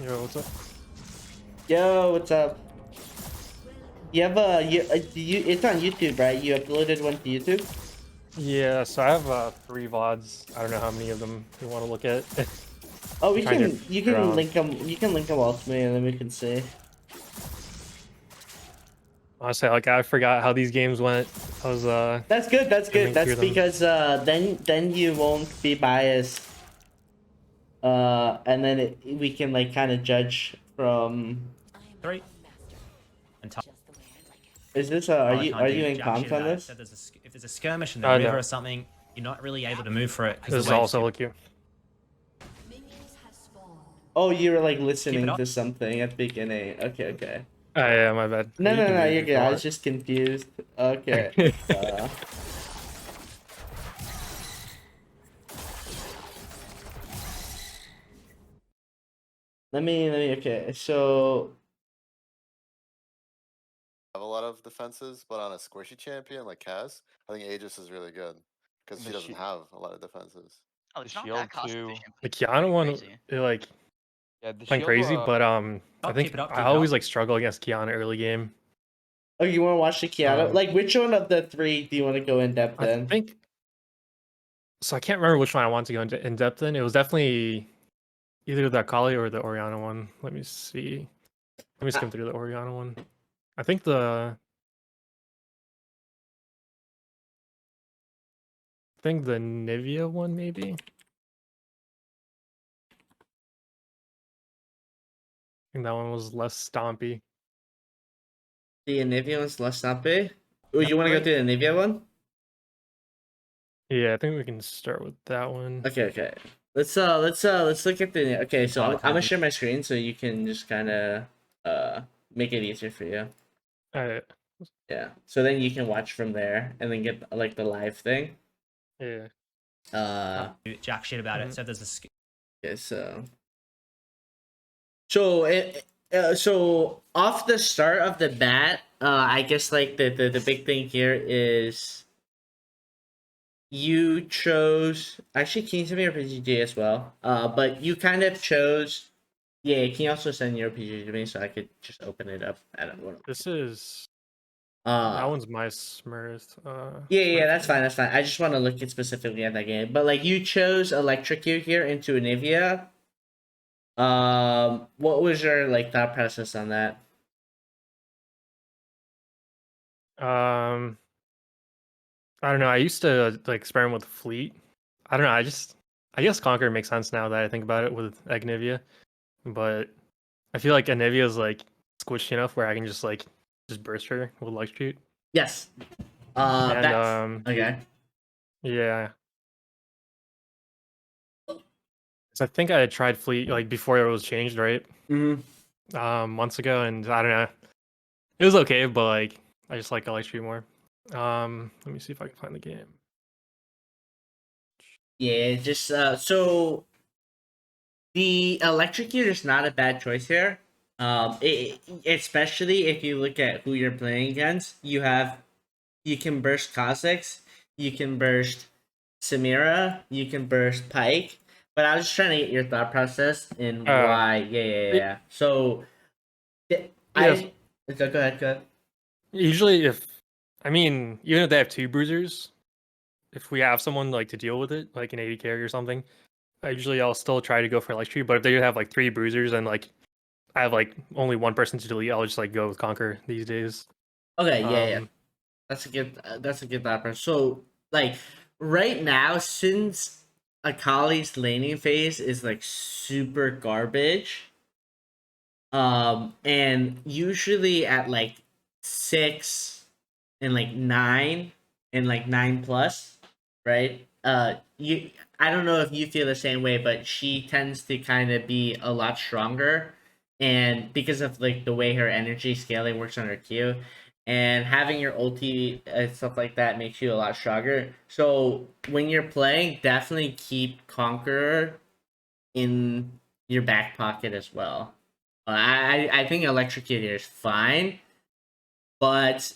Yo, what's up? Yo, what's up? You have it's on YouTube, right? You uploaded one to YouTube? Yeah, so I have 3 VODs. I don't know how many of them you want to look at. Oh, I'm trying to you figure can out. link them. You can link them all to me, and then we can see. Honestly, like I forgot how these games went. I was That's good. That's good. skimming That's through them. because then you won't be biased. And then we can like kind of judge from. 3. Is this I are can't you do in jack shit comms on about it. this? So if there's a skirmish in the river No, or something, you're not really able to move for it because this the is waves also too. like you. Oh, you were like Keep it listening up. to something at the beginning. Okay, okay. Oh yeah, my bad. No, You no, can no, mute you're me if good. you I was want. just confused. Okay. Okay, so Have a lot of defenses, but on a squishy champion like Kaz, I think Aegis is really good because she doesn't have a lot of defenses. Oh, The it's not shield that cost too. efficient. The It's Kiana pretty one, crazy. like Yeah, the went shield. crazy, but I Keep think it up, I keep it always up. like struggle against Kiana early game. oh, you want to watch the Kiana? Like, which one of the three do you want to go in depth I in? think so. I can't remember which one I want to go in depth in. It was definitely either the Akali or the Oriana one. Let me see. Let me skim through the Oriana one. I think the Nivea one maybe. I think that one was less stompy. The Nivea one's less snappy. Oh, That's you want to go right. through the Nivea one? Yeah, I think we can start with that one. Okay, okay. Let's look at the. Okay, so I'm gonna share my screen so you can just kind of make it easier for you. Uh, Yeah. So then you can watch from there and then get like the live thing. yeah. Jack shit about Mhm. it. So if there's a Okay, so off the start of the bat, I guess like the big thing here is you chose actually can you send me your PGG as well? But you kind of chose. Yeah, can you also send your PGG to me so I could just open it up? I don't want This is that Uh, one's my Smurf. yeah, that's Smurf fine, game. that's fine. I just want to look at specifically at that game. But like you chose Electrocute here into Anivia. What was your like thought process on that? I don't know. I used to like experiment with Fleet. I don't know. I guess Conquer makes sense now that I think about it with Agnivia, but I feel like Anivia is like squishy enough where I can just burst her with Electrocute. Yes. And That's okay. yeah. So I think I had tried Fleet like before it was changed, right? Months ago, and I don't know. It was okay, but like I just like Electrocute more. Let me see if I can find the game. Yeah, just so the Electrocute is not a bad choice here. Especially if you look at who you're playing against, you can burst Kha'Zix, you can burst Samira, you can burst Pike. But I was just trying to get your thought process in why. Yeah. So Yes. go ahead, go ahead. Usually, even if they have 2 bruisers, if we have someone like to deal with it, like an 80 carry or something, I'll still try to go for Electrocute. But if they have like 3 bruisers and like I have like only one person to delete, I'll just like go with Conquer these days. Okay, yeah. That's a good thought process. So like right now, since Akali's laning phase is like super garbage, and usually at like 6 and like 9 and like 9 plus, right? You I don't know if you feel the same way, but she tends to kind of be a lot stronger, and because of like the way her energy scaling works on her Q, and having your ulti and stuff like that makes you a lot stronger. So when you're playing, definitely keep Conqueror in your back pocket as well. I think Electrocutor is fine, but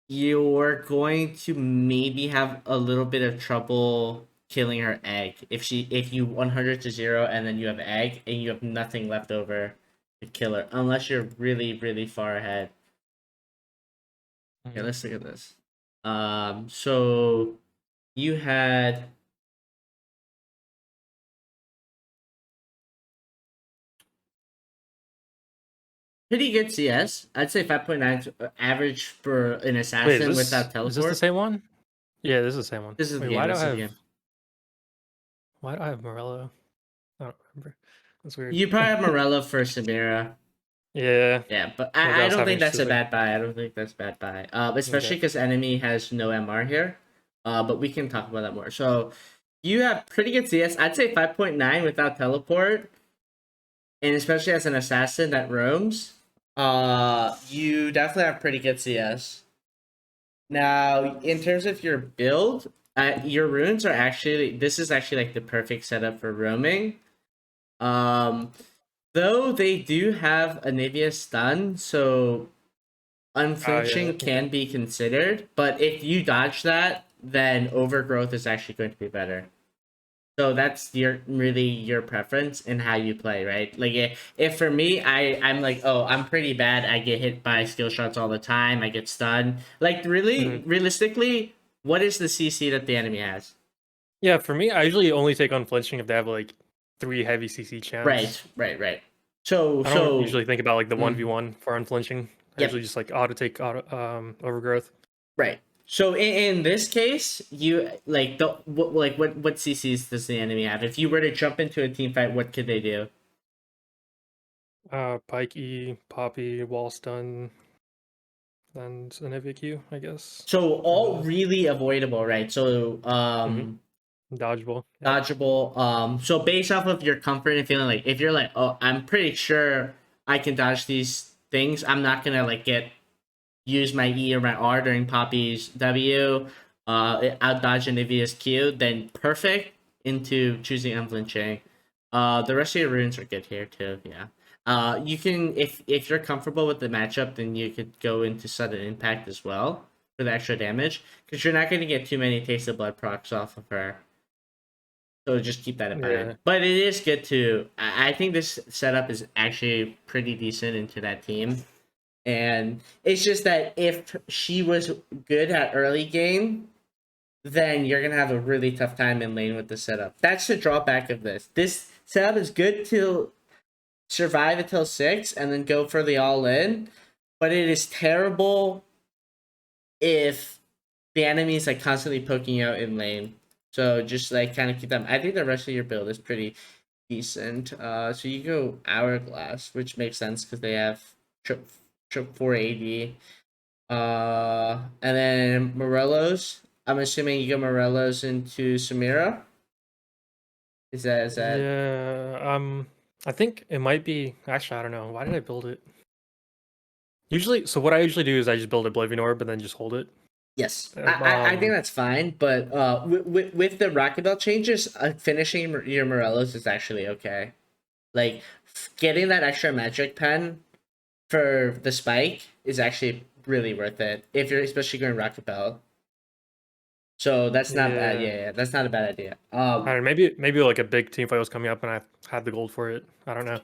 you're going to maybe have a little bit of trouble killing her egg. If you 100 to 0 and then you have egg and you have nothing left over to kill her, unless you're really really far ahead. Okay, let's look at this. So you had pretty good CS. I'd say 5.9 average for an Wait, assassin without is teleport. this the same one? Yeah, this is the same one. This is the Wait, game. why do This I is the have game. why do I have Morello? I don't remember. That's weird. You probably have Morello for Samira. Yeah. Yeah, but Maybe I was don't having think that's a issues there. bad buy. I don't think that's a bad buy. Especially Okay. because enemy has no MR here. But we can talk about that more. So you have pretty good CS. I'd say 5.9 without teleport, and especially as an assassin that roams. You definitely have pretty good CS. Now, in terms of your build, your runes are actually this is actually like the perfect setup for roaming. Though they do have Anivia stun, so unflinching yeah. can be considered. But if you dodge that, then overgrowth is actually going to be better. So that's really your preference in how you play, right? Like if for me, I'm like, oh, I'm pretty bad. I get hit by skill shots all the time. I get stunned. Like really, realistically, what is the CC that the enemy has? Yeah, for me, I usually only take unflinching if they have like 3 heavy CC champs. Right. So I don't usually think about like the Mm. 1v1 for unflinching. I Yep. usually just like auto take overgrowth. Right. So in this case, you like what CCs does the enemy have? If you were to jump into a team fight, what could they do? Pike E, Poppy, wall stun, and Anivia Q, I guess. So all really avoidable, right? So Dodgeable. Yep. dodgeable. So based off of your comfort and feeling, like if you're like, oh, I'm pretty sure I can dodge these things, I'm not gonna like use my E or my R during Poppy's W, out dodge Anivia's Q, then perfect into choosing unflinching. The rest of your runes are good here too, yeah. You can if you're comfortable with the matchup, then you could go into sudden impact as well for the extra damage, because you're not going to get too many taste of blood procs off of her. So just keep that in mind. Yeah. But it is good to. I think this setup is actually pretty decent into that team. And it's just that if she was good at early game, then you're gonna have a really tough time in lane with the setup. That's the drawback of this. This setup is good to survive until 6 and then go for the all in, but it is terrible if the enemy is like constantly poking out in lane. So just like kind of keep them. I think the rest of your build is pretty decent. So you go Hourglass, which makes sense because they have trip 480. And then Morello's. I'm assuming you go Morello's into Samira. Is that Yeah. I think it might be. Actually, I don't know. Why did I build it? Usually, so what I usually do is I just build Oblivion Orb and then just hold it. Yes, I think that's fine. But with the Rocket Belt changes, finishing your Morello's is actually okay. Like getting that extra magic pen for the spike is actually really worth it if you're especially going Rocket Belt. So that's not bad. Yeah, that's not a bad idea. I don't know, maybe like a big team fight was coming up and I had the gold for it. I don't know.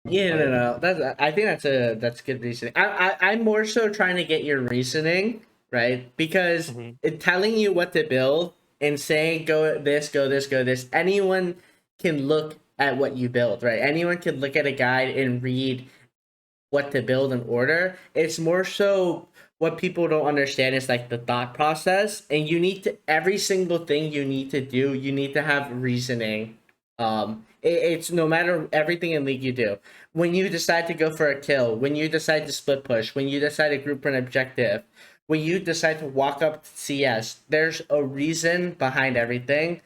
Yeah, no. I think that's good reasoning. I'm more so trying to get your reasoning right, because it telling you what to build and saying go this, go this, go this. Anyone can look at what you build, right? Anyone can look at a guide and read what to build in order. It's more so what people don't understand is like the thought process, and you need to every single thing you need to do, you need to have reasoning. It's no matter everything in League you do. When you decide to go for a kill, when you decide to split push, when you decide to group for an objective, when you decide to walk up to CS, there's a reason behind everything,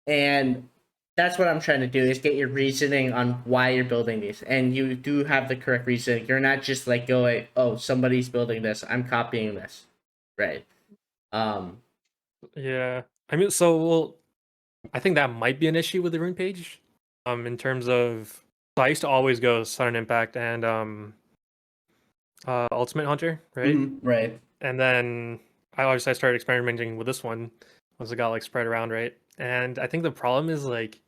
and that's what I'm trying to do is get your reasoning on why you're building these, and you do have the correct reason. You're not just like going, oh, somebody's building this, I'm copying this, right? Yeah, I mean, so I think that might be an issue with the rune page. In terms of, so I used to always go Sudden Impact and Ultimate Hunter, right? Right. And then I started experimenting with this one once it got like spread around, right? and I think the problem is like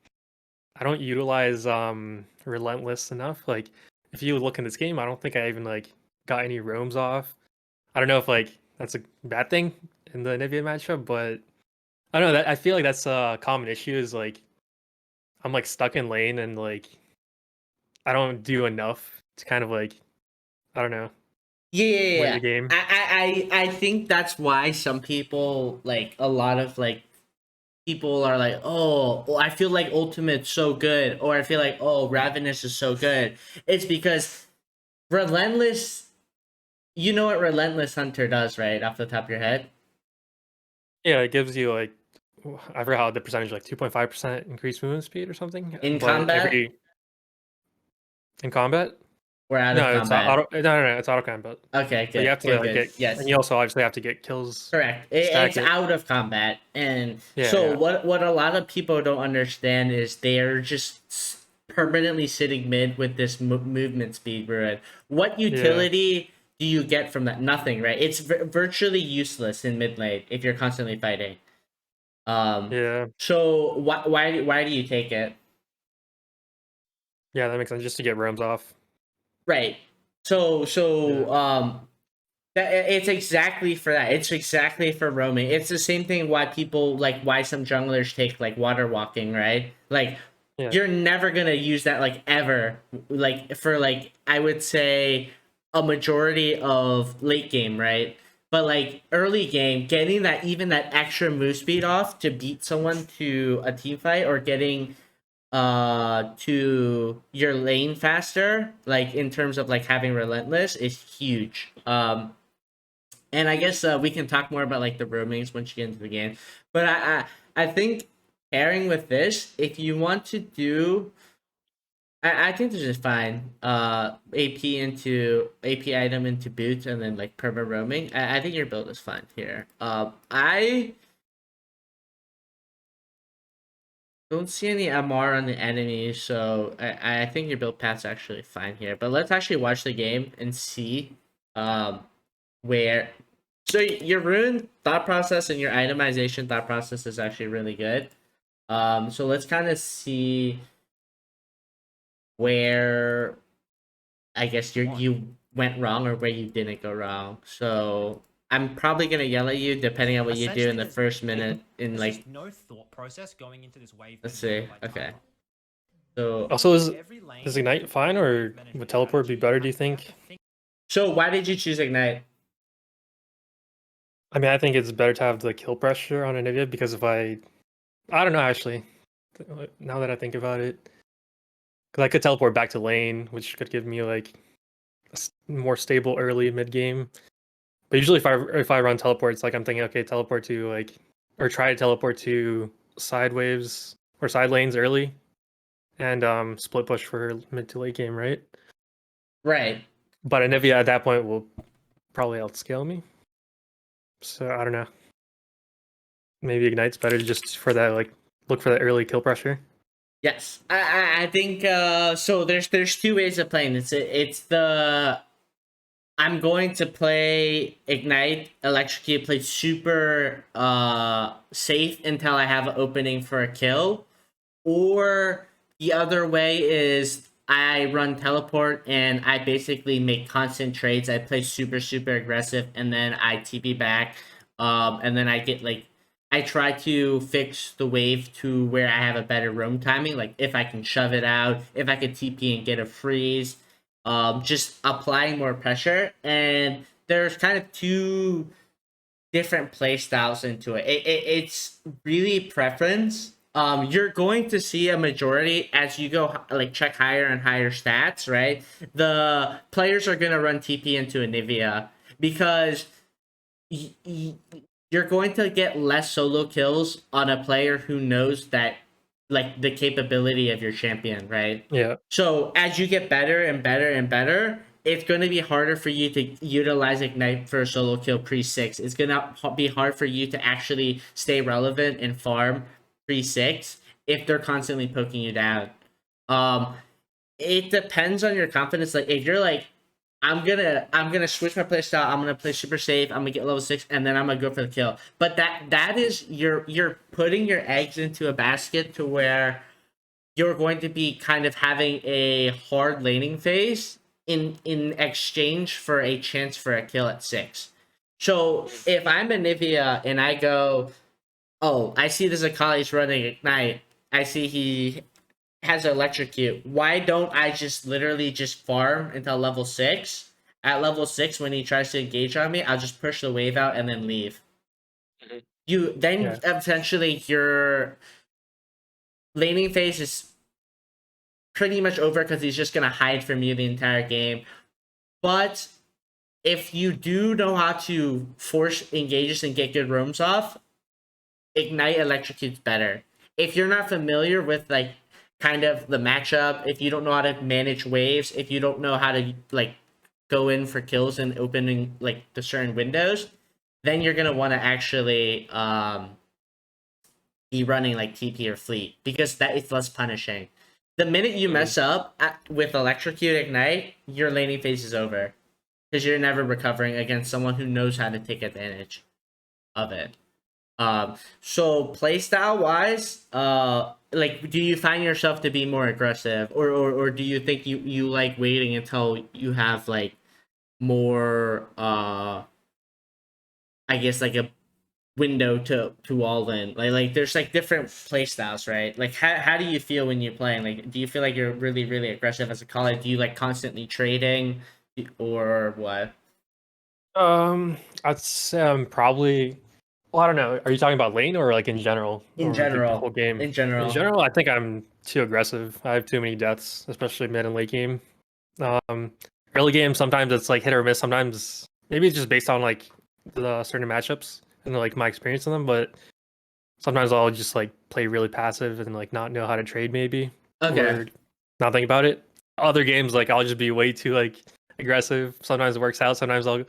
I don't utilize relentless enough. Like if you look in this game, I don't think I even like got any roams off. I don't know if like that's a bad thing in the Nivea matchup, but I don't know that I feel like that's a common issue is like I'm like stuck in lane and like I don't do enough to kind of like I don't know Yeah, yeah, win yeah. the game. I think that's why some people, like a lot of like people are like, oh, well, I feel like Ultimate's so good, or I feel like, oh, Ravenous is so good. It's because Relentless, you know what Relentless Hunter does, right? Off the top of your head? Yeah, it gives you like I forgot how the percentage like 2.5% increased movement speed or something. In But combat every in combat, or out of no, it's combat? auto. No, it's auto combat. Okay, But you good, have to good, good. get, and Yes. you also obviously have to get kills Correct. to stack It's it. out of combat, and Yeah, so yeah, what a lot of people don't understand is they're just permanently sitting mid with this movement speed ruin. What yeah, utility do you get from that? Nothing, right? It's virtually useless in mid lane if you're constantly fighting. Um, yeah, so why do you take it? yeah. That makes sense. Just to get roams off. Right. So Yeah, it's exactly for that. It's exactly for roaming. It's the same thing why people like why some junglers take like water walking, right? Like yeah, you're never gonna use that like ever. Like for like I would say a majority of late game, right? But like early game, getting that even that extra move speed off to beat someone to a team fight or getting to your lane faster, like in terms of like having relentless is huge. And I guess we can talk more about like the roamings once you get into the game. But I think pairing with this, if you want to do, I think this is fine. AP into AP item into boots and then like perma roaming. I think your build is fine here. I don't see any MR on the enemy, so I think your build path's actually fine here. But let's actually watch the game and see where. So your rune thought process and your itemization thought process is actually really good. So let's kind of see where I guess you went wrong or where you didn't go wrong. So I'm probably gonna yell at you depending on what you do in the first minute. In There's like, just no thought process going into this wave. let's being see. handled by Okay. Tyler. So Also, Every lane is Ignite fine or management would teleport be strategy, better? Do you have to think? think so why did you choose Ignite? I mean, I think it's better to have the kill pressure on Anivia because if I don't know actually. Now that I think about it, because I could teleport back to lane, which could give me like more stable early mid game. But usually, if I run teleports, like I'm thinking, okay, teleport to like or try to teleport to side waves or side lanes early, and split push for mid to late game, right? Right. But Anivia at that point will probably outscale me. So I don't know. Maybe Ignite's better just for that, like look for that early kill pressure. Yes, I think so. There's two ways of playing. It's the I'm going to play Ignite, Electrocute, play super safe until I have an opening for a kill, or the other way is I run teleport and I basically make constant trades. I play super aggressive and then I TP back, and then I get like I try to fix the wave to where I have a better roam timing. Like if I can shove it out, if I can TP and get a freeze, just applying more pressure. And there's kind of two different play styles into it. It's really preference. You're going to see a majority as you go like check higher and higher stats, right? The players are gonna run TP into Anivia because you're going to get less solo kills on a player who knows that like the capability of your champion, right? Yeah, So as you get better and better and better, it's going to be harder for you to utilize Ignite for a solo kill pre-6. It's going to be hard for you to actually stay relevant and farm pre-6 if they're constantly poking you down. Um, it depends on your confidence. Like if you're like, I'm gonna switch my playstyle. I'm gonna play super safe. I'm gonna get level 6, and then I'm gonna go for the kill. But that is you're putting your eggs into a basket to where you're going to be kind of having a hard laning phase in exchange for a chance for a kill at 6. So if I'm a Nivea and I go, oh, I see this Akali's running Ignite. I see he has electrocute. Why don't I just literally just farm until level 6? At level 6, when he tries to engage on me, I'll just push the wave out and then leave. Mhm. You then Yeah. eventually your laning phase is pretty much over because he's just gonna hide from you the entire game. But if you do know how to force engages and get good roams off, Ignite electrocutes better. If you're not familiar with like kind of the matchup, if you don't know how to manage waves, if you don't know how to like go in for kills and opening like the certain windows, then you're gonna want to actually be running like TP or fleet because that is less punishing. The minute you mess up with electrocute ignite, your laning phase is over because you're never recovering against someone who knows how to take advantage of it. So playstyle wise, like, do you find yourself to be more aggressive, or do you think you like waiting until you have like more, I guess like a window to all in? Like there's like different playstyles, right? Like how do you feel when you're playing? Like, do you feel like you're really aggressive as a caller? Do you like constantly trading, or what? I'd say I'm probably. Well, I don't know. Are you talking about lane or like in general, In or like the general, whole game? in In general. general, I think I'm too aggressive. I have too many deaths, especially mid and late game. Um, Early game sometimes it's like hit or miss. Sometimes maybe it's just based on like the certain matchups and like my experience in them. But sometimes I'll just like play really passive and like not know how to trade maybe, Okay. or not think about it. Other games like I'll just be way too like aggressive. Sometimes it works out. Sometimes I'll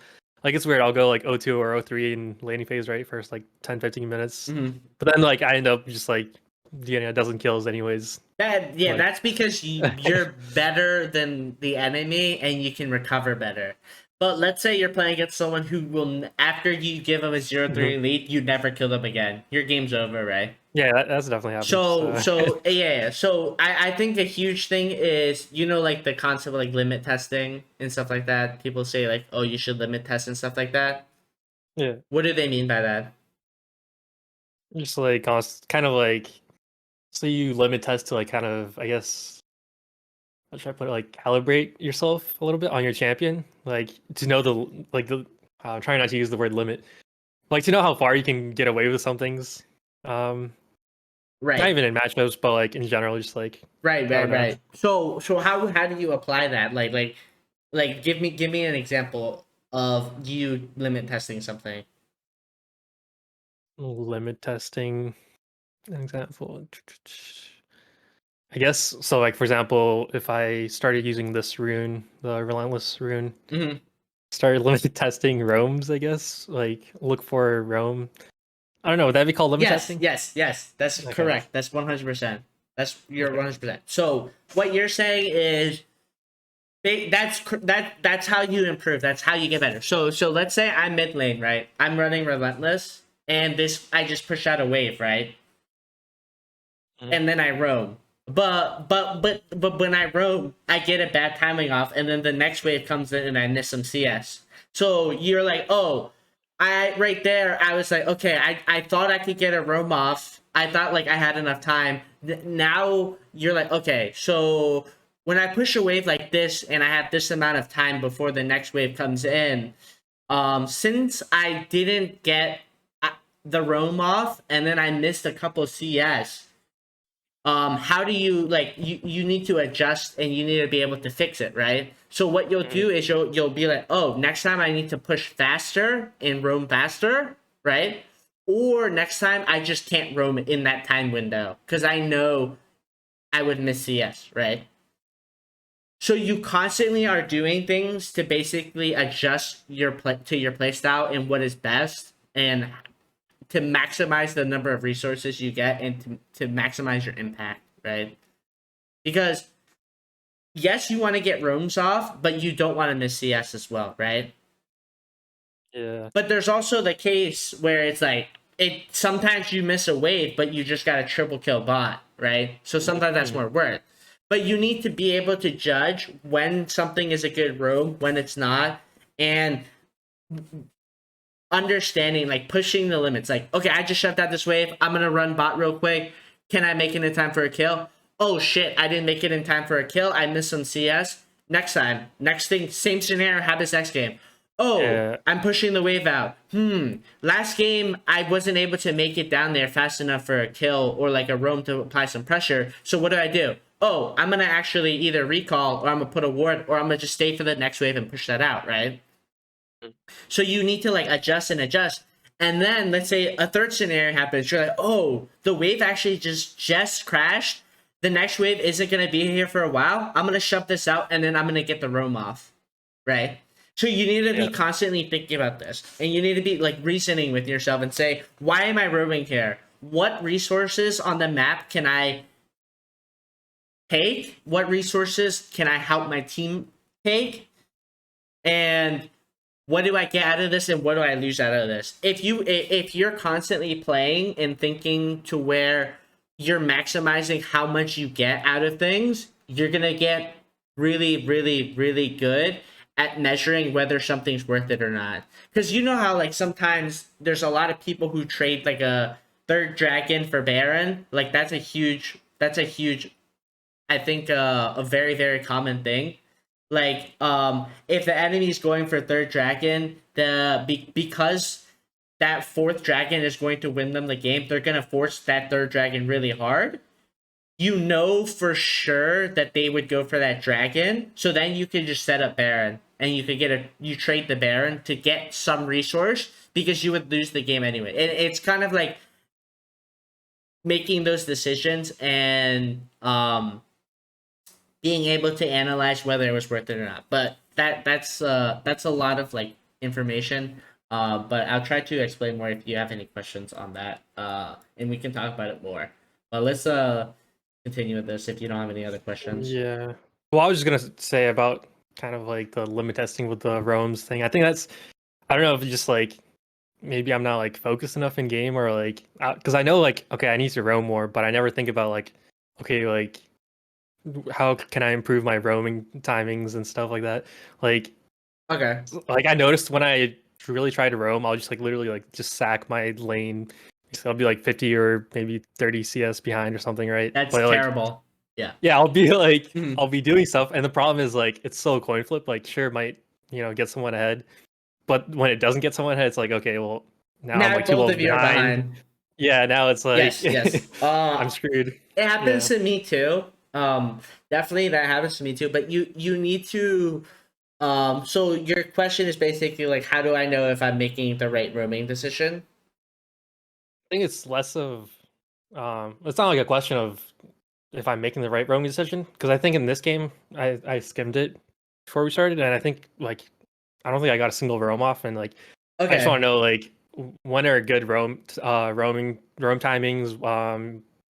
like it's weird. I'll go like 0-2 or 0-3 in laning phase right first like 10-15 minutes. Mm-hmm. But then like I end up just like getting a dozen kills anyways. Like That's because you're better than the enemy and you can recover better. But let's say you're playing against someone who will, after you give them a 0-3 Mhm. lead, you never kill them again. Your game's over, right? Yeah, that's definitely happened. Yeah. So I think a huge thing is, like the concept of like limit testing and stuff like that. People say like, oh, you should limit test and stuff like that. Yeah, What do they mean by that? just like kind of like so you limit test to like kind of I guess how should I put it, like calibrate yourself a little bit on your champion, like to know the I'm trying not to use the word limit, like to know how far you can get away with some things. Um, Not Right. even in matchups, but like in general, just like Right, I right, don't know, right. So how do you apply that? Like give me an example of you limit testing something. limit testing. An example. I guess so. Like for example, if I started using this rune, the relentless rune, Mm-hmm. started limit testing roams. I guess like look for roam. I don't know. Would that be called limit testing? Yes. That's Okay. correct. That's 100%. You're 100%. So what you're saying is that's how you improve. That's how you get better. So let's say I'm mid lane, right? I'm running relentless, and I just push out a wave, right? Mhm. And then I roam. But when I roam, I get a bad timing off, and then the next wave comes in and I miss some CS. So you're like, oh, I right there, I was like, okay, I thought I could get a roam off. I thought like I had enough time. Now you're like, okay, so when I push a wave like this and I have this amount of time before the next wave comes in, since I didn't get the roam off and then I missed a couple CS, how do you like you need to adjust and you need to be able to fix it, right? So what you'll Mhm. do is you'll be like, oh, next time I need to push faster and roam faster, right? Or next time I just can't roam in that time window because I know I would miss CS, right? So you constantly are doing things to basically adjust your play to your playstyle and what is best, and to maximize the number of resources you get and to maximize your impact, right? Because yes, you want to get roams off, but you don't want to miss CS as well, right? Yeah. But there's also the case where it's like sometimes you miss a wave, but you just got a triple kill bot, right? So sometimes that's more worth. But you need to be able to judge when something is a good roam, when it's not, and understanding, like pushing the limits. Like, okay, I just shoved out this wave. I'm gonna run bot real quick. Can I make it in time for a kill? Oh shit, I didn't make it in time for a kill. I missed some CS. Next time, next thing, same scenario, have this next game. Oh, Yeah. I'm pushing the wave out. Last game, I wasn't able to make it down there fast enough for a kill or like a roam to apply some pressure. So what do? Oh, I'm going to actually either recall or I'm going to put a ward or I'm going to just stay for the next wave and push that out, right? So you need to like adjust and adjust. And then let's say a third scenario happens. You're like, oh, the wave actually just crashed. The next wave isn't going to be here for a while. I'm going to shove this out and then I'm going to get the roam off, right? So you need to be constantly thinking about this. And you need to be like reasoning with yourself and say, why am I roaming here? What resources on the map can I take? What resources can I help my team take? And what do I get out of this and what do I lose out of this? If you're constantly playing and thinking to where you're maximizing how much you get out of things, you're gonna get really, really, really good at measuring whether something's worth it or not. Because you know how like sometimes there's a lot of people who trade like a third dragon for Baron. Like that's a huge I think a very, very common thing. Like if the enemy is going for third dragon, because that fourth dragon is going to win them the game, they're gonna force that third dragon really hard. You know for sure that they would go for that dragon, so then you can just set up Baron and you could you trade the Baron to get some resource because you would lose the game anyway. It's kind of like making those decisions and being able to analyze whether it was worth it or not. But that's a lot of like information. But I'll try to explain more if you have any questions on that. And we can talk about it more. But let's continue with this if you don't have any other questions. Yeah. Well, I was just gonna say about kind of like the limit testing with the roams thing. I think that's, I don't know if it's just like maybe I'm not like focused enough in game or like because I know like okay I need to roam more, but I never think about like okay like how can I improve my roaming timings and stuff like that. Like I noticed when I really try to roam, I'll just like literally like just sack my lane. So I'll be like 50 or maybe 30 CS behind or something, right? That's but, like, terrible. Yeah. Yeah, I'll be like I'll be doing stuff, and the problem is like it's so coin flip. Like sure, it might get someone ahead, but when it doesn't get someone ahead, it's like okay, well now I'm like 2 levels behind. Yeah, now it's like yes. I'm screwed. It happens to me too. Definitely that happens to me too. But you need to. So your question is basically like, how do I know if I'm making the right roaming decision? I think it's less of it's not like a question of if I'm making the right roaming decision, because I think in this game I skimmed it before we started, and I think like I don't think I got a single roam off, and like I just want to know like when are good roam timings,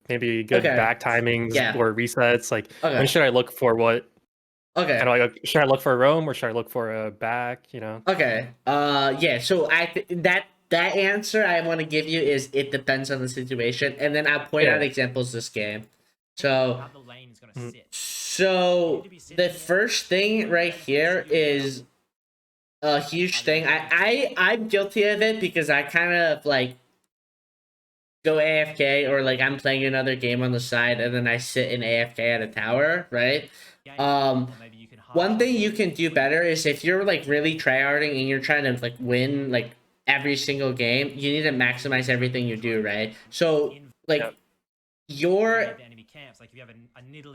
maybe good back timings or resets. Like when should I look for what? And like should I look for a roam or should I look for a back? Okay. Yeah. So that answer I want to give you is it depends on the situation, and then I'll point out examples this game. So the first thing right here is a huge thing. I'm guilty of it because I kind of like go AFK or like I'm playing another game on the side and then I sit in AFK at a tower, right? One thing you can do better is if you're like really tryharding and you're trying to like win like every single game, you need to maximize everything you do, right? So like you're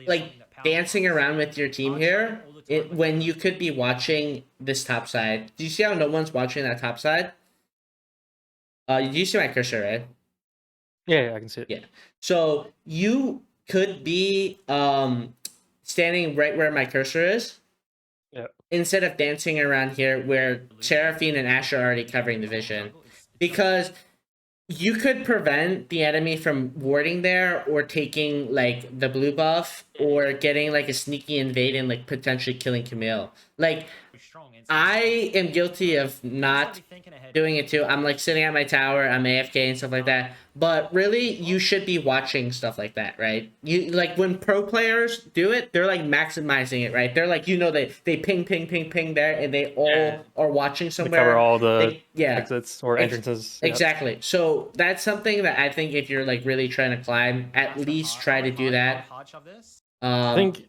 like dancing around with your team here when you could be watching this top side. Do you see how no one's watching that top side? Do you see my cursor, right? Yeah, I can see it. Yeah. So you could be standing right where my cursor is. Yeah. Instead of dancing around here where Seraphine and Ashe are already covering the vision. Because you could prevent the enemy from warding there or taking like the blue buff or getting like a sneaky invade and like potentially killing Camille. Like strong. And I am guilty of gotta not be thinking ahead. doing it too. I'm like sitting at my tower, I'm AFK and stuff like that. But really, you should be watching stuff like that, right? You like when pro players do it, they're like maximizing it, right? They're like, they ping, ping, ping, ping there, and they all Yeah. are watching They somewhere. cover all the Yeah, exits or entrances. Yep. exactly. So that's something that I think if you're like really trying to climb, at least try to do that. I think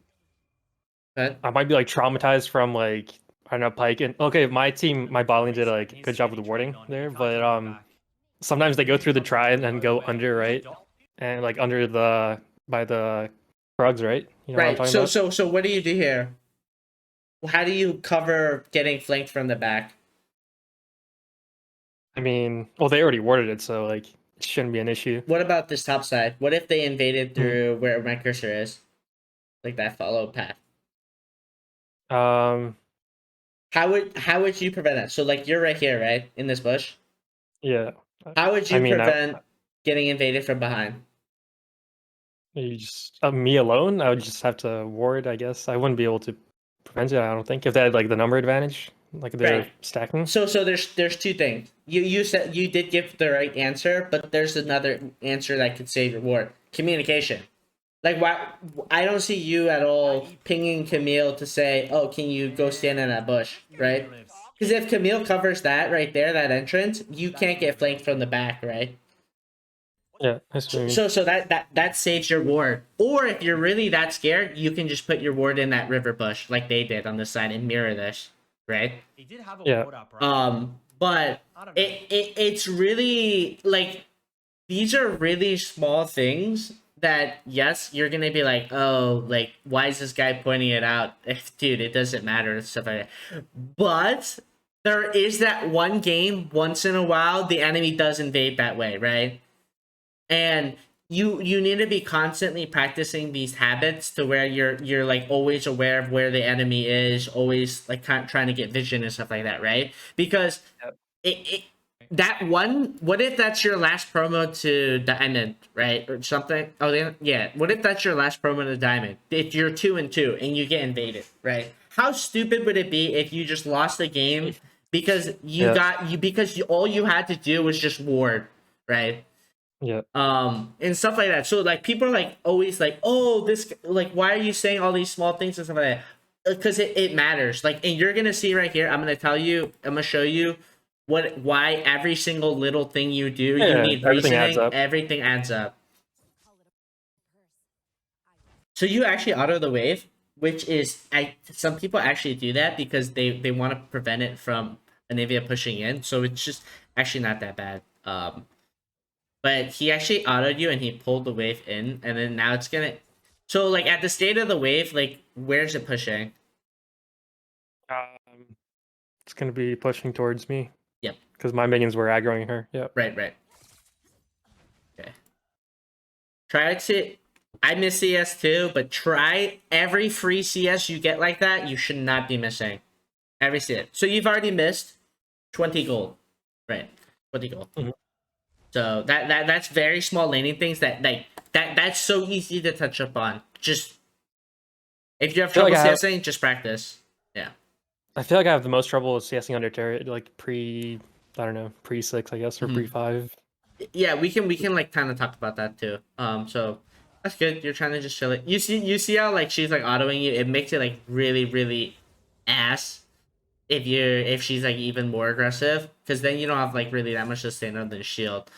But I might be like traumatized from like I don't know Pike and okay, my team, my bot lane did like a good job with the warding there, but sometimes they go through the try and then go under, right? And like under the by the frogs, right? You know what I'm right. talking So about? so what do you do here? How do you cover getting flanked from the back? I mean, well, they already warded it, so like it shouldn't be an issue. What about this top side? What if they invaded Hmm. through where my cursor is? Like that follow path. Um, How would you prevent that? So like you're right here, right? In this bush. yeah. How would I you mean, prevent getting invaded from behind? you just me alone, I would just have to ward, I guess. I wouldn't be able to prevent it, I don't think, if they had like the number advantage, like they're Right. stacking. So there's two things. You said you did give the right answer, but there's another answer that could save your ward. Communication. Like why I don't see you at all pinging Camille to say, "Oh, can you go stand in that bush?" Right? Because if Camille covers that right there, that entrance, you can't get flanked from the back, right? Yeah, I see what you mean. So that saves your ward. Or if you're really that scared, you can just put your ward in that river bush like they did on this side and mirror this, right? He did have a Yeah. ward up, right? But I don't know. it's really like these are really small things that yes, you're gonna be like, oh, like why is this guy pointing it out? Dude, it doesn't matter and stuff like that. But there is that one game once in a while the enemy does invade that way, right? And you need to be constantly practicing these habits to where you're like always aware of where the enemy is, always like trying to get vision and stuff like that, right? Because Yep. it that one, what if that's your last promo to diamond, right, or something? Oh yeah, what if that's your last promo to diamond? If you're 2-2 and you get invaded, right? How stupid would it be if you just lost the game because all you had to do was just ward, right? Yeah. And stuff like that. So like people are like always like, oh, this, like, why are you saying all these small things and stuff like that? Because it matters. Like, and you're gonna see right here, I'm gonna show you why every single little thing you do, you Yeah, need everything adds reasoning. up. Everything adds up. So you actually auto the wave, which is some people actually do that because they want to prevent it from Anivia pushing in. So it's just actually not that bad. But he actually autoed you and he pulled the wave in, and then now it's gonna. So like at the state of the wave, like where's it pushing? It's gonna be pushing towards me. Yep. Because my minions were aggroing her. Yep. Right. Okay. Try to. I miss CS too, but try every free CS you get like that. You should not be missing every CS. So you've already missed 20 gold, right? 20 gold. Mm-hmm. So that's very small laning things that's so easy to touch up on. Just if you have trouble CSing, just practice. Yeah. I feel like I have the most trouble with CSing under turret, like pre 6, I guess, or pre 5. Yeah, we can like kind of talk about that too. So that's good. You're trying to just chill it. You see how like she's like autoing you. It makes it like really ass if she's like even more aggressive, because then you don't have like really that much to stand on the shield.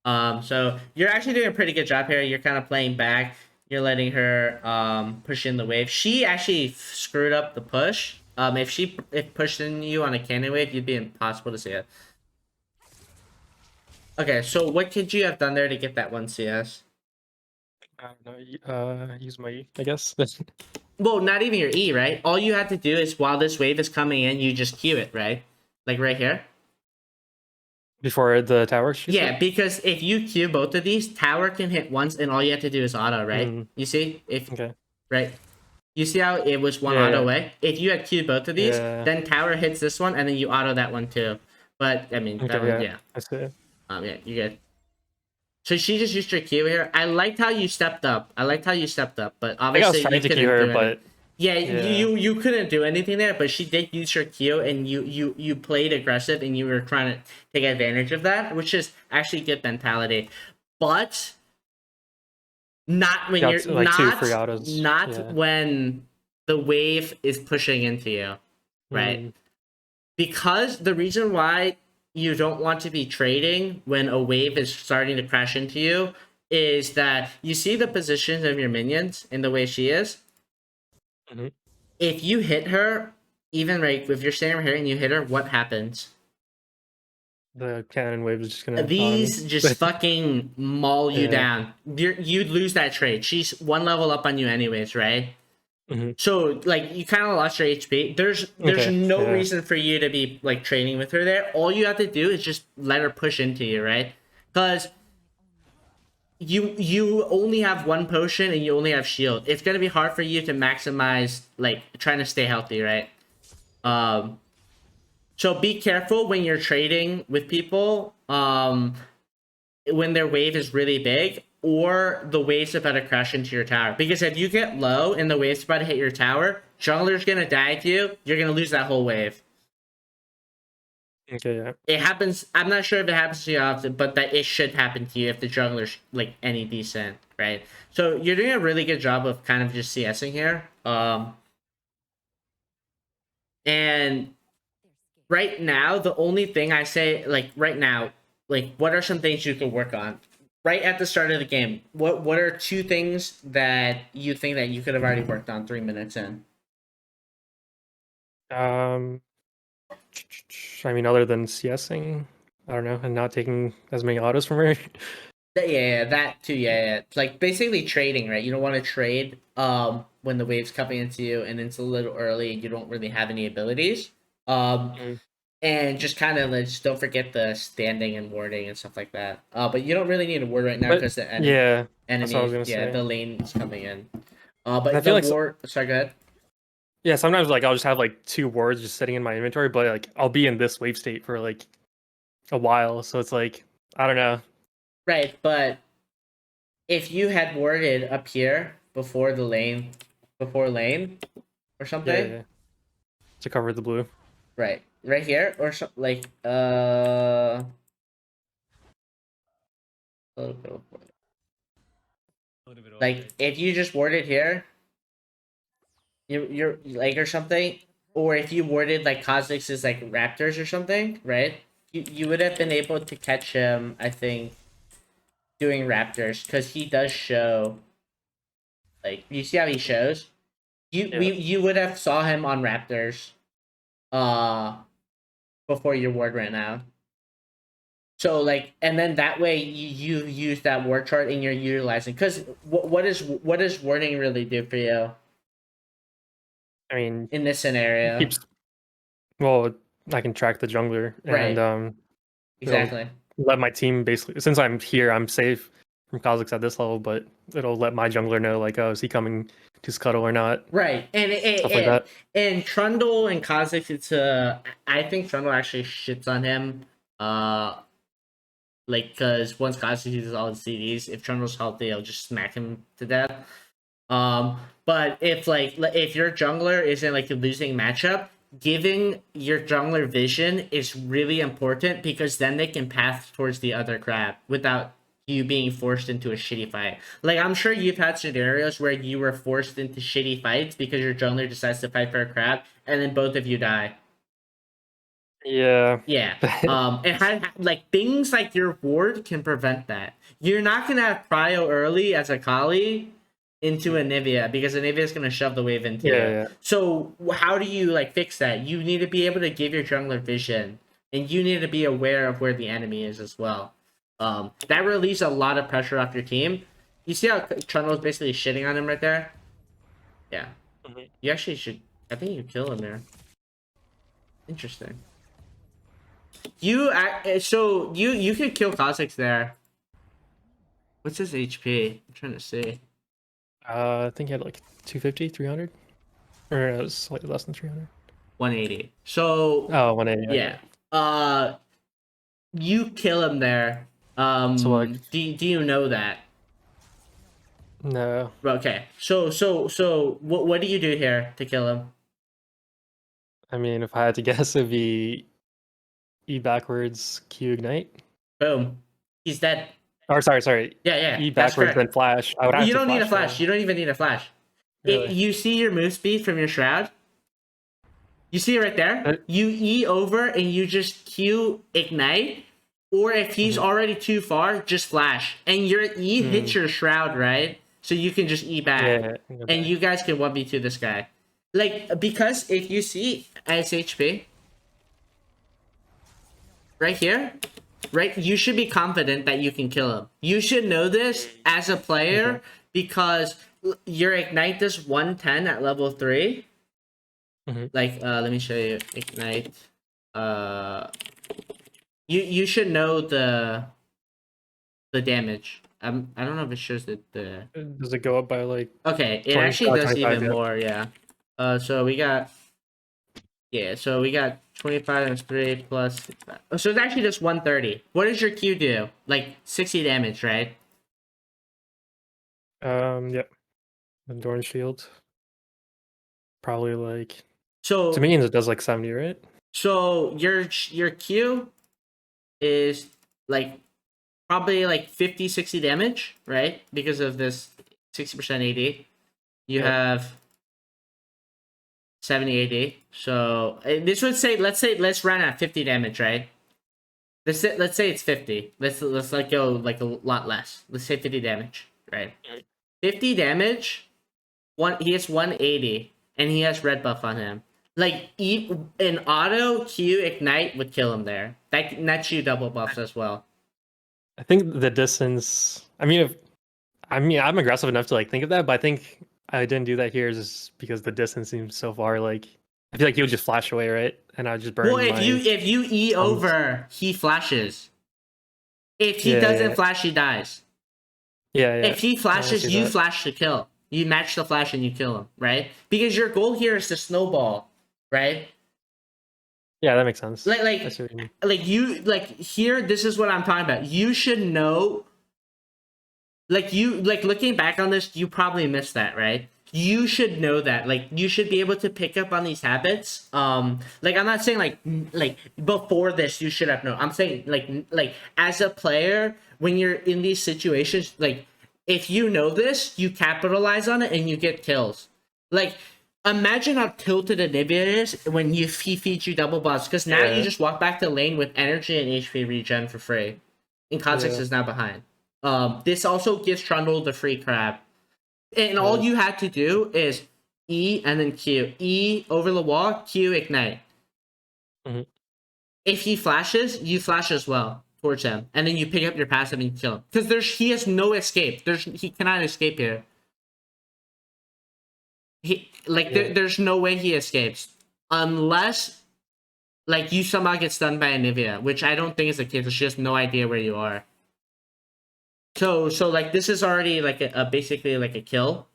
So you're actually doing a pretty good job here. You're kind of playing back. You're letting her push in the wave. She actually screwed up the push. If pushed in you on a cannon wave, you'd be impossible to see it. Okay, so what could you have done there to get that one CS? I don't know. Use my E, I guess. Well, not even your E, right? All you have to do is while this wave is coming in, you just Q it, right? Like right here. Before the tower. Yeah, because if you Q both of these, tower can hit once, and all you have to do is auto, right? You see, right. You see how it was one auto away? If you had Q'd both of these, then tower hits this one, and then you auto that one too. But I mean, that one, yeah. I see. Yeah, you good. So she just used her Q here. I liked how you stepped up. But I think I was obviously trying you to couldn't keep her, do anything. but Yeah, yeah. you couldn't do anything there, but she did use her Q, and you played aggressive, and you were trying to take advantage of that, which is actually good mentality. But not when you're Got like two free autos. not Yeah. when the wave is pushing into you, right? Mm. Because the reason why you don't want to be trading when a wave is starting to crash into you is that you see the positions of your minions in the way she is. Mm-hmm. If you hit her, even right, if you're standing here and you hit her, what happens? The cannon wave is just gonna auto me. These just fucking maul you Yeah. down. You'd lose that trade. She's one level up on you anyways, right? Mm-hmm. So like you kind of lost your HP. There's Okay. no Yeah. reason for you to be like trading with her there. All you have to do is just let her push into you, right? Because you only have one potion and you only have shield. It's gonna be hard for you to maximize like trying to stay healthy, right? So be careful when you're trading with people. When their wave is really big or the wave's about to crash into your tower. Because if you get low and the wave's about to hit your tower, jungler's gonna die to you. You're gonna lose that whole wave. Okay. Yeah. It happens. I'm not sure if it happens to you often, but that it should happen to you if the jungler's like any decent, right? So you're doing a really good job of kind of just CSing here. And right now, the only thing I say, like right now, like what are some things you could work on? Right at the start of the game, what are two things that you think that you could have already worked on 3 minutes in? I mean, other than CSing, I don't know, and not taking as many autos from her. Yeah, that too. Yeah. It's like basically trading, right? You don't want to trade when the wave's coming into you and it's a little early and you don't really have any abilities. Mm. And just kind of like, just don't forget the standing and warding and stuff like that. But you don't really need a ward right now But because the yeah, that's what I was enemy, gonna yeah, say. the lane is coming in. And I But feel the like ward. Sorry, go ahead. yeah, sometimes like I'll just have like two wards just sitting in my inventory, but like I'll be in this wave state for like a while, so it's like I don't know. Right, but if you had warded up here before lane or Yeah, something, yeah, to cover the blue. right here or so, like a little bit before. A little bit Like awkward. if you just warded here, you're like or something, or if you warded like Kha'Zix's like Raptors or something, right? You would have been able to catch him, I think, doing Raptors because he does show. Like you see how he shows. Yeah, You would have saw him on Raptors, uh, before your ward ran out. So like, and then that way you use that ward chart and you're utilizing. Because what does warding really do for you I mean, in this it scenario? keeps well. I can track the jungler and Right. it'll Exactly. let my team basically. Since I'm here, I'm safe from Kha'Zix at this level, but it'll let my jungler know like, oh, is he coming to scuttle or not? Right. Stuff like that. And Trundle and Kha'Zix, it's I think Trundle actually shits on him. Like because once Kha'Zix uses all his CDs, if Trundle's healthy, I'll just smack him to death. But if your jungler is in like a losing matchup, giving your jungler vision is really important because then they can path towards the other crab without you being forced into a shitty fight. Like I'm sure you've had scenarios where you were forced into shitty fights because your jungler decides to fight for a crab and then both of you die. Yeah. Yeah. And like things like your ward can prevent that. You're not gonna have prio early as Akali into Anivia because Anivia is gonna shove the wave into Yeah, you. yeah. So how do you like fix that? You need to be able to give your jungler vision, and you need to be aware of where the enemy is as well. That relieves a lot of pressure off your team. You see how Trundle is basically shitting on him right there? Yeah. Mhm. You actually should. I think you kill him there. Interesting. You could kill Kha'Zix there. What's his HP? I'm trying to see. I think he had like 250, 300, or no, it was slightly less than 300. 180. So Oh, 180. yeah. Okay. You kill him there. So like, Do you know that? no. Okay. So what do you do here to kill him? I mean, if I had to guess, it'd be E backwards, Q ignite. Boom. He's dead. Or sorry. Yeah, E that's backwards, correct. then flash. I would have You to don't need a flash flash. though. You don't even need a flash. Really? You see your move speed from your shroud? You see it right there? But- You E over and you just Q ignite. Or if he's already too far, just flash. And your E hits your shroud, right? So you can just E back. Yeah. And you guys can 1v2 this guy. Like, because if you see as HP, right here, right, you should be confident that you can kill him. You should know this as a player Okay. because your ignite is 110 at level 3. Like, let me show you ignite. You should know the damage. I don't know if it shows the. Does it go up by like? Okay, it 20, actually does 25, even yeah. more. Yeah. So we got. Yeah, so we got 25 times 3 plus. So it's actually just 130. What does your Q do? Like 60 damage, right? Yep. Endurance shield. Probably like So to minions it does like 70, right? So your Q is like probably like 50, 60 damage, right? Because of this 60% AD. You have 70 AD. So this would say let's run at 50 damage, right? Let's say it's 50. Let's like go like a lot less. Let's say 50 damage, right? 50 damage. He has 180 and he has red buff on him. Like an auto Q ignite would kill him there. That nets you double buffs as well. I think the distance. I'm aggressive enough to like think of that, but I think I didn't do that here just because the distance seems so far. Like I feel like he would just flash away, right? And I would just burn. Well, if you E over, he flashes. If he doesn't flash, he dies. Yeah. If he flashes, you that. flash to kill. You match the flash and you kill him, right? Because your goal here is to snowball, right? Yeah, that makes sense. Like here, this is what I'm talking about. You should know. Like looking back on this, you probably missed that, right? You should know that. Like you should be able to pick up on these habits. Like I'm not saying like before this you should have known. I'm saying like as a player when you're in these situations, like if you know this, you capitalize on it and you get kills. Like imagine how tilted Anivia is when he feeds you double buffs, because now you just walk back to lane with energy and HP regen for free. And Kha'Zix is now behind. This also gives Trundle the free crab. And all you had to do is E and then Q. E over the wall, Q ignite. If he flashes, you flash as well towards him. And then you pick up your passive and you kill him. Because he has no escape. He cannot escape here. There's no way he escapes. Unless like you somehow get stunned by Anivia, which I don't think is the case. She has no idea where you are. So like this is already like a basically like a kill.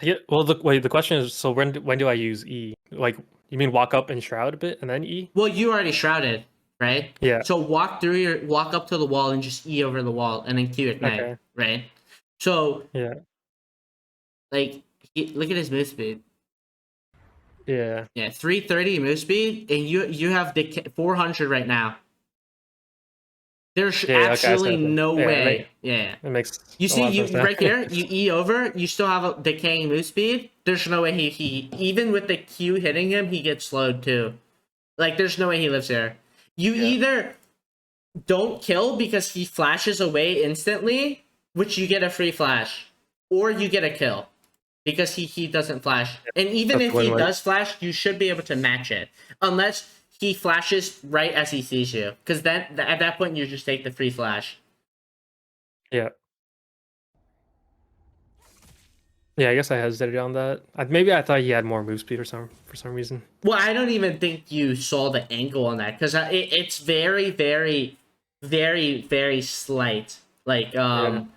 Yeah. Well, the question is, so when do I use E? Like, you mean walk up and shroud a bit and then E? Well, you already shrouded, right? Yeah. So walk up to the wall and just E over the wall and then Q ignite, right? So yeah, like look at his move speed. Yeah. 330 move speed, and you have the 400 right now. There's absolutely no way. It makes you see you right here. You E over. You still have a decaying move speed. There's no way he even with the Q hitting him, he gets slowed too. Like there's no way he lives there. You either don't kill because he flashes away instantly, which you get a free flash, or you get a kill because he doesn't flash. And even if he does flash, you should be able to match it, unless he flashes right as he sees you, because then at that point you just take the free flash. Yeah. Yeah, I guess I hesitated on that. Maybe I thought he had more move speed for some reason. Well, I don't even think you saw the angle on that, because it's very, very, very, very slight. Like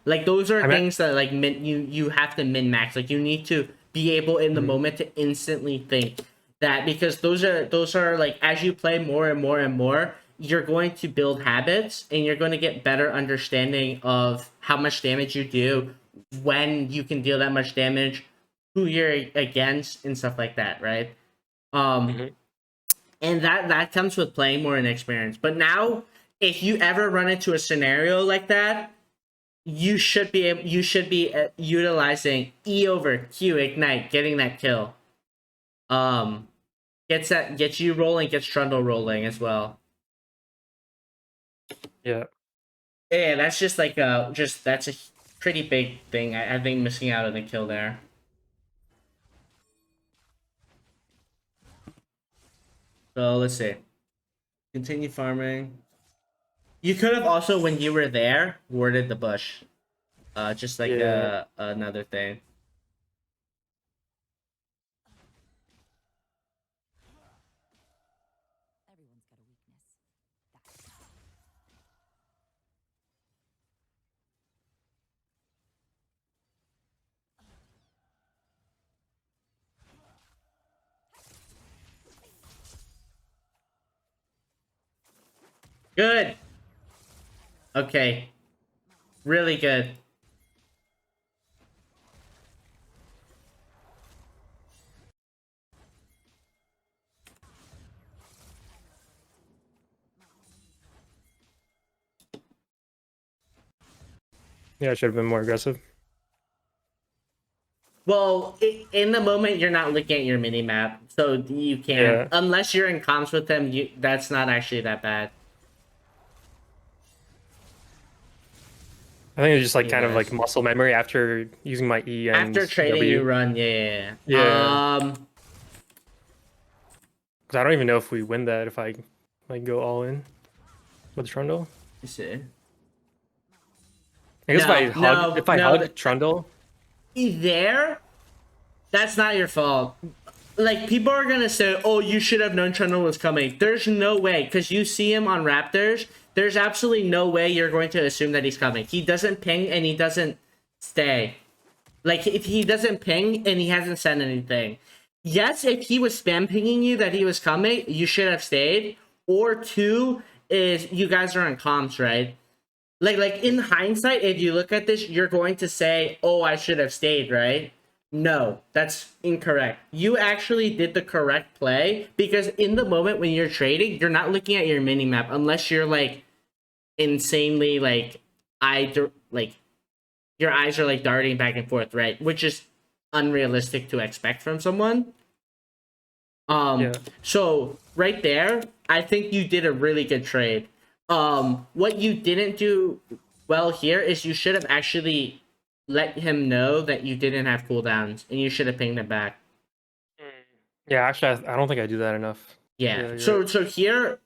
like those are things that like you have to min max. Like you need to be able in the moment to instantly think that, because those are like as you play more and more and more, you're going to build habits and you're going to get better understanding of how much damage you do, when you can deal that much damage, who you're against, and stuff like that, right? Mhm. And that comes with playing more and experience. But now, if you ever run into a scenario like that, you should be utilizing E over Q ignite, getting that kill. Gets you rolling, gets Trundle rolling as well. Yeah. Yeah, that's just like that's a pretty big thing. I think missing out on the kill there. So let's see. Continue farming. You could have also, when you were there, warded the bush. Just like Yeah. another thing. Everyone's got a weakness. Good. Okay. Really good. Yeah, I should have been more aggressive. Well, in the moment, you're not looking at your mini map, so you can't. Yeah. Unless you're in comms with them, that's not actually that bad. I think it's just like You kind of guys. like muscle memory after using my E and After trading, W. you run. Yeah. Yeah. Because I don't even know if we win that if I like go all in with Trundle. Let's see. I guess No, if I no, hug Trundle, there, that's not your fault. Like, people are gonna say, oh, you should have known Trundle was coming. There's no way, because you see him on Raptors. There's absolutely no way you're going to assume that he's coming. He doesn't ping and he doesn't stay. Like, if he doesn't ping and he hasn't said anything. Yes, if he was spam pinging you that he was coming, you should have stayed. Or two is you guys are on comms, right? Like in hindsight, if you look at this, you're going to say, "Oh, I should have stayed," right? No, that's incorrect. You actually did the correct play, because in the moment when you're trading, you're not looking at your mini map unless you're like insanely like like your eyes are like darting back and forth, right? Which is unrealistic to expect from someone. yeah. So right there, I think you did a really good trade. What you didn't do well here is you should have actually let him know that you didn't have cooldowns, and you should have pinged him back. Yeah, actually, I don't think I do that enough. Yeah. Yeah, So right. so here,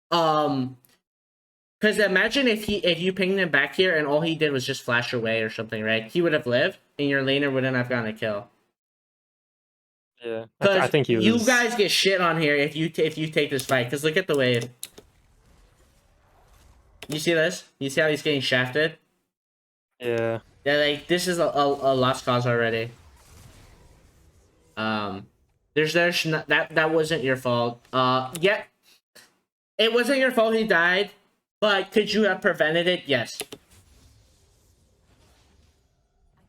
because imagine if you pinged him back here and all he did was just flash away or something, right? He would have lived, and your laner wouldn't have gotten a kill. Yeah, I Because think he you was. guys get shit on here if you take this fight. Because look at the wave. You see this? You see how he's getting shafted? Yeah. Yeah, like this is a lost cause already. There's not, that wasn't your fault. Yeah, it wasn't your fault he died, but could you have prevented it? Yes.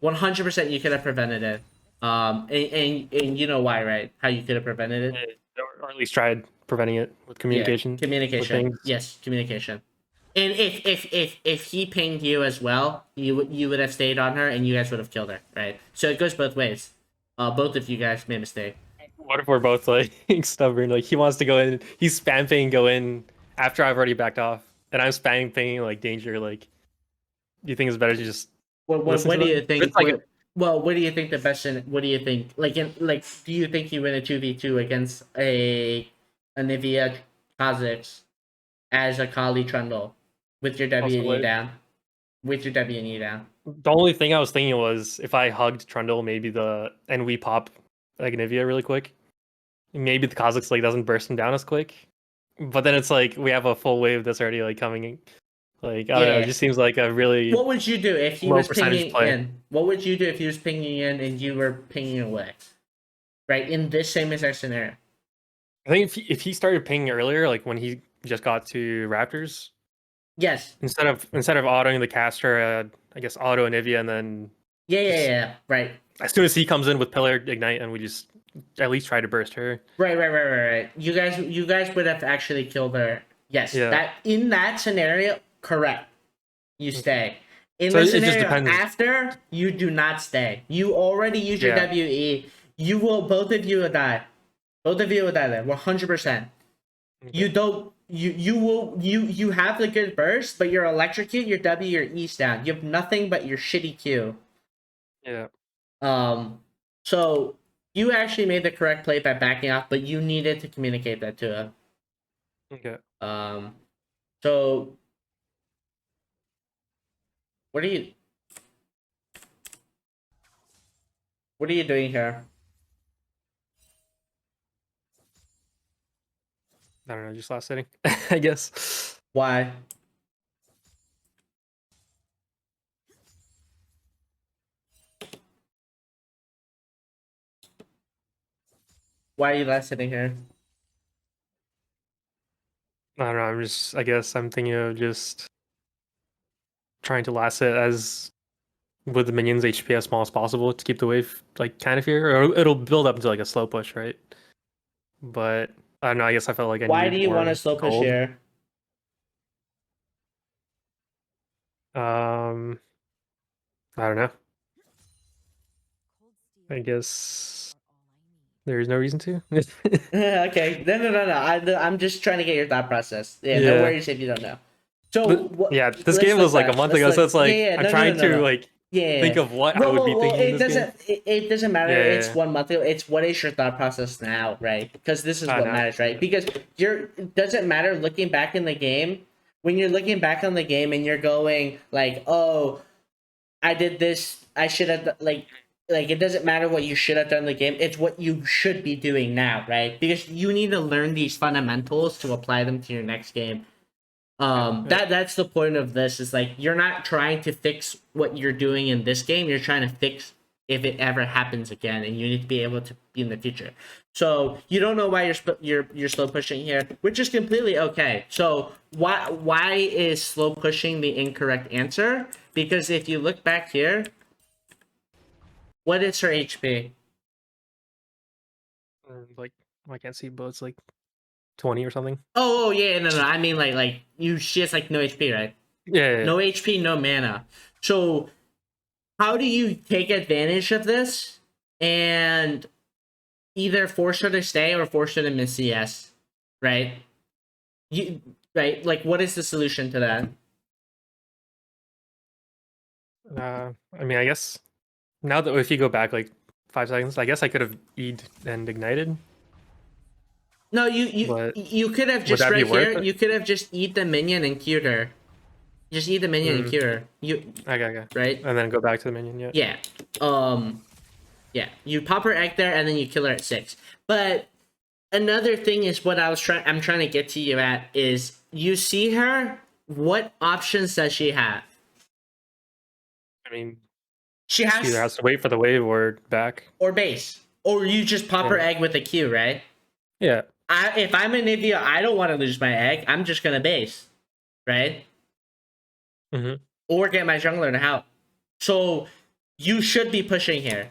100% you could have prevented it. And you know why, right? How you could have prevented it? Or at least tried preventing it with communication. Yeah, communication. With things. Yes, communication. And if he pinged you as well, you would have stayed on her, and you guys would have killed her, right? So it goes both ways. Both of you guys made a mistake. What if we're both like stubborn? Like he wants to go in, he's spam pinging go in after I've already backed off, and I'm spam pinging like danger. Like, do you think it's better to just listen What to do you him? think? It's like What do you think the best? What do you think? Do you think you win a 2v2 against a Nivea Kha'Zix as a Kali Trundle with your W and E also, down? With your W and E down. the only thing I was thinking was if I hugged Trundle, maybe and we pop like Nivea really quick, maybe the Kha'Zix like doesn't burst him down as quick. But then it's like we have a full wave that's already like coming in. Like I don't know, it just seems like a really What would you do if he low was percentage pinging play. in? What would you do if he was pinging in and you were pinging away? Right, in this same exact scenario. I think if he started pinging earlier, like when he just got to Raptors. Yes. Instead of autoing the caster, I guess auto Anivia, and then Yeah. Right. as soon as he comes in with Pillar Ignite, and we just at least try to burst her. Right. You guys would have actually killed her. Yes. Yeah. That in that scenario, correct. You stay. In So the it just scenario depends. after, you do not stay. You already used your Yeah. WE. You will. Both of you will die. Both of you will die there. 100%. You don't. You have the good burst, but your electrocute, your W, your E's down. You have nothing but your shitty Q. Yeah. So you actually made the correct play by backing off, but you needed to communicate that to him. Okay. So what are you doing here? I don't know, just last setting, I guess. Why? Why are you last sitting here? I don't know. I guess I'm thinking of just trying to last it as with the minions HP as small as possible to keep the wave like kind of here, or it'll build up into like a slow push, right? But I don't know. I guess I felt like I Why needed do you want more to slow push gold. here? I don't know. I guess there's no reason to. Okay, no. I'm just trying to get your thought process. Yeah, no Yeah. worries if you don't know. So Yeah, this game was like a month ago, so it's like I'm trying to like think of what I would be thinking in this game. It doesn't matter. Yeah, It's yeah. 1 month ago. It's what is your thought process now, right? Because this is I what know. matters, right? Because it doesn't matter looking back in the game. When you're looking back on the game and you're going like, oh, I did this. I should have like it doesn't matter what you should have done in the game. It's what you should be doing now, right? Because you need to learn these fundamentals to apply them to your next game. That's the point of this, is like you're not trying to fix what you're doing in this game, you're trying to fix if it ever happens again, and you need to be able to be in the future. So you don't know why you're slow pushing here, which is completely okay. So why is slow pushing the incorrect answer? Because if you look back here, what is her HP? Like I can't see, but it's like 20 or something. Oh yeah, no. I mean like she has like no HP, right? Yeah. No HP, no mana. So how do you take advantage of this and either force her to stay or force her to miss CS, right? Right? Like, what is the solution to that? I mean, I guess now that if you go back like 5 seconds, I guess I could have E'd and ignited. No, But you could have would just that be right worth here. it? You could have just eat the minion and cured her. Just eat the minion and cure her. Okay. Right? And then go back to the minion. Yeah. Yeah. Yeah. You pop her egg there and then you kill her at 6. But another thing is what I'm trying to get to you at is you see her. What options does she have? I mean, She she either has to wait for the wave or back. or base, or you just pop her egg with a Q, right? Yeah. If I'm a Nivea, I don't want to lose my egg. I'm just gonna base, right? Mm-hmm. Or get my jungler to help. So you should be pushing here.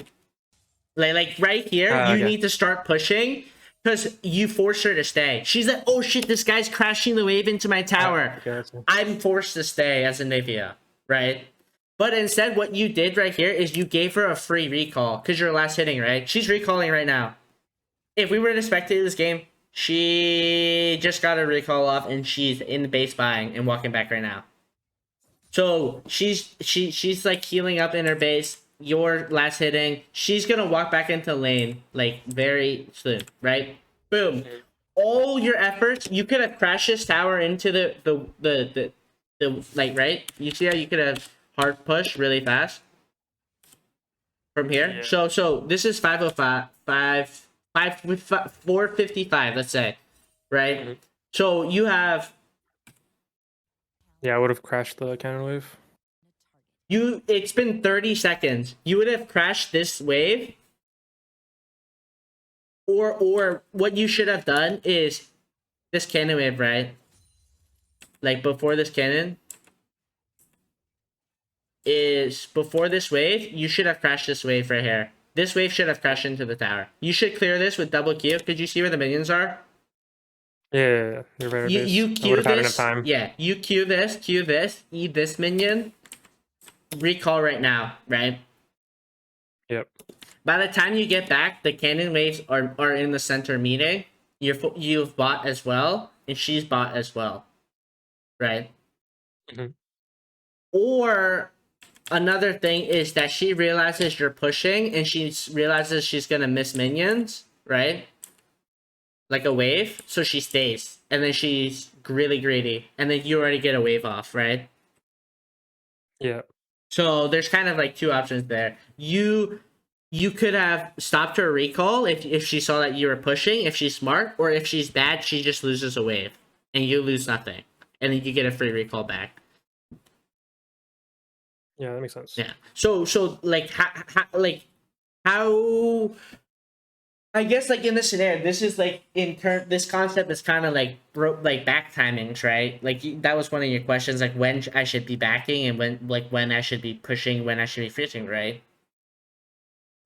Like right here, you need to start pushing because you force her to stay. She's like, oh shit, this guy's crashing the wave into my tower. I'm forced to stay as a Nivea, right? But instead, what you did right here is you gave her a free recall because you're last hitting, right? She's recalling right now. If we were to spectate this game, she just got a recall off and she's in the base buying and walking back right now. So she's like healing up in her base. You're last hitting. She's gonna walk back into lane like very soon, right? Boom. All your efforts. You could have crashed this tower into the like right. You see how you could have hard push really fast from here. Yeah. So this is 455. Let's say, right? Mm-hmm. So you have. Yeah, I would have crashed the counter wave. It's been 30 seconds. You would have crashed this wave. Or what you should have done is this cannon wave, right? like before this cannon, is before this wave, you should have crashed this wave right here. This wave should have crashed into the tower. You should clear this with double Q. Could you see where the minions are? Yeah, you're right. You I Q would have had enough this. time. Yeah, you Q this, E this minion. Recall right now, right? Yep. By the time you get back, the cannon waves are in the center meeting. You've bought as well, and she's bought as well, right? Mhm. Or another thing is that she realizes you're pushing, and she realizes she's gonna miss minions, right? Like a wave, so she stays, and then she's really greedy, and then you already get a wave off, right? Yeah. So there's kind of like two options there. You could have stopped her recall if she saw that you were pushing, if she's smart, or if she's bad, she just loses a wave and you lose nothing, and then you get a free recall back. Yeah, that makes sense. Yeah. So like how I guess like in this scenario, this is like this concept is kind of like back timings, right? Like that was one of your questions, like when I should be backing and when I should be pushing, when I should be freezing, right?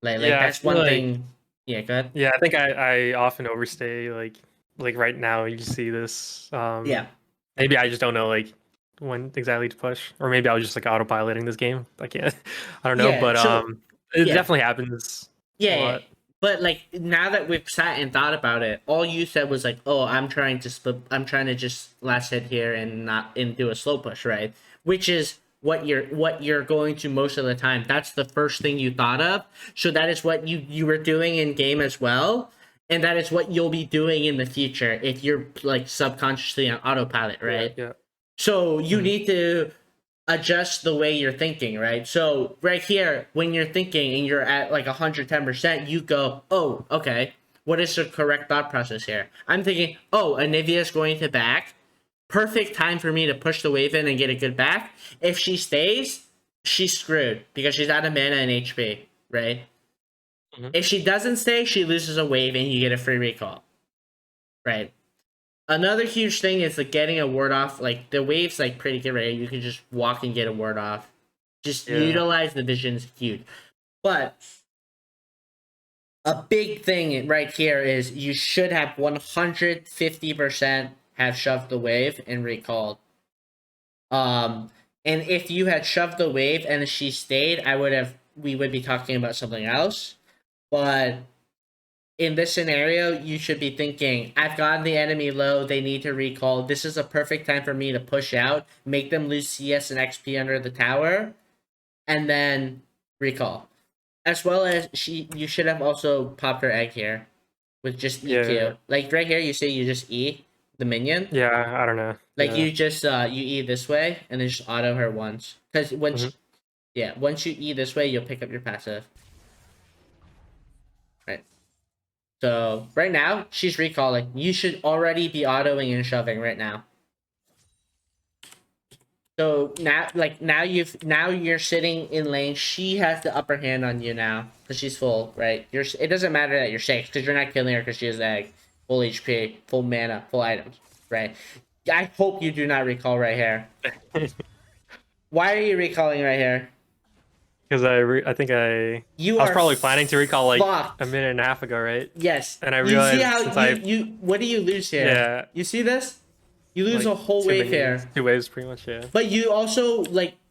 Like Yeah, I that's feel one like- thing. Yeah, go ahead. Yeah, I think I often overstay. Like right now, you see this. Yeah. Maybe I just don't know like when exactly to push, or maybe I was just like autopiloting this game. I can't. I don't know, Yeah, but so- it yeah. definitely happens. Yeah, a yeah. lot. But like now that we've sat and thought about it, all you said was like, "Oh, I'm trying to just last hit here and not do a slow push, right?" Which is what you're going to most of the time. That's the first thing you thought of. So that is what you were doing in game as well, and that is what you'll be doing in the future if you're like subconsciously on autopilot, right? Yeah. So you Mhm. need to adjust the way you're thinking, right? So right here, when you're thinking and you're at like 110%, you go, oh, okay, what is the correct thought process here? I'm thinking, oh, Anivia's going to back. Perfect time for me to push the wave in and get a good back. If she stays, she's screwed because she's out of mana and HP, right? Mhm. If she doesn't stay, she loses a wave and you get a free recall, right? Another huge thing is like getting a ward off. Like the wave's like pretty good, right? You can just walk and get a ward off. Just Yeah. utilize the vision's huge. But a big thing right here is you should have 150% have shoved the wave and recalled. And if you had shoved the wave and she stayed, we would be talking about something else. But in this scenario, you should be thinking, I've gotten the enemy low, they need to recall. This is a perfect time for me to push out, make them lose CS and XP under the tower, and then recall. As well as you should have also popped her egg here with just EQ. Yeah. Like right here, you say you just E the minion. Yeah, I don't know. Like Yeah. you just you E this way and then just auto her once. Because once once you E this way, you'll pick up your passive. Right. So right now she's recalling. You should already be autoing and shoving right now. So now you're sitting in lane. She has the upper hand on you now because she's full, right? It doesn't matter that you're safe because you're not killing her because she has egg, full HP, full mana, full items, right? I hope you do not recall right here. Why are you recalling right here? Because I think I You was are probably planning to recall like fucked. a minute and a half ago, right? Yes. And I you realized see how since what do you lose here? Yeah. You see this? You lose like, a whole two wave minions, here. 2 waves, pretty much. Yeah. But you also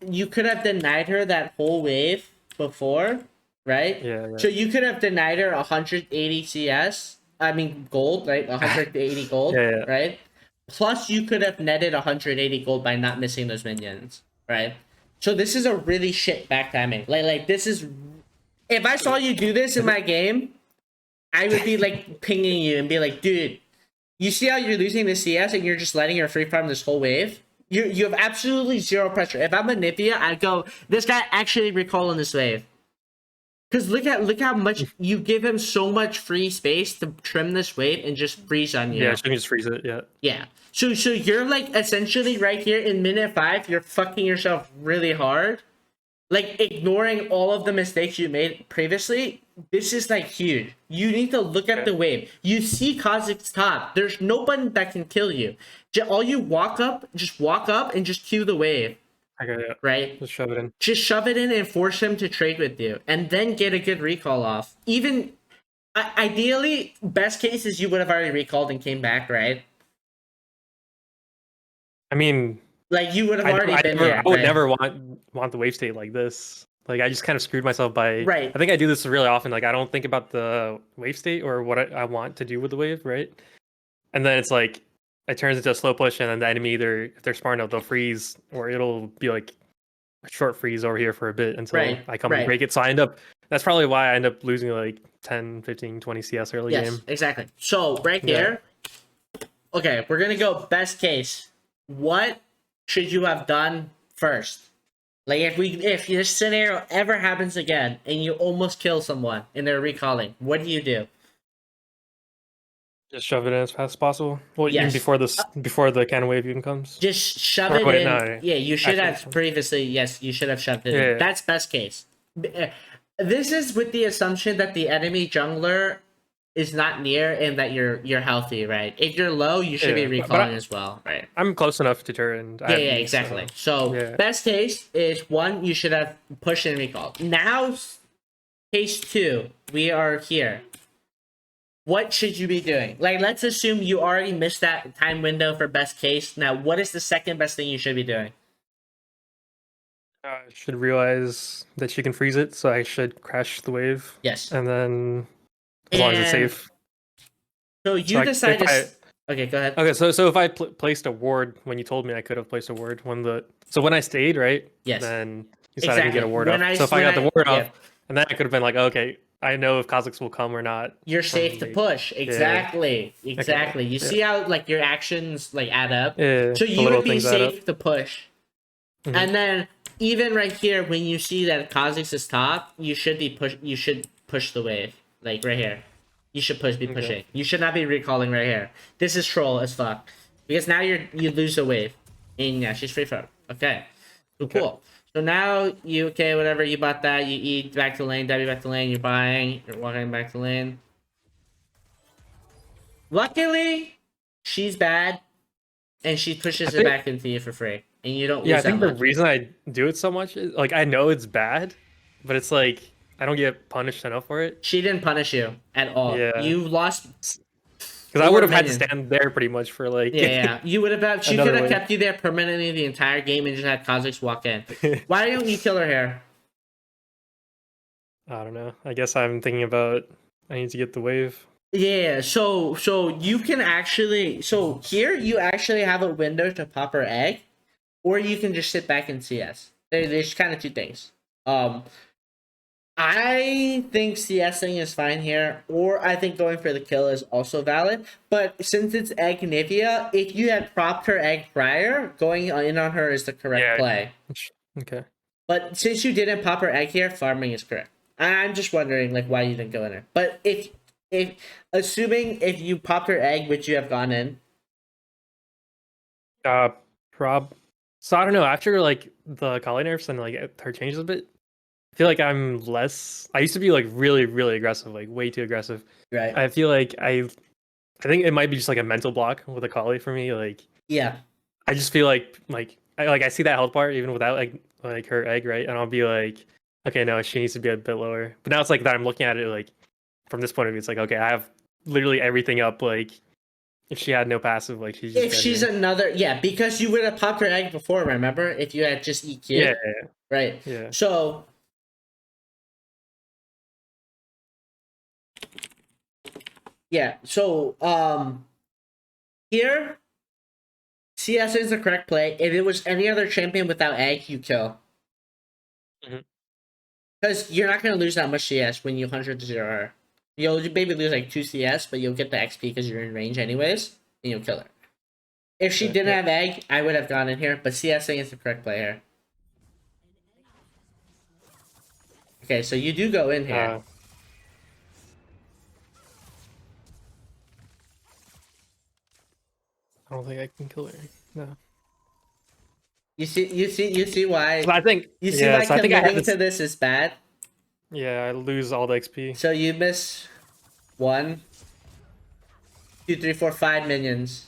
you could have denied her that whole wave before, right? Yeah. So you could have denied her 180 CS. I mean gold, right? 180 gold, Yeah. right? Plus you could have netted 180 gold by not missing those minions, right? So this is a really shit back timing. Like this is, if I saw you do this in my game, I would be like pinging you and be like, dude, you see how you're losing the CS and you're just letting her free farm this whole wave? You have absolutely zero pressure. If I'm a Nivea, I'd go, this guy actually recalling this wave. Because look how much you give him, so much free space to trim this wave and just freeze on you. Yeah, she can just freeze it. Yeah. Yeah. So you're like essentially right here in minute 5, you're fucking yourself really hard Like ignoring all of the mistakes you made previously, this is like huge. You need to look at Okay. the wave. You see Kazakh's top. There's no button that can kill you. All you just walk up and just cue the wave, Okay, yeah. right? Just shove it in. Just shove it in and force him to trade with you, and then get a good recall off. Even ideally, best case is you would have already recalled and came back, right? I mean, Like you would have already been here. I would right? never want the wave state like this. Like I just kind of screwed myself by. Right. I think I do this really often. Like I don't think about the wave state or what I want to do with the wave, right? And then it's like it turns into a slow push, and then the enemy either if they're smart enough, they'll freeze, or it'll be like a short freeze over here for a bit until Right, I come right. and break it. So I end up. That's probably why I end up losing like 10, 15, 20 CS early Yes, game. exactly. So right Yeah. here, okay, we're gonna go best case. What should you have done first? Like if this scenario ever happens again and you almost kill someone and they're recalling, what do you do? Just shove it in as fast as possible. Well, even Yes. before the cannon wave even comes. Just shove Or it wait, in. no, Yeah, you should actually- have previously. Yes, you should have shoved it Yeah, in. yeah. That's best case. This is with the assumption that the enemy jungler is not near and that you're healthy, right? If you're low, you should Yeah, be but recalling as well, right? I'm close enough to turn. Yeah, yeah, exactly. So yeah. best case is one, you should have pushed and recall. Now, case two, we are here. What should you be doing? Like, let's assume you already missed that time window for best case. Now, what is the second best thing you should be doing? I should realize that she can freeze it, so I should crash the wave. Yes. And then, as long as it's And safe. So you So decide to. Okay, go ahead. Okay, so if I placed a ward when you told me I could have placed a ward when I stayed, right? Yes. Then you said I can get a ward When up. I- So if I got when the ward yeah. up, and then I could have been like, okay, I know if Kazakhs will come or not. You're safe to Probably. push. Exactly. Exactly. You Yeah. see how like your actions like add up. Yeah, So the you little would be things add up. safe to push. Mhm. And then even right here, when you see that Kazakhs is top, you should be push. You should push the wave, like right here. You should be Okay. pushing. You should not be recalling right here. This is troll as fuck, because now you lose the wave, and yeah, she's free from. Okay, cool. So now whatever, you bought that. You eat back to lane, W back to lane. You're buying. You're walking back to lane. Luckily, she's bad, and she pushes it back into you for free, and you don't. Yeah, I lose think that the much. reason I do it so much is like I know it's bad, but it's like I don't get punished enough for it. She didn't punish you at all. Yeah. You lost. Because I would have had to minions. stand there pretty much for like. Yeah. You would have. She Another could have wave. kept you there permanently the entire game and just had Kazakhs walk in. Why don't you kill her here? I don't know. I guess I'm thinking about I need to get the wave. Yeah. So you can actually. So here you actually have a window to pop her egg, or you can just sit back and CS. There's kind of two things. I think CSing is fine here, or I think going for the kill is also valid. But since it's egg Nivea, if you had propped her egg prior, going in on her is the correct Yeah. play. Okay. But since you didn't pop her egg here, farming is correct. I'm just wondering like why you didn't go in there. But if assuming if you popped her egg, would you have gone in? So I don't know. After like the Akali nerfs and like her changes a bit, I feel like I'm less. I used to be like really, really aggressive, like way too aggressive. Right. I feel like I think it might be just like a mental block with Akali for me. Like Yeah. I just feel like I see that health bar even without like her egg, right? And I'll be like, okay, no, she needs to be a bit lower. But now it's like that I'm looking at it like from this point of view, it's like okay, I have literally everything up. Like if she had no passive, like she's just If dead she's here. another, yeah, because you would have popped her egg before. Remember, if you had just EQ. Yeah, Right. yeah. So. Yeah. So here, CS is the correct play. If it was any other champion without egg, you kill. Mhm. Because you're not gonna lose that much CS when you 100-0 her. You'll maybe lose like 2 CS, but you'll get the XP because you're in range anyways, and you'll kill her. If she Yeah, didn't yeah. have egg, I would have gone in here, but CSing is the correct play here. Okay, so you do go in here. I don't think I can kill her. No. You see why So I think you see why so I think I have committing this. to this is bad. Yeah, I lose all the XP. So you miss 1, 2, 3, 4, 5 minions.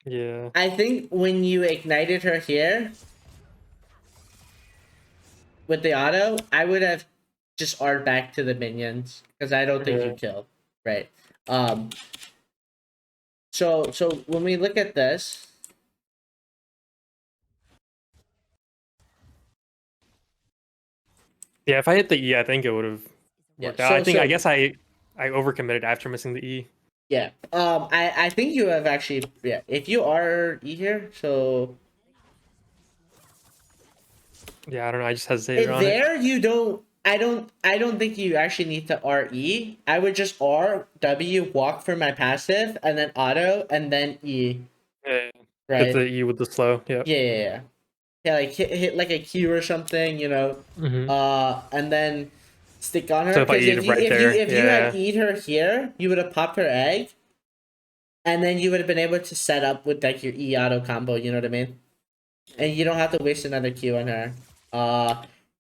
Yeah. I think when you ignited her here with the auto, I would have just R'd back to the minions because I don't think you Yeah. killed. Right. So when we look at this, Yeah, if I hit the E, I think it would have yeah. worked out. I So guess I overcommitted after missing the E. yeah. I think you have actually, yeah. If you are E here, so Yeah, I don't know. I just hesitated on it. there you don't. I don't think you actually need to RE. I would just RW walk for my passive and then auto and then E. Yeah. Hit Right. the E with the slow. Yeah. Yeah. Yeah, like hit like a Q or something, Mm-hmm. and then stick on her. So if I Because eat right there, if you had yeah. eat her here, you would have popped her egg, and then you would have been able to set up with like your E auto combo. You know what I mean? And you don't have to waste another Q on her.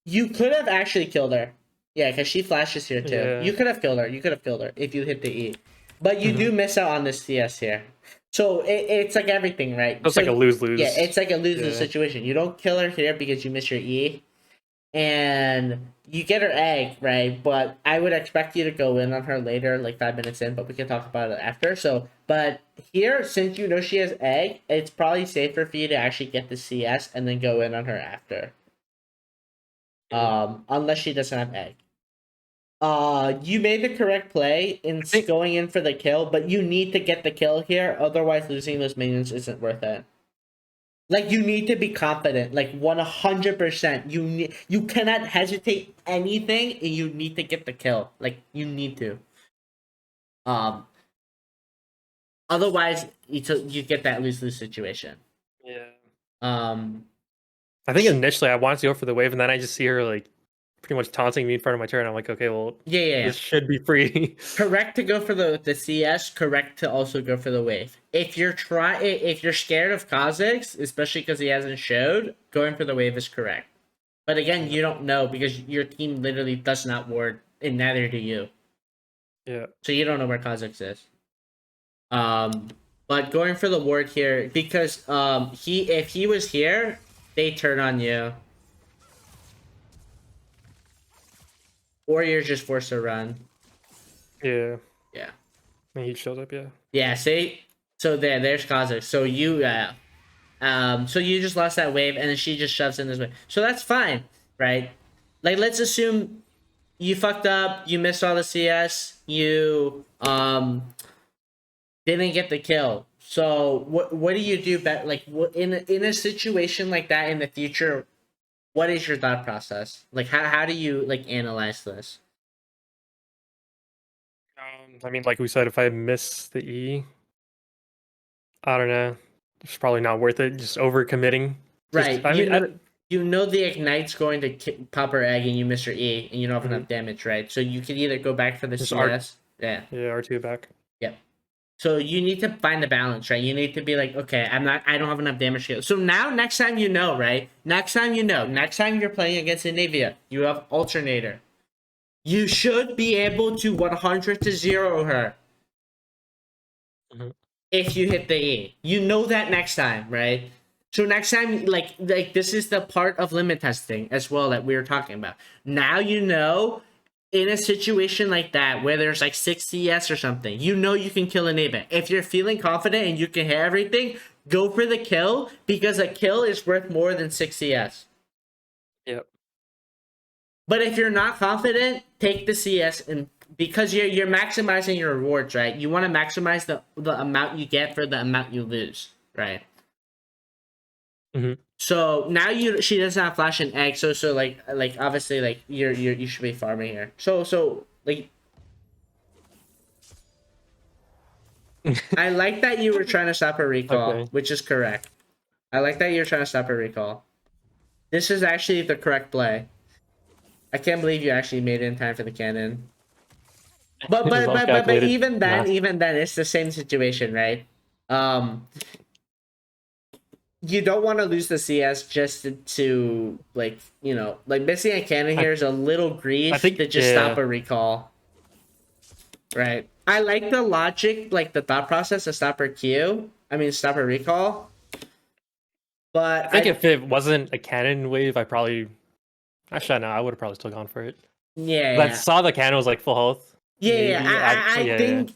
You could have actually killed her. Yeah, because she flashes here too. Yeah. You could have killed her. You could have killed her if you hit the E, but you Mhm. do miss out on the CS here. So it's like everything, right? It's So like a lose-lose. yeah, it's like a lose-lose Yeah. situation. You don't kill her here because you miss your E, and you get her egg, right? But I would expect you to go in on her later, like 5 minutes in, but we can talk about it after. So, but here, since you know she has egg, it's probably safer for you to actually get the CS and then go in on her after. Unless she doesn't have egg. You made the correct play in think- going in for the kill, but you need to get the kill here, otherwise losing those minions isn't worth it. Like, you need to be confident, like 100%. You cannot hesitate anything, and you need to get the kill. Like, you need to. Otherwise you get that lose-lose situation. Yeah. I I think initially I wanted to go for the wave, and then I just see her like pretty much taunting me in front of my turn. I'm like, okay, well, yeah. this should be free. Correct to go for the CS. Correct to also go for the wave. If you're scared of Kha'Zix, especially because he hasn't showed, going for the wave is correct. But again, you don't know because your team literally does not ward, and neither do you. Yeah. So you don't know where Kha'Zix is. But going for the ward here because if he was here, they turn on you, or you're just forced to run. Yeah. Yeah. And he shows up. Yeah. Yeah. See. So there's Kha'Zix. So you so you just lost that wave, and then she just shoves in this way. So that's fine, right? Like, let's assume you fucked up, you missed all the CS, you didn't get the kill. So what do you do? Like, in a situation like that in the future, what is your thought process? Like, how do you like analyze this? I mean, like we said, if I miss the E, I don't know. It's probably not worth it. Just over committing. Right. I mean, You know the ignite's going to pop her egg, and you miss your E, and you don't have enough damage, right? So you can either go back for the Just CS. Yeah. Yeah, R2 back. Yep. So you need to find the balance, right? You need to be like, okay, I don't have enough damage to kill. So now, next time you know, right? Next time you're playing against Anivia, you have Alternator. You should be able to 100 to 0 her. Mhm. If you hit the E. You know that next time, right? So next time, like this is the part of limit testing as well that we were talking about. Now you know, in a situation like that where there's like 6 CS or something, you know you can kill an Ava. If you're feeling confident and you can hit everything, go for the kill because a kill is worth more than 6 CS. Yep. But if you're not confident, take the CS, and because you're maximizing your rewards, right? You want to maximize the amount you get for the amount you lose, right? Mhm. So now she doesn't have flash and egg, so like obviously like you should be farming here. So like I like that you were trying to stop her recall, Okay. which is correct. I like that you're trying to stop her recall. This is actually the correct play. I can't believe you actually made it in time for the cannon. But It was all calculated. even then, it's the same situation, right? you don't want to lose the CS just to like, like missing a cannon here is a little grease think- to just stop a recall. Right. I like the logic, like the thought process to stop her Q. I mean, stop her recall. But I think if it wasn't a cannon wave, I probably... Actually, no, I would have probably still gone for it. yeah, But I saw the cannon was like full health. Yeah, Maybe I think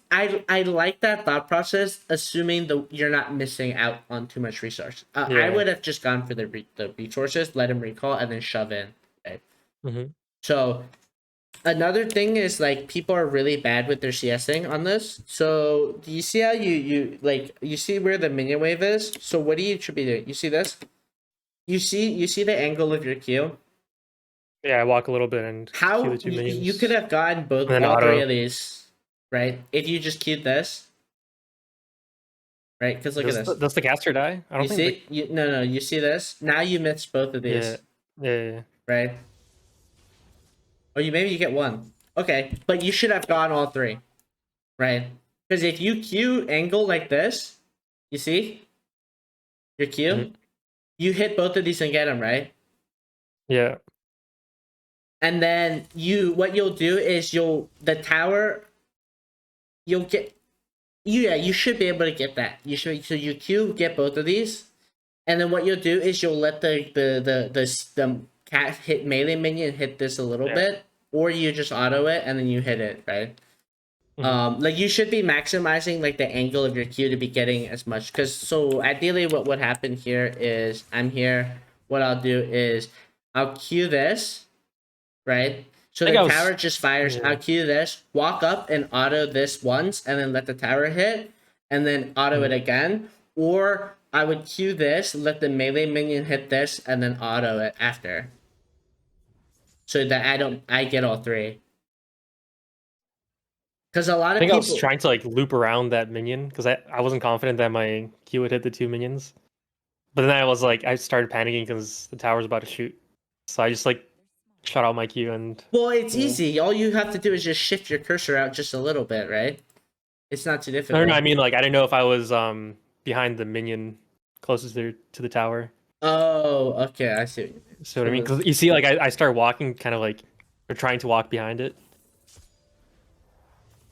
I like that thought process, assuming you're not missing out on too much resource. I Yeah. would have just gone for the resources, let him recall, and then shove in. Okay. Mhm. So another thing is like people are really bad with their CSing on this. So do you see how you see where the minion wave is? So what do you should be doing? You see this? You see the angle of your Q? Yeah, I walk a little bit and How Q the 2 minions. you could have gotten both And then all three auto. of these, right? If you just queued this, right? Because look at this. Does the caster die? I don't You think. see? No. You see this? Now you missed both of these, Yeah. right? Or maybe you get one. Okay, but you should have gone all three, right? Because if you queue angle like this, you see your queue, Mhm. you hit both of these and get them, right? Yeah. And then what you'll do is the tower, you'll get, you should be able to get that. You should, so you queue, get both of these, and then what you'll do is you'll let the cat hit melee minion hit this a little bit, or you just auto it and then you hit it, right? Like you should be maximizing like the angle of your queue to be getting as much, because so ideally what would happen here is I'm here. What I'll do is I'll queue this, right? So the tower just fires. Yeah. I'll queue this, walk up and auto this once, and then let the tower hit, and then auto it again. Or I would queue this, let the melee minion hit this, and then auto it after. So that I get all three. Because a lot of people... I was trying to like loop around that minion because I wasn't confident that my Q would hit the 2 minions. But then I started panicking because the tower was about to shoot. So I just like shut out my Q and... Well, it's easy. All you have to do is just shift your cursor out just a little bit, right? It's not too difficult. No, I mean like I didn't know if I was behind the minion closest to the tower. Oh, okay, I see what you mean. So what I mean, because you see, like I start walking, kind of like, or trying to walk behind it.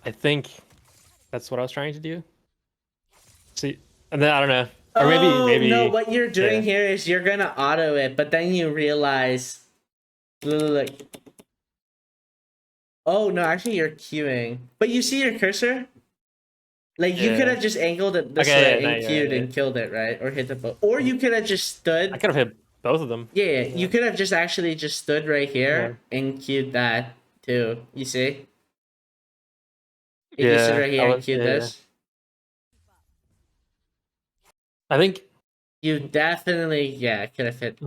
I think that's what I was trying to do. See, and then I don't know, or maybe no. What you're doing here is you're gonna auto it, but then you realize, like, oh no, actually you're queuing. But you see your cursor? Like you could have just angled it this way and queued and killed it, right? Or hit the boat. Or you could have just stood. I could have hit both of them. Yeah, you could have just actually just stood right here and queued that too. You see? If you stood right here and queued this. I think you definitely could have hit.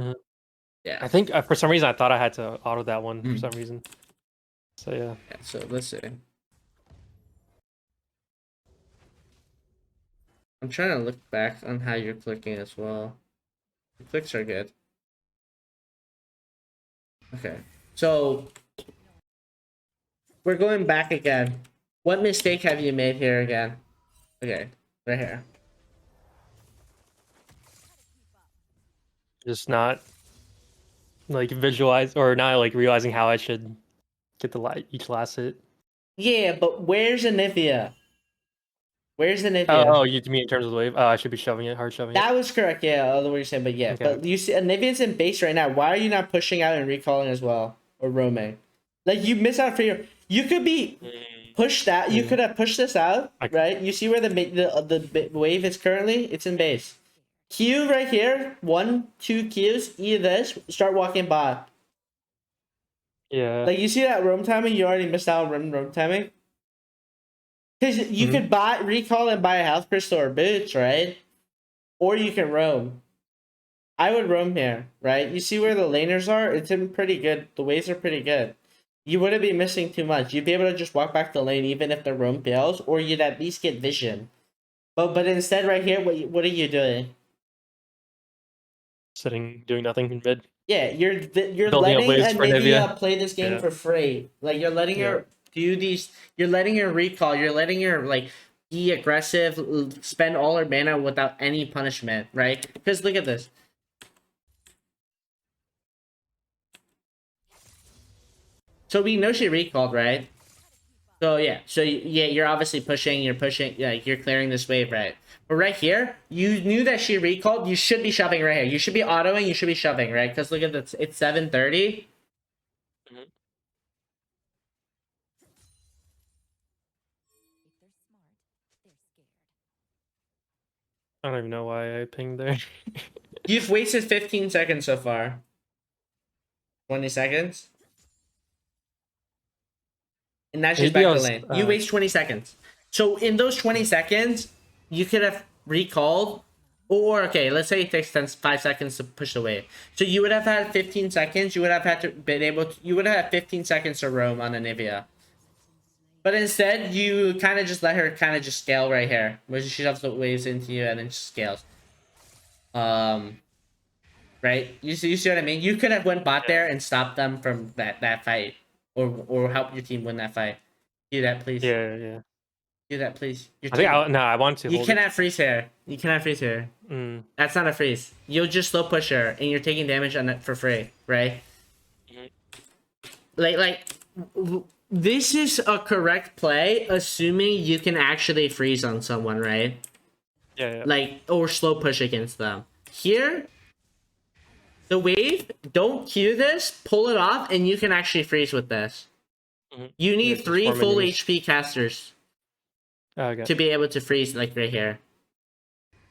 Yeah. I think for some reason I thought I had to auto that one for some reason. So yeah. So let's see. I'm trying to look back on how you're clicking as well. The clicks are good. Okay. So we're going back again. What mistake have you made here again? Okay, right here. Just not like visualize or not like realizing how I should get each last hit. Yeah, but where's Anivia? Where's Anivia? Oh, you mean in terms of the wave? I should be shoving it, hard shoving it. That was correct, yeah, all the way you're saying, but yeah. But you see Anivia's in base right now. Why are you not pushing out and recalling as well? Or roaming? Like you miss out for your... You could be pushed out. You could have pushed this out, right? You see where the wave is currently? It's in base. Q right here. 1, 2 Qs. E this. Start walking bot. Yeah. Like you see that roam timing? You already missed out on roam timing. Because you could recall and buy a health crystal or boots, right? Or you can roam. I would roam here, right? You see where the laners are? It's in pretty good. The waves are pretty good. You wouldn't be missing too much. You'd be able to just walk back the lane even if the roam fails, or you'd at least get vision. But instead right here, what are you doing? Sitting, doing nothing in mid. Yeah, you're Building letting Anivia play this game Yeah. for free. Like you're letting her do these. You're letting her recall. You're letting her like be aggressive, spend all her mana without any punishment, right? Because look at this. So we know she recalled, right? So yeah, you're obviously pushing, you're clearing this wave, right? But right here, you knew that she recalled, you should be shoving right here. You should be autoing, you should be shoving, right? Because look at this, it's 7:30. Mhm. If they're smart, they're scared. I don't even know why I pinged there. You've wasted 15 seconds so far. 20 seconds. And now she's Maybe back I to was. lane. You waste 20 seconds. So in those 20 seconds, you could have recalled, or okay, let's say it takes 5 seconds to push the wave. So you would have had 15 seconds. You would have had to been able to. You would have had 15 seconds to roam on Anivia. But instead, you kind of just let her kind of just scale right here, where she shoves the waves into you and then just scales. Right? You see what I mean? You could have went bot there and stopped them from that fight, or help your team win that fight. Do that, please. Yeah. Do that, please. Your I think team. I want to. You hold cannot freeze here. You cannot freeze here. it. Mm. That's not a freeze. You'll just slow push her, and you're taking damage on it for free, right? Mhm. This is a correct play, assuming you can actually freeze on someone, right? Yeah. Or slow push against them. Here, the wave, don't Q this, pull it off, and you can actually freeze with this. Mhm. You Yeah, need just 3 4 full minions. HP casters Oh, okay. to be able to freeze, like right here. Better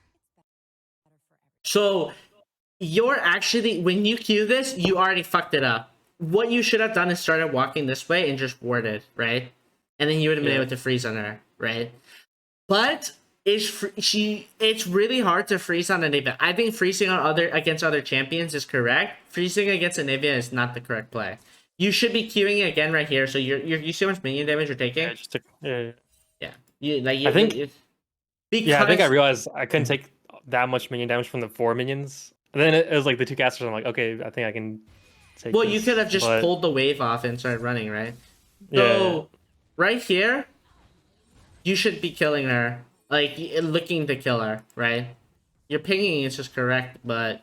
for everyone. So, you're actually, when you Q this, you already fucked it up. What you should have done is started walking this way and just warded, right? And then you would have been Yeah. able to freeze on her, right? But it's really hard to freeze on Anivia. I think freezing on against other champions is correct. Freezing against Anivia is not the correct play. You should be queuing it again right here. So you see how much minion damage you're taking? Yeah, just took. Yeah. Yeah. I think- because Yeah, I think I realized I couldn't take that much minion damage from the 4 minions. And then it was like the 2 casters. I'm like, okay, I think I can take. well, this, you could have just but- pulled the wave off and started running, right? Yeah. So right here, you should be killing her, like looking to kill her, right? Your pinging is just correct, but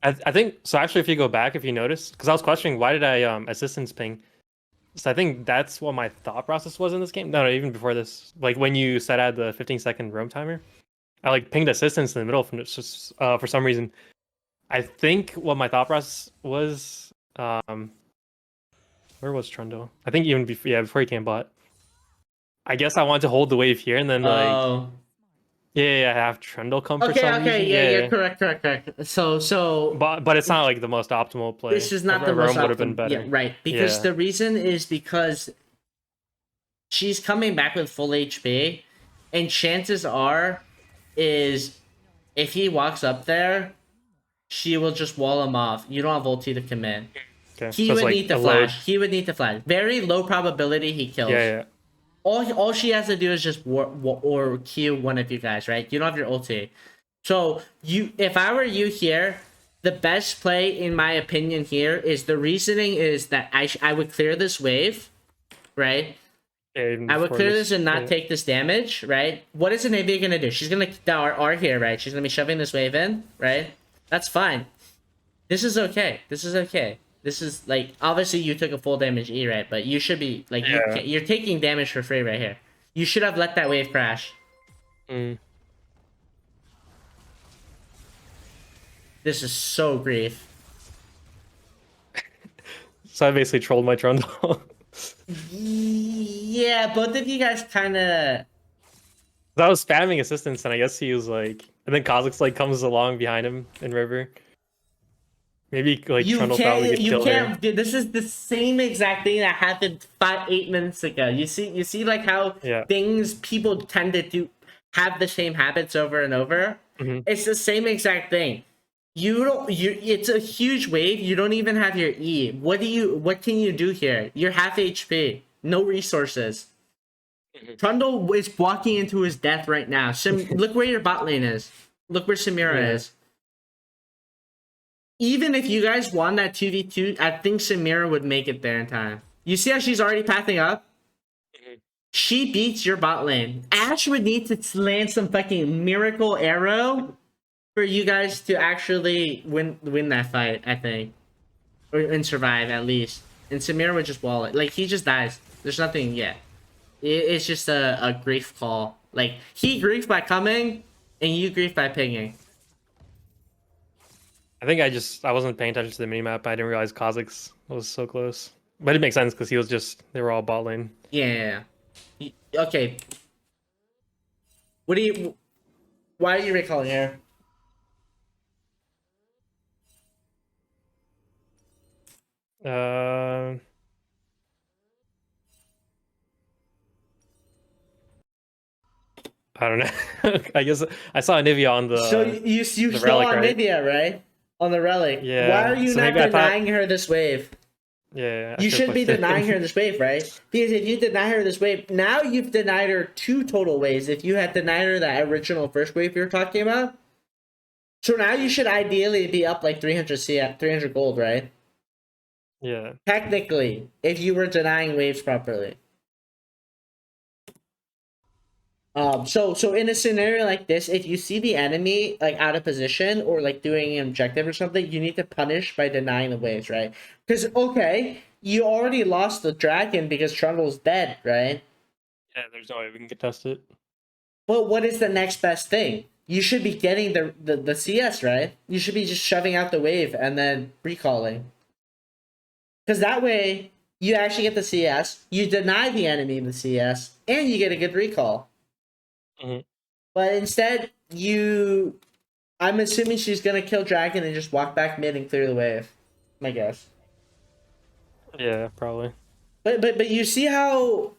I think so. Actually, if you go back, if you notice, because I was questioning why did I assistance ping. So I think that's what my thought process was in this game. No, even before this, like when you set out the 15-second roam timer, I like pinged assistance in the middle for some reason. I think what my thought process was, where was Trundle? I think even before he came bot. I guess I wanted to hold the wave here and then oh. have Trundle come for Okay, some okay, reason. yeah, correct. So But it's not like the most optimal play. this is not A the most roam would have been optimal. better. Yeah, right. Because Yeah. the reason is because she's coming back with full HP, and chances are, is if he walks up there, she will just wall him off. You don't have ulti to commit. Okay. He so it's would like need to a load. flash. He would need to flash. Very low probability he kills. Yeah. All she has to do is just or Q one of you guys, right? You don't have your ulti. So if I were you here, the best play in my opinion here is the reasoning is that I would clear this wave, right? Yeah, even I would before clear this and not yeah. take this damage, right? What is Anivia gonna do? She's gonna the R here, right? She's gonna be shoving this wave in, right? That's fine. This is okay. This is like obviously you took a full damage E, right? But you should be like Yeah. you're taking damage for free right here. You should have let that wave crash. Mm. This is so grief. So I basically trolled my Trundle. Yeah, both of you guys kind of. I was spamming assistance, and I guess he was like, and then Kha'Zix like comes along behind him in river. Maybe like You Trundle thought we can't. could You kill can't. her. Dude, this is the same exact thing that happened 8 minutes ago. You see, like how Yeah. things people tend to do have the same habits over and over. Mhm. It's the same exact thing. You don't. It's a huge wave. You don't even have your E. What can you do here? You're half HP. No resources. Trundle is walking into his death right now. Look where your bot lane is. Look where Samira Yeah. is. Even if you guys won that 2v2, I think Samira would make it there in time. You see how she's already pathing up? she beats your bot lane. Ashe would need to land some fucking miracle arrow for you guys to actually win that fight, I think. And survive, at least. And Samir would just wall it. Like, he just dies. There's nothing yet. It's just a grief call. Like, he griefed by coming, and you grief by pinging. I think I wasn't paying attention to the minimap. I didn't realize Kha'Zix was so close. But it makes sense because they were all bot lane. Yeah. Okay. Why are you recalling her? I don't know. I guess I saw Anivia on the. So you saw relic, right? Anivia, right? On the relic. Yeah. Why are you So not maybe I thought- denying her this wave? Yeah. I You should be played it. denying her this wave, right? Because if you deny her this wave, now you've denied her 2 total waves. If you had denied her that original first wave you're talking about, so now you should ideally be up like 300 gold, right? Yeah. Technically, if you were denying waves properly. So in a scenario like this, if you see the enemy like out of position or like doing an objective or something, you need to punish by denying the waves, right? Because okay, you already lost the dragon because Trundle's dead, right? Yeah. There's no way we can contest it. But what is the next best thing? You should be getting the CS, right? You should be just shoving out the wave and then recalling. Because that way, you actually get the CS, you deny the enemy the CS, and you get a good recall. Mhm. But instead, I'm assuming she's gonna kill Dragon and just walk back mid and clear the wave. My guess. Yeah, probably. But you see how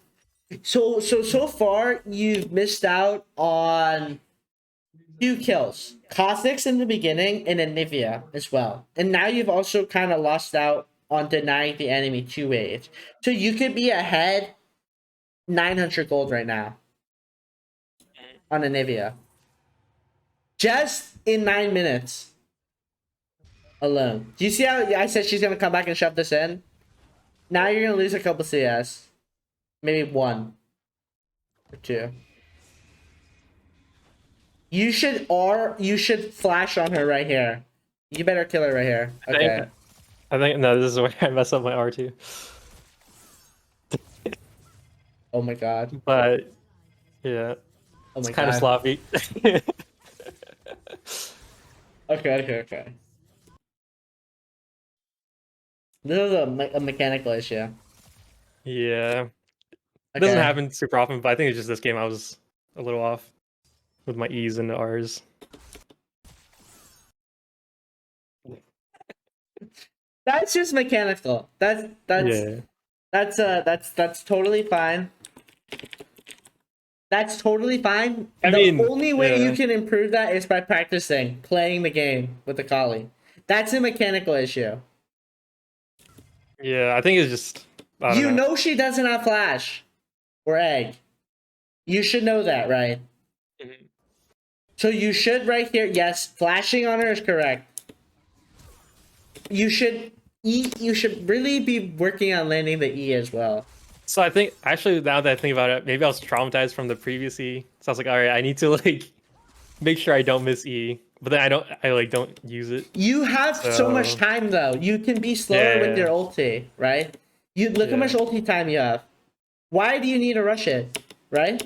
so far you've missed out on 2 kills. Kha'Zix in the beginning and Anivia as well. And now you've also kind of lost out on denying the enemy 2 waves. So you could be ahead 900 gold right now on Anivia. Just in 9 minutes alone. Do you see how I said she's going to come back and shove this in? Now you're going to lose a couple CS. Maybe 1 or 2. You should flash on her right here. You better kill her right here. Okay. I think no. This is where I messed up my R2. Oh my god. But yeah, Oh my it's kind of god. sloppy. Okay. This is a mechanical issue. Yeah, it Okay. doesn't happen super often, but I think it's just this game I was a little off with my E's and R's. That's just mechanical. That's totally fine. That's totally fine. I The mean, only way yeah. you can improve that is by practicing playing the game with Akali. That's a mechanical issue. Yeah, I think it's just I don't You know. know she doesn't have flash or egg. You should know that, right? Mhm. So you should right here. Yes, flashing on her is correct. You should really be working on landing the E as well. So I think actually now that I think about it, maybe I was traumatized from the previous E. So I was like, all right, I need to like make sure I don't miss E. But then I don't use it. You have so much So- time though. You can be slower with your ulti, right? You look how Yeah. much ulti time you have. Why do you need to rush it, right?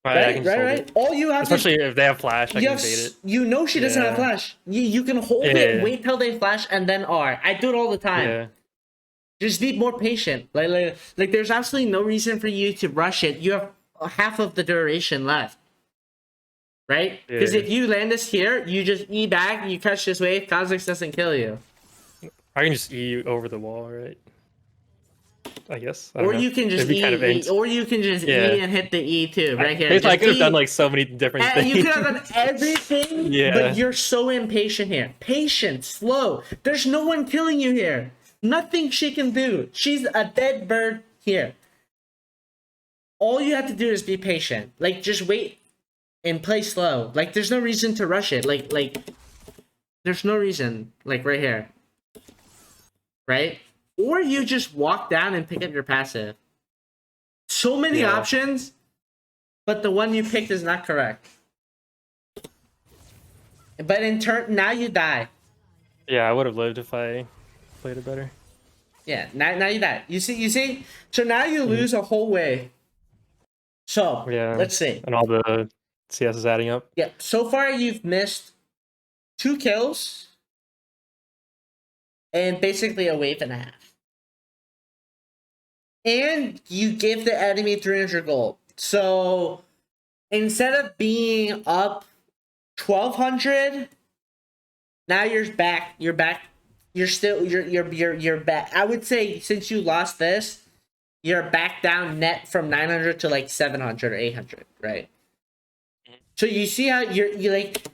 I can just hold Right. it. All you have Especially if they have flash, I you can have, bait it. you know she doesn't have Yeah. flash. You can hold Yeah. it, wait till they flash, and then R. I do it all the time. Yeah. Just be more patient. Like there's absolutely no reason for you to rush it. You have half of the duration left. Right? Because Yeah. if you land this here, you just E back, you catch this wave, Kha'Zix doesn't kill you. I can just E over the wall, right? I guess. I don't Or know. you can just It'd be kind of int. or you can just Yeah. E and hit the E too, right here. Basically, I Just could have E. done like so many different And things. you could have done everything, Yeah. but you're so impatient here. Patient, slow. There's no one killing you here. Nothing she can do. She's a dead bird here. All you have to do is be patient. Like, just wait and play slow. Like, there's no reason to rush it. Like, there's no reason. Like, right here. Right? Or you just walk down and pick up your passive. so many Yeah. options, but the one you picked is not correct. But in turn, now you die. Yeah, I would have lived if I played it better. Yeah, now you die. You see. So now you lose a whole wave. So Yeah. let's see. And all the CS is adding up. Yeah, so far you've missed 2 kills and basically a wave and a half. And you give the enemy 300 gold. So instead of being up 1200, now you're back. You're back. You're back. I would say since you lost this, you're back down net from 900 to like 700 or 800, right? So you see how you like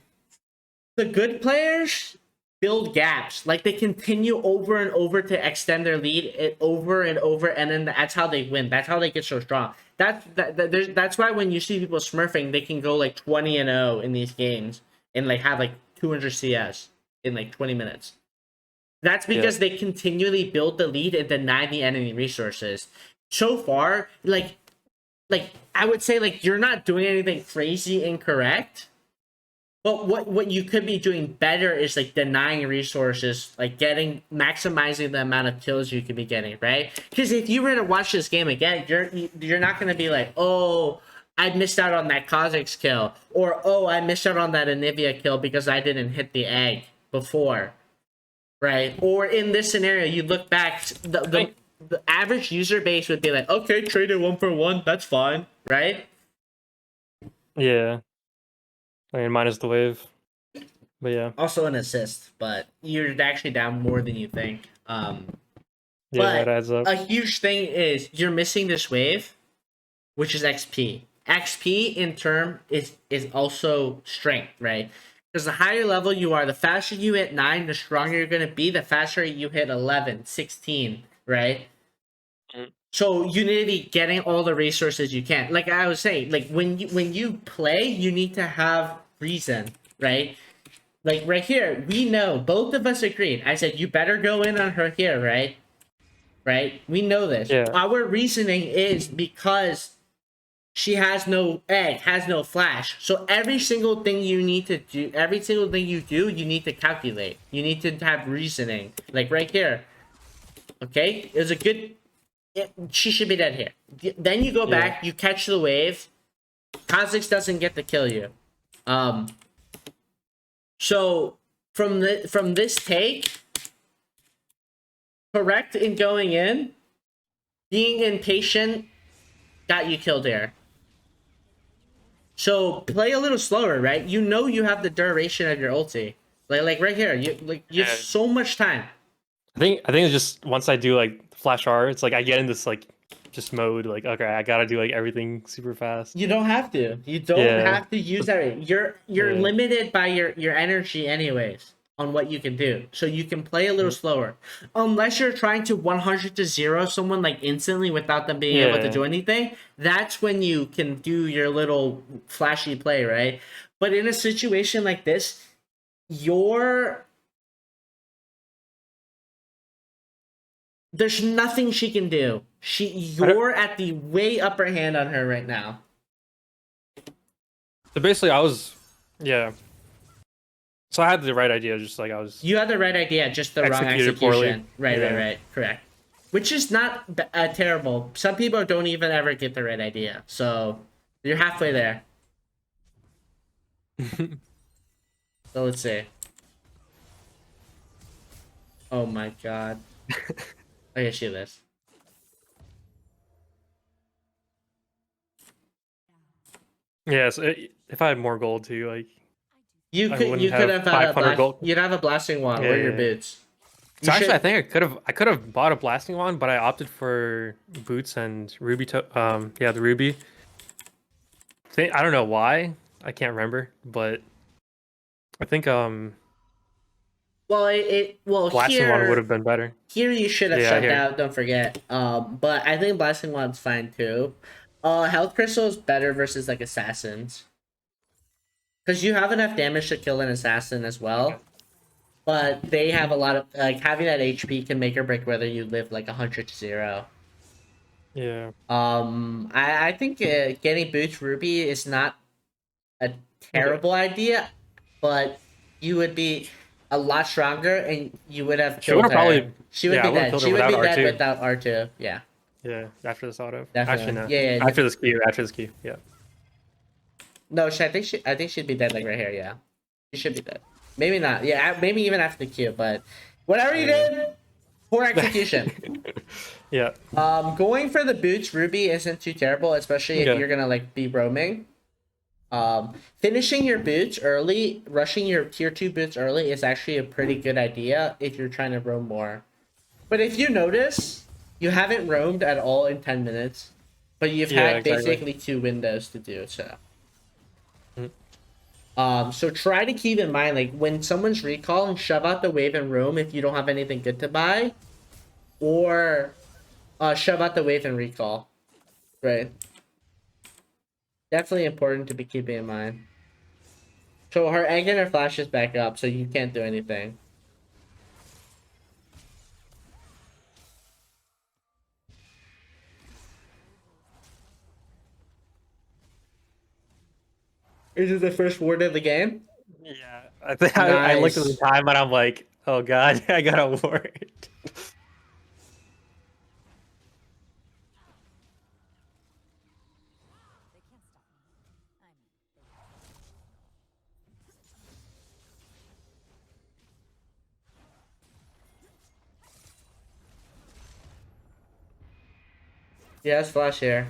the good players build gaps, like they continue over and over to extend their lead over and over, and then that's how they win. That's how they get so strong. That's why when you see people smurfing, they can go like 20-0 in these games and like have like 200 CS in like 20 minutes. That's because they continually build the lead and deny the enemy resources. So far, like I would say like you're not doing anything crazy incorrect. But what you could be doing better is like denying resources, like maximizing the amount of kills you could be getting, right? Because if you were to watch this game again, you're not gonna be like, oh, I missed out on that Kha'Zix kill, or oh, I missed out on that Anivia kill because I didn't hit the egg before, right? Or in this scenario, you look back, the average user base would be like, okay, traded 1 for 1, that's fine, right? Yeah. I mean, minus the wave. But yeah. Also an assist, but you're actually down more than you think. Yeah, But it adds up. a huge thing is you're missing this wave, which is XP. XP in turn is also strength, right? Because the higher level you are, the faster you hit 9, the stronger you're going to be, the faster you hit 11, 16, right? So you need to be getting all the resources you can. Like I was saying, like when you play, you need to have reason, right? Like right here, we know, both of us agreed. I said, you better go in on her here, right? Right? We know this. Yeah. Our reasoning is because she has no egg, has no flash. So every single thing you need to do, every single thing you do, you need to calculate. You need to have reasoning. Like right here. Okay? It was a good... she should be dead here. Then you go back, you catch the wave. Kha'Zix doesn't get to kill you. So from this take, correct in going in, being impatient got you killed there. So play a little slower, right? You know you have the duration of your ulti. Like right here, you have so much time. I think it's just once I do like flash R, it's like I get in this like just mode, like okay, I gotta do like everything super fast. You don't have to. You don't have to use that. You're limited by your energy anyways on what you can do. So you can play a little slower. Unless you're trying to 100 to 0 someone like instantly without them being able to do anything, that's when you can do your little flashy play, right? But in a situation like this, there's nothing she can do. You're at the way upper hand on her right now. So basically, So I had the right idea, just like I was. You had the right idea, just the wrong execution. Poorly. Right. Correct. Which is not terrible. Some people don't even ever get the right idea. So you're halfway there. So let's see. Oh my god. I can see this. Yeah, so if I had more gold too, like You I could wouldn't have have had 500 gold. you'd have a blasting wand or your Yeah. boots. So actually, I think I could have bought a blasting wand, but I opted for boots and ruby. The ruby. I don't know why. I can't remember, but I think blasting here wand would have been better. here you should have shut down. Don't forget. But I think blasting wand's fine too. Health crystal is better versus like assassins, because you have enough damage to kill an assassin as well. But they have a lot of, like, having that HP can make or break whether you live like 100 to 0. Yeah. I think getting boots Ruby is not a terrible idea, but you would be a lot stronger and you would have She would killed have her. probably. She would Yeah, I be would have dead. killed her She would without be dead R2. without R2. Yeah, Yeah, after this auto. Actually, definitely. no. Yeah, yeah. After this Q. After this Q. Yeah. No, I think she'd be dead like right here. Yeah, she should be dead. Maybe not. Yeah, maybe even after the Q. But whatever you Yeah. did, poor execution. Yeah. Going for the boots Ruby isn't too terrible, especially if Okay. you're gonna like be roaming. Finishing your boots early, rushing your tier 2 boots early is actually a pretty good idea if you're trying to roam more. But if you notice, you haven't roamed at all in 10 minutes, but you've Yeah, had exactly. basically 2 windows to do so. Mm. So try to keep in mind, like, when someone's recalling, shove out the wave and roam if you don't have anything good to buy, or shove out the wave and recall, right? Definitely important to be keeping in mind. So her egg and her flash is back up, so you can't do anything. Is it the first word of the game? Yeah. I think I looked at the Nice. time and I'm like, oh god, I got a ward. They can't stop me. I mean, He has flash here.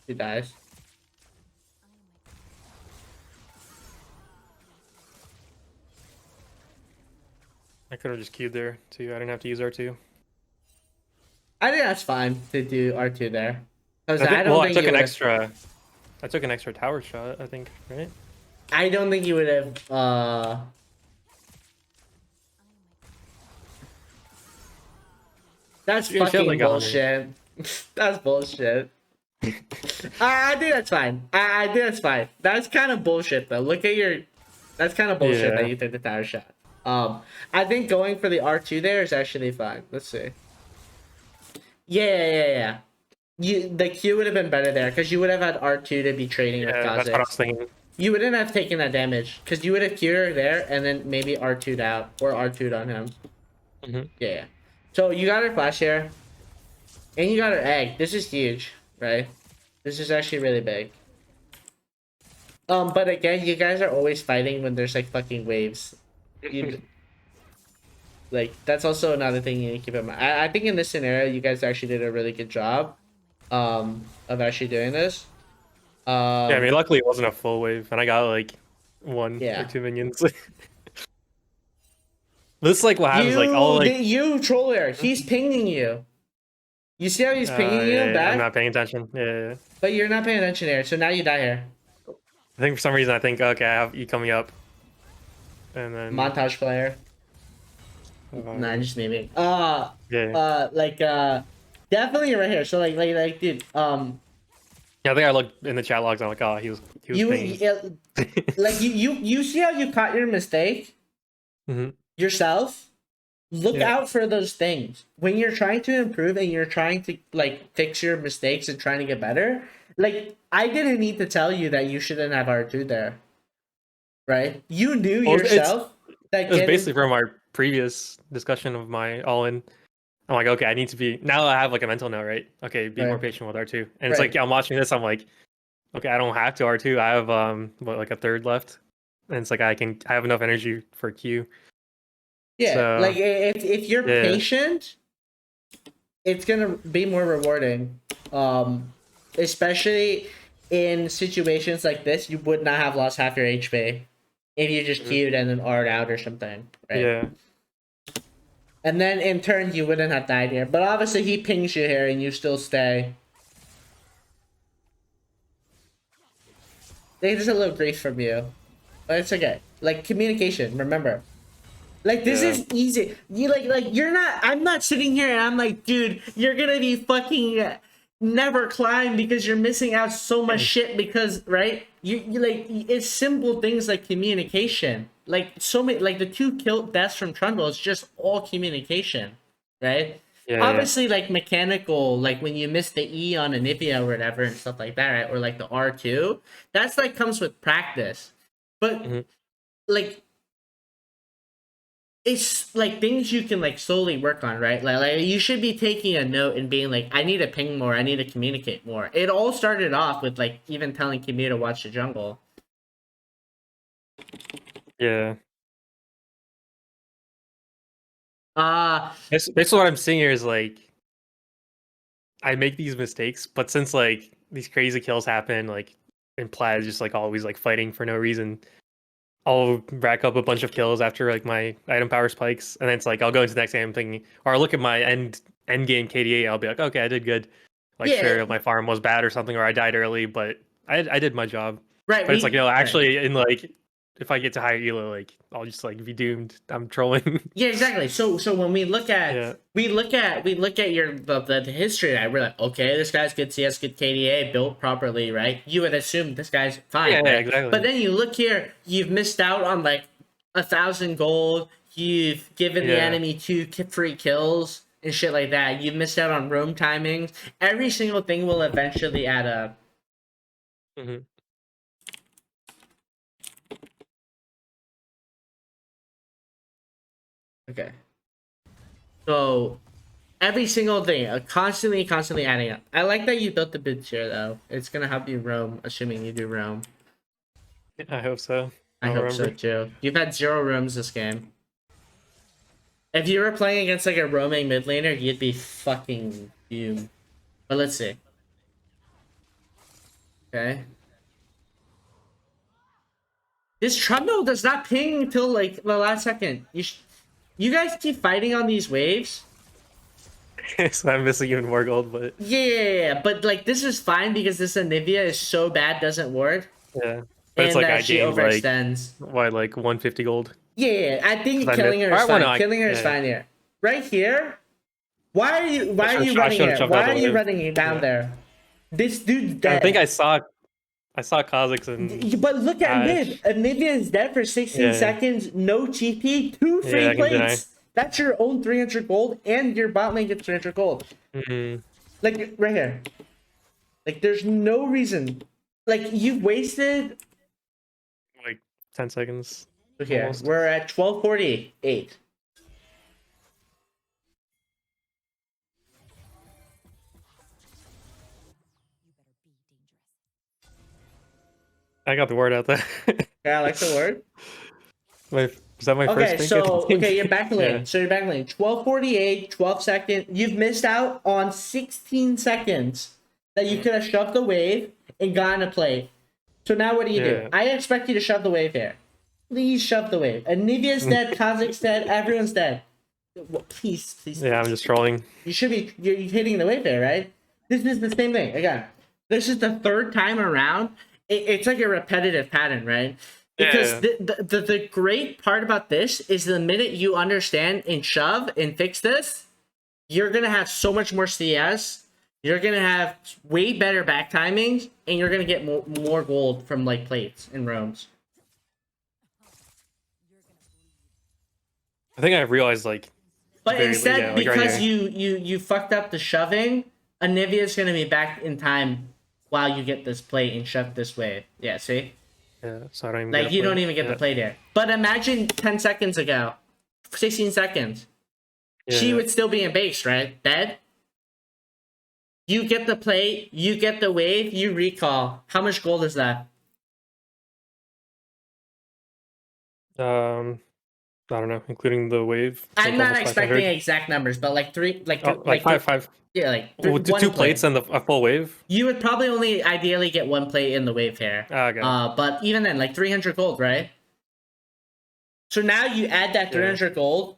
He dies. I could have just queued there too. I didn't have to use R2. I think that's fine to do R2 there. Because I think, I don't well, I think took you an would extra. I took an extra tower shot. I think, right? I don't think you would have That's Yeah, she had, fucking like, 100. bullshit. That's bullshit. I think that's fine. I think that's fine. That's kind of bullshit though. Look at your. That's kind of bullshit Yeah. that you took the tower shot. I think going for the R2 there is actually fine. Let's see. Yeah. The Q would have been better there because you would have had R2 to be trading with Yeah, that's what I Kha'Zix. was thinking. You wouldn't have taken that damage because you would have Q'd her there and then maybe R2'd out or R2'd on him. Mhm. Yeah. So you got her flash here. And you got her egg. This is huge, right? This is actually really big. But again, you guys are always fighting when there's like fucking waves. You like that's also another thing you need to keep in mind. I think in this scenario, you guys actually did a really good job, of actually doing this. Yeah, I mean, luckily it wasn't a full wave, and I got like 1 Yeah. or 2 minions. This is like what happens. Like, all like, you troller, he's pinging you. You see how he's pinging you yeah, back, I'm not paying attention. Yeah. but you're not paying attention here. So now you die here. I think for some reason I think, okay, I have E coming up, and then Montage player. uh, Nah, just maybe. yeah. Definitely right here. So like, dude, Yeah, I think I looked in the chat logs. I'm like, oh, he was you paying. like you see how you caught your mistake Mhm. yourself. Look Yeah. out for those things when you're trying to improve and you're trying to like fix your mistakes and trying to get better. Like I didn't need to tell you that you shouldn't have R2 there, right? You knew Well, yourself that It was getting- basically from our previous discussion of my all-in. I'm like, okay, I need to be now. I have like a mental note, right? Okay, be more Right. patient with R2, and it's Right. like, yeah, I'm watching this. I'm like, okay, I don't have to R2. I have what, like a third left, and it's like I have enough energy for Q. Yeah, So, like if you're yeah. patient, it's gonna be more rewarding. Especially in situations like this, you would not have lost half your HP if you just Mhm. queued and then R'd out or something, right? Yeah, And then in turn, you wouldn't have died here. But obviously, he pings you here and you still stay. There's a little grief from you, but it's okay. Like communication, remember. Like this Yeah. is easy. You like you're not. I'm not sitting here and I'm like, dude, you're gonna be fucking never climb because you're missing out so much shit because right. You like it's simple things like communication. Like so many like the 2 kill deaths from Trundle is just all communication, right? Yeah, obviously like mechanical, like when you miss the E on Anivia or whatever and stuff like that, right? Or like the R2, that's like comes with practice. But Mhm. like it's like things you can like slowly work on, right? Like you should be taking a note and being like, I need to ping more, I need to communicate more. It all started off with like even telling Kimi to watch the jungle. Yeah. Uh Basically, what I'm seeing here is like I make these mistakes, but since like these crazy kills happen, like and Plaid is just like always like fighting for no reason, I'll rack up a bunch of kills after like my item power spikes, and then it's like I'll go into the next game thinking, or I'll look at my end game KDA, I'll be like, okay, I did good. Like yeah, sure, my farm was bad or something, or I died early, but I did my job. right. But it's like no, Right. actually, in like if I get to higher elo, like I'll just like be doomed. I'm trolling. Yeah, exactly. So when we look at Yeah. we look at your the history, right? We're like, okay, this guy's good CS, good KDA, built properly, right? You would assume this guy's fine, Yeah, right? exactly. But then you look here, you've missed out on like 1,000 gold. You've given the Yeah. enemy 2 free kills and shit like that. You've missed out on roam timings. Every single thing will eventually add up. Hmm. Okay. So every single thing, constantly adding up. I like that you built the bid tier though. It's gonna help you roam, assuming you do roam. I hope so. I I'll hope so remember. too. You've had 0 roams this game. If you were playing against like a roaming mid laner, you'd be fucking fumed. But let's see. Okay. This Trundle does not ping until like the last second. You guys keep fighting on these waves. So I'm missing even more gold, but Yeah, but like this is fine because this Anivia is so bad doesn't work. yeah. But it's And like that I she gained like overextends. what, like 150 gold. Yeah, I think 'Cause I killing missed. her All is right, well, no, fine. Killing her is yeah. fine here. Right here. Why are you I running should've here? shoved Why out are the you wave. running down Yeah. there? This dude's I dead. think I saw Kha'Zix and But look at mid. Ash. Anivia is dead for 16 Yeah. seconds, no TP, 2 free Yeah, I can deny. plates. That's your own 300 gold, and your bot lane gets 300 gold. Mhm. Like right here. Like there's no reason. Like you've wasted. Like 10 seconds. Look here, Almost. we're at 12:48. You better be dangerous. I got the word out there. Yeah, I like the word. Was that my Okay, first thing? so you're back lane. Yeah. So you're back lane. 12:48, 12 seconds. You've missed out on 16 seconds that you could have shoved the wave and gotten a play. So now what do you do? Yeah. I expect you to shove the wave here. Please shove the wave. Anivia's dead, Kha'Zix's dead, everyone's dead. Please. Yeah, I'm just trolling. You should be you're hitting the wave there, right? This is the same thing. Again, this is the third time around. It's like a repetitive pattern, right? Because Yeah. the great part about this is the minute you understand and shove and fix this, you're gonna have so much more CS. You're gonna have way better back timings, and you're gonna get more gold from like plates and roams. You're gonna bleed. I think I realized like But Very- instead, yeah, like right because here. you fucked up the shoving, Anivia's gonna be back in time while you get this plate and shove this wave. Yeah, see? yeah, so I don't even Like get a you play. don't even get Yeah. the play there. But imagine 10 seconds ago, 16 seconds. She Yeah. would still be in base, right? Dead. You get the play, you get the wave, you recall. How much gold is that? I don't know, including the wave. It's I'm like not almost expecting 500. exact numbers, but like three, Oh, like five. yeah, like Well, one two play. plates and a full wave. You would probably only ideally get one plate in the wave here. Okay. But even then, like 300 gold, right? So now you add that 300 gold.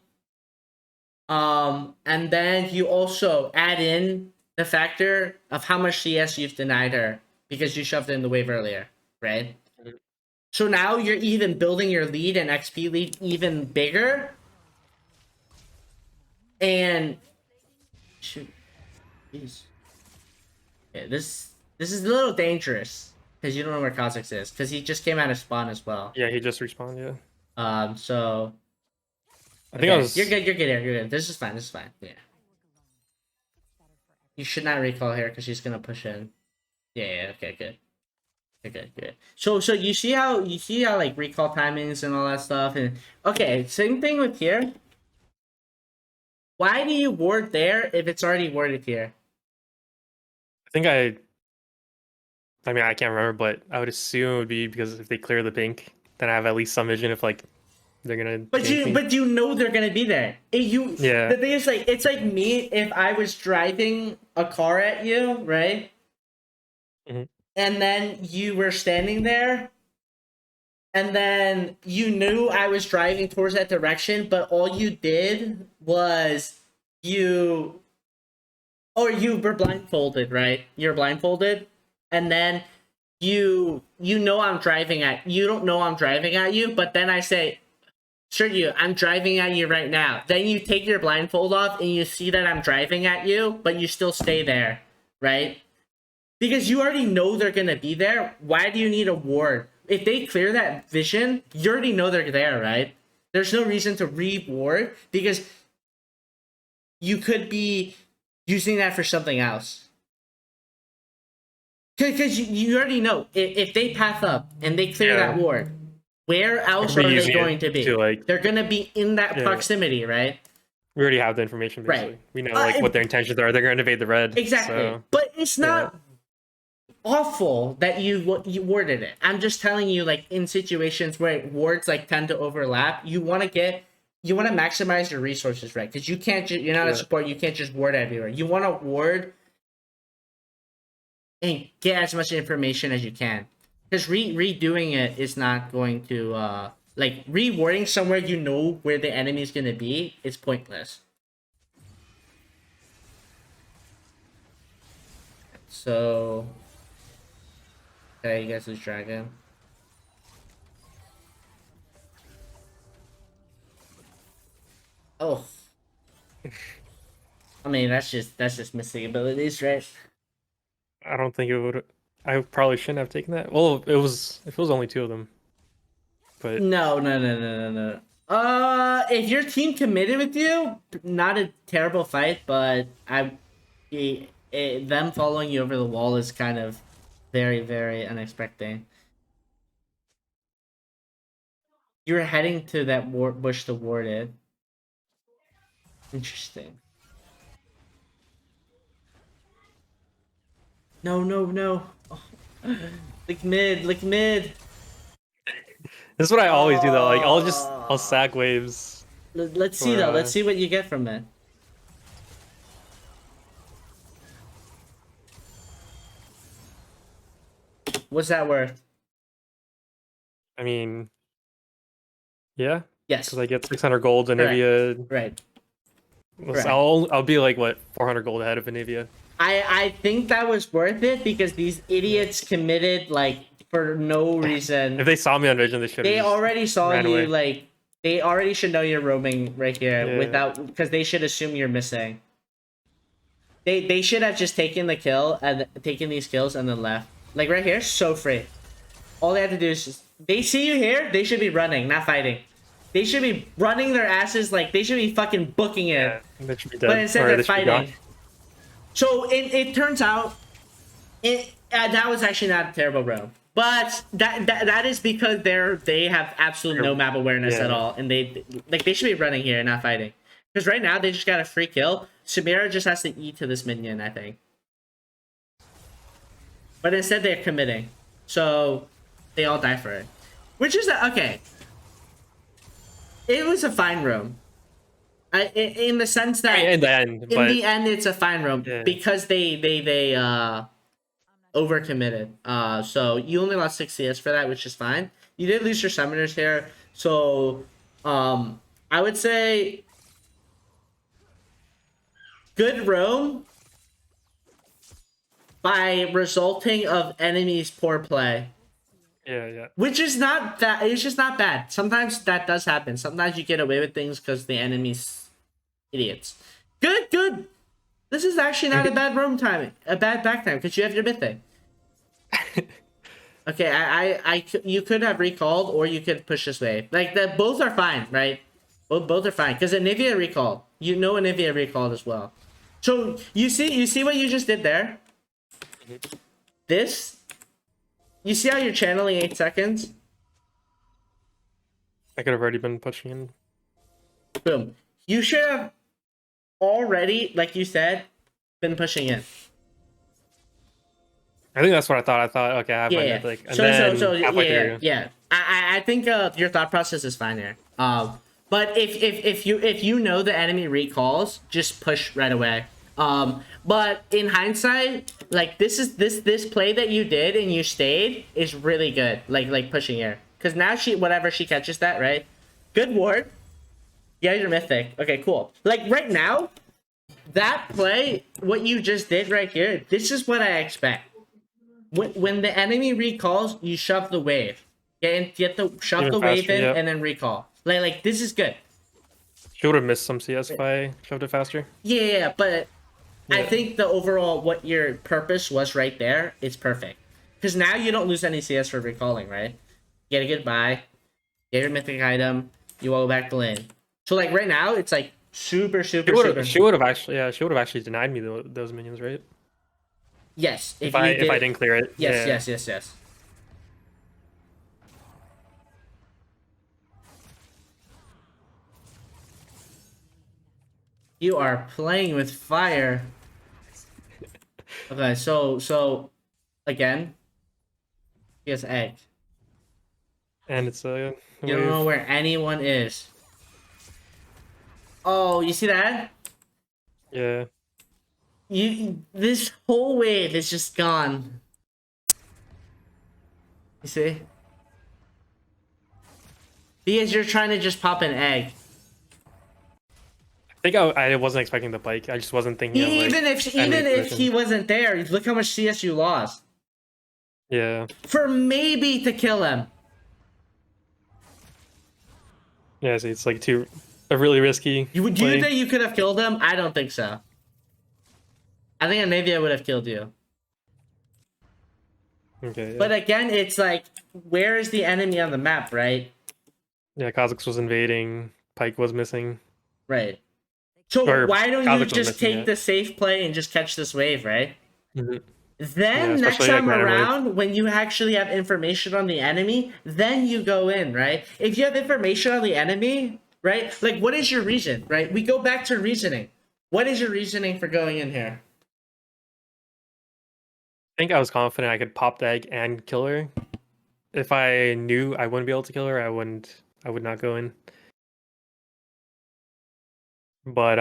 And then you also add in the factor of how much CS you've denied her because you shoved in the wave earlier, right? Mhm. So now you're even building your lead and XP lead even bigger. And shoot, jeez, yeah, this is a little dangerous because you don't know where Kha'Zix is because he just came out of spawn as well. Yeah, he just respawned. Yeah. So I think okay, I was. you're good. You're good here. You're good. This is fine. Yeah. You should not recall here because she's gonna push in. Yeah, okay, good. Okay, good. So you see how like recall timings and all that stuff, and okay, same thing with here. Why do you ward there if it's already warded here? I think I mean, I can't remember, but I would assume it would be because if they clear the pink, then I have at least some vision if like they're gonna. But you know they're gonna be there. Yeah. The thing is, like, it's like me if I was driving a car at you, right? Mhm. And then you were standing there, and then you knew I was driving towards that direction, but all you did was you were blindfolded, right? You're blindfolded, and then you know I'm driving at you don't know I'm driving at you, but then I say, sure, I'm driving at you right now. Then you take your blindfold off and you see that I'm driving at you, but you still stay there, right? Because you already know they're gonna be there. Why do you need a ward? If they clear that vision, you already know they're there, right? There's no reason to re-ward because you could be using that for something else. Because you already know if they path up and they clear that ward, where else are they going to be? They're gonna be in that proximity, right? We already have the information, basically. Right. We know like what their intentions are. They're gonna invade the red. Exactly. So, but it's not awful that you warded it. I'm just telling you, like, in situations where wards like tend to overlap, you want to maximize your resources, right? Because you can't you're not a support, you can't just ward everywhere. You want to ward and get as much information as you can. Because redoing it is not going to like rewarding somewhere you know where the enemy is gonna be is pointless. So okay, you guys lose dragon. Oh. I mean that's just missing abilities, right? I don't think it would. I probably shouldn't have taken that. Well, it was only 2 of them. But no. If your team committed with you, not a terrible fight, but them following you over the wall is kind of very, very unexpected. You're heading to that bush to ward it. Interesting. No. Oh. Lick mid. this is what I always do though. Like I'll sack waves. Let's see though. Let's see what you get from it. What's that worth? I mean, yeah. Yes. Because I get 600 gold and Anivia. Right. I'll be like what 400 gold ahead of Anivia. I think that was worth it because these idiots committed like for no reason. If they saw me on Vision, they should. They already saw you away. Like they already should know you're roaming right here without because they should assume you're missing. They should have just taken the kill and taken these kills and then left. Like right here, so free. All they have to do is just they see you here, they should be running, not fighting. They should be running their asses like they should be fucking booking it. Yeah, they should be dead. But instead they're fighting. So it turns out that was actually not a terrible roam. But that is because they have absolutely no map awareness at all, and they should be running here and not fighting. Because right now they just got a free kill. Samira just has to E to this minion, I think. But instead they're committing, so they all die for it, which is okay. It was a fine roam. In the sense that in the end, it's a fine roam because they overcommitted. So you only lost 6 CS for that, which is fine. You did lose your summoners here, so I would say good roam by resulting of enemies' poor play. Yeah. Which is not that. It's just not bad. Sometimes that does happen. Sometimes you get away with things because the enemy's idiots. Good. This is actually not a bad roam timing. A bad back time because you have your mythic. Okay, you could have recalled or you could push this wave. Like both are fine, right? Both are fine because Anivia recalled. You know Anivia recalled as well. So you see what you just did there? This, you see how you're channeling 8 seconds? I could have already been pushing in. Boom. You should have already, like you said, been pushing in. I think that's what I thought. I thought, okay, I have my Yeah. mythic, and So then yeah, halfway yeah, through. yeah. I think your thought process is fine here. But if you know the enemy recalls, just push right away. But in hindsight, like this play that you did and you stayed is really good. Like pushing here, because now whatever she catches that, right? Good ward. Yeah, you're mythic. Okay, cool. Like right now, that play, what you just did right here, this is what I expect. When the enemy recalls, you shove the wave. Shove Even the wave faster, in yep. and then recall. Like this is good. She would have missed some CS if I shoved it faster. Yeah, but I Yeah. think the overall what your purpose was right there is perfect. Because now you don't lose any CS for recalling, right? Get a goodbye, get your mythic item, you go back to lane. So like right now, it's like super. She would have actually denied me those minions, right? Yes, If I didn't clear it. Yes, Yeah. yes. You are playing with fire. Okay, so again, he has egg. And it's a You don't know wave. where anyone is. Oh, you see that? Yeah. This whole wave is just gone. You see? Because you're trying to just pop an egg. I think I wasn't expecting the bike. I just wasn't thinking of like Even if he wasn't there, look how much CS you lost. Yeah. For maybe to kill him. Yeah, see, it's like a really risky Do you play. think you could have killed him? I don't think so. I think Anavia would have killed you. Okay, yeah. But again, it's like, where is the enemy on the map, right? Yeah, Kha'Zix was invading, Pike was missing. Right. So Or why don't you Kha'Zix was just missing, take yeah. the safe play and just catch this wave, right? Mhm. Then Yeah, next especially, like, time Madden Wave. around, when you actually have information on the enemy, then you go in, right? If you have information on the enemy, right? Like, what is your reason, right? We go back to reasoning. What is your reasoning for going in here? I think I was confident I could pop the egg and kill her. If I knew I wouldn't be able to kill her, I would not go in. But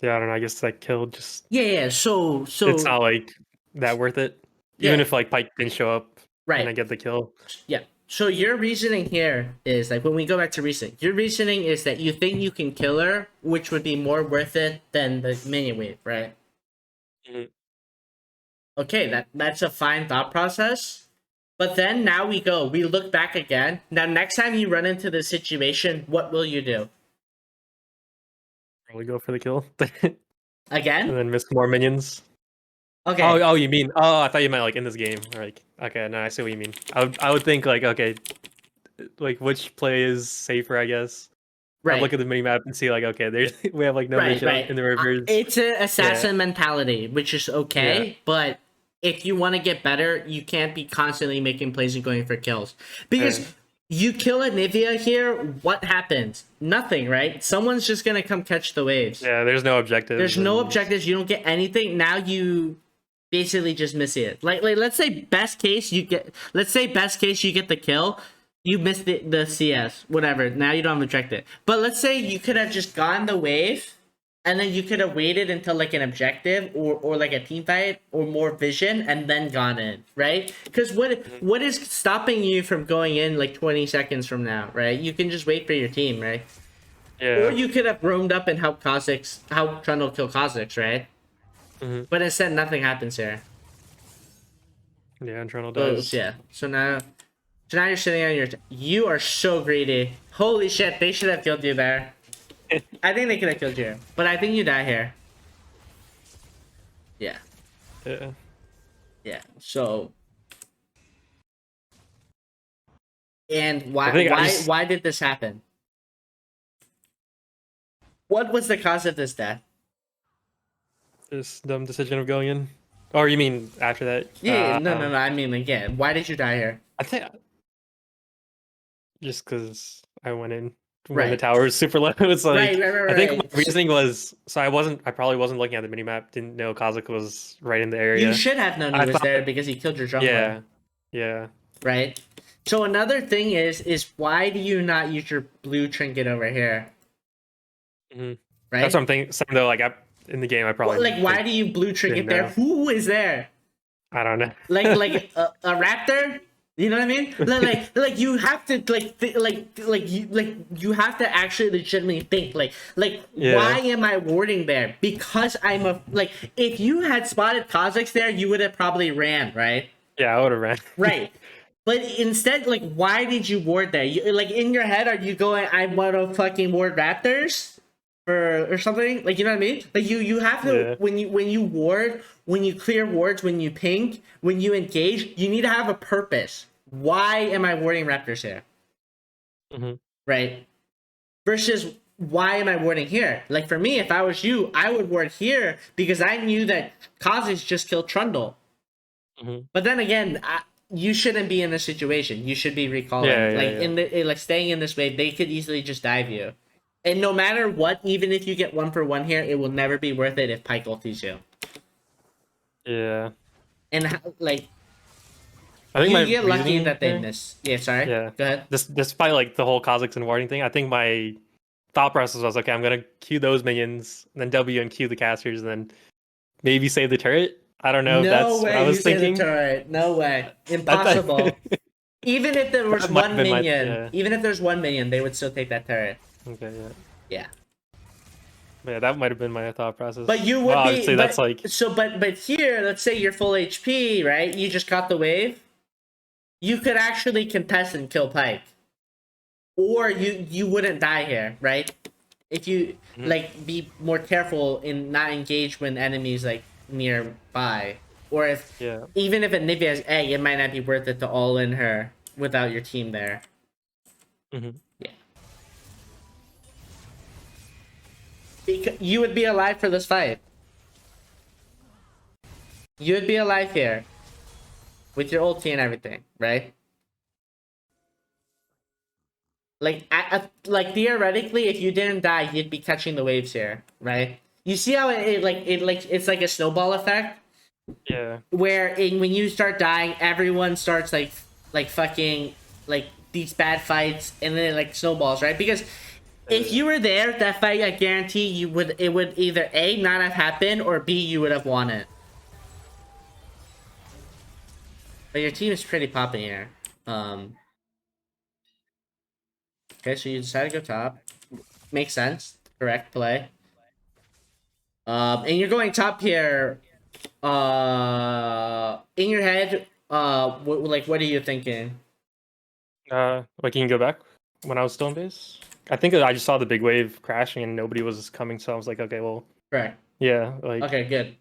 yeah, I don't know, I guess that kill just Yeah. So it's not like that worth it. Even Yeah. if like Pike didn't show up and I right. get the kill. Yeah. So your reasoning here is like when we go back to reasoning, your reasoning is that you think you can kill her, which would be more worth it than the minion wave, right? Mhm. Okay, that's a fine thought process. But then now we look back again. Now next time you run into this situation, what will you do? Probably go for the kill. And Again? then miss more minions. Okay. Oh, you mean? Oh, I thought you meant like in this game. Or like, okay, no, I see what you mean. I would think like, okay, like which play is safer? I guess. I right. look at the mini map and see like, okay, there's we have like no Right, vision right. in the rivers. It's an assassin mentality, which is okay, Yeah. but if you want to get better, you can't be constantly making plays and going for kills. Because Yeah. you kill a Nivea here, what happens? Nothing, right? Someone's just gonna come catch the waves. Yeah, there's no objectives. There's no and- objectives, you don't get anything. Now you basically just miss it. Like let's say best case you get the kill. You missed the CS, whatever. Now you don't have objective. But let's say you could have just gotten the wave, and then you could have waited until like an objective or like a team fight or more vision, and then gone in, right? Because what is stopping you from going in like 20 seconds from now, right? You can just wait for your team, right? Yeah. Or you could have roamed up and help Trundle kill Kha'Zix, right? Mhm. But instead, nothing happens here. Yeah, and Toronto So, dies. yeah. So now you're sitting on your. You are so greedy. Holy shit! They should have killed you there. I think they could have killed you, but I think you die here. Yeah. Yeah. Yeah. So. And I think I why just- why did this happen? What was the cause of this death? This dumb decision of going in. Or you mean after that? Yeah, no. I mean, again, why did you die here? I think just because I went in when the Right. tower was super low. It's like Right. I think my reasoning was I probably wasn't looking at the minimap. Didn't know Kazakh was right in the area. You should have known he I was thought- there because he killed your jungler. Yeah. Right. So another thing is why do you not use your blue trinket over here? Mhm. Right. That's something though. Like in the game, I probably Like, why do you blue trinket didn't there? know. Who is there? I don't know. Like a raptor? You know what I mean? Like you have to you have to actually legitimately think Yeah. why am I warding there? Because I'm if you had spotted Kazakhs there, you would have probably ran, right? Yeah, I would have ran. Right. But instead, why did you ward there? You, in your head, are you going, I want to fucking ward raptors? Or something? You know what I mean? You have to, Yeah. when you ward, when you clear wards, when you ping, when you engage, you need to have a purpose. Why am I warding raptors here? Mhm. Right? Versus, why am I warding here? For me, if I was you, I would ward here because I knew that Kazakhs just killed Trundle. Mhm. But then again, you shouldn't be in this situation. You should be recalling. Yeah. In the staying in this wave, they could easily just dive you. And no matter what, even if you get 1-for-1 here, it will never be worth it if Pyke ultis you. Yeah. And I think you my get lucky reasoning that they there- miss. Yeah, sorry. Yeah. Go ahead. Despite the whole Kazakhs and warding thing, I think my thought process was okay. I'm gonna queue those minions, and then W and queue the casters, and then maybe save the turret. I don't know if that's No what way I was you say the thinking. turret. No way. I thought- Impossible. Even if there was That might have one been my- minion, yeah. even if there's one minion, they would still take that turret. Okay, yeah. Yeah. Yeah, that might have been my thought process. But you would well, be. obviously, But, that's but here, let's say you're full HP, right? You just caught the wave. You could actually contest and kill Pyke, or you wouldn't die here, right? If you be more careful and not engage when enemies nearby, or if yeah. even if Nivea has egg, it might not be worth it to all in her without your team there. Mhm. Yeah. Because you would be alive for this fight. You would be alive here. With your ulti and everything, right? Theoretically, if you didn't die, you'd be catching the waves here, right? You see how it's like a snowball effect? Yeah. Where when you start dying, everyone starts fucking these bad fights, and then it snowballs, right? Because if you were there, that fight, I guarantee it would either A, not have happened, or B, you would have won it. But your team is pretty popping here. Okay, so you decide to go top. Makes sense. Correct play. And you're going top here. In your head, what are you thinking? You can go back when I was still in base. I think I just saw the big wave crashing and nobody was coming, so I was like, okay, well, Correct. yeah, Okay, good.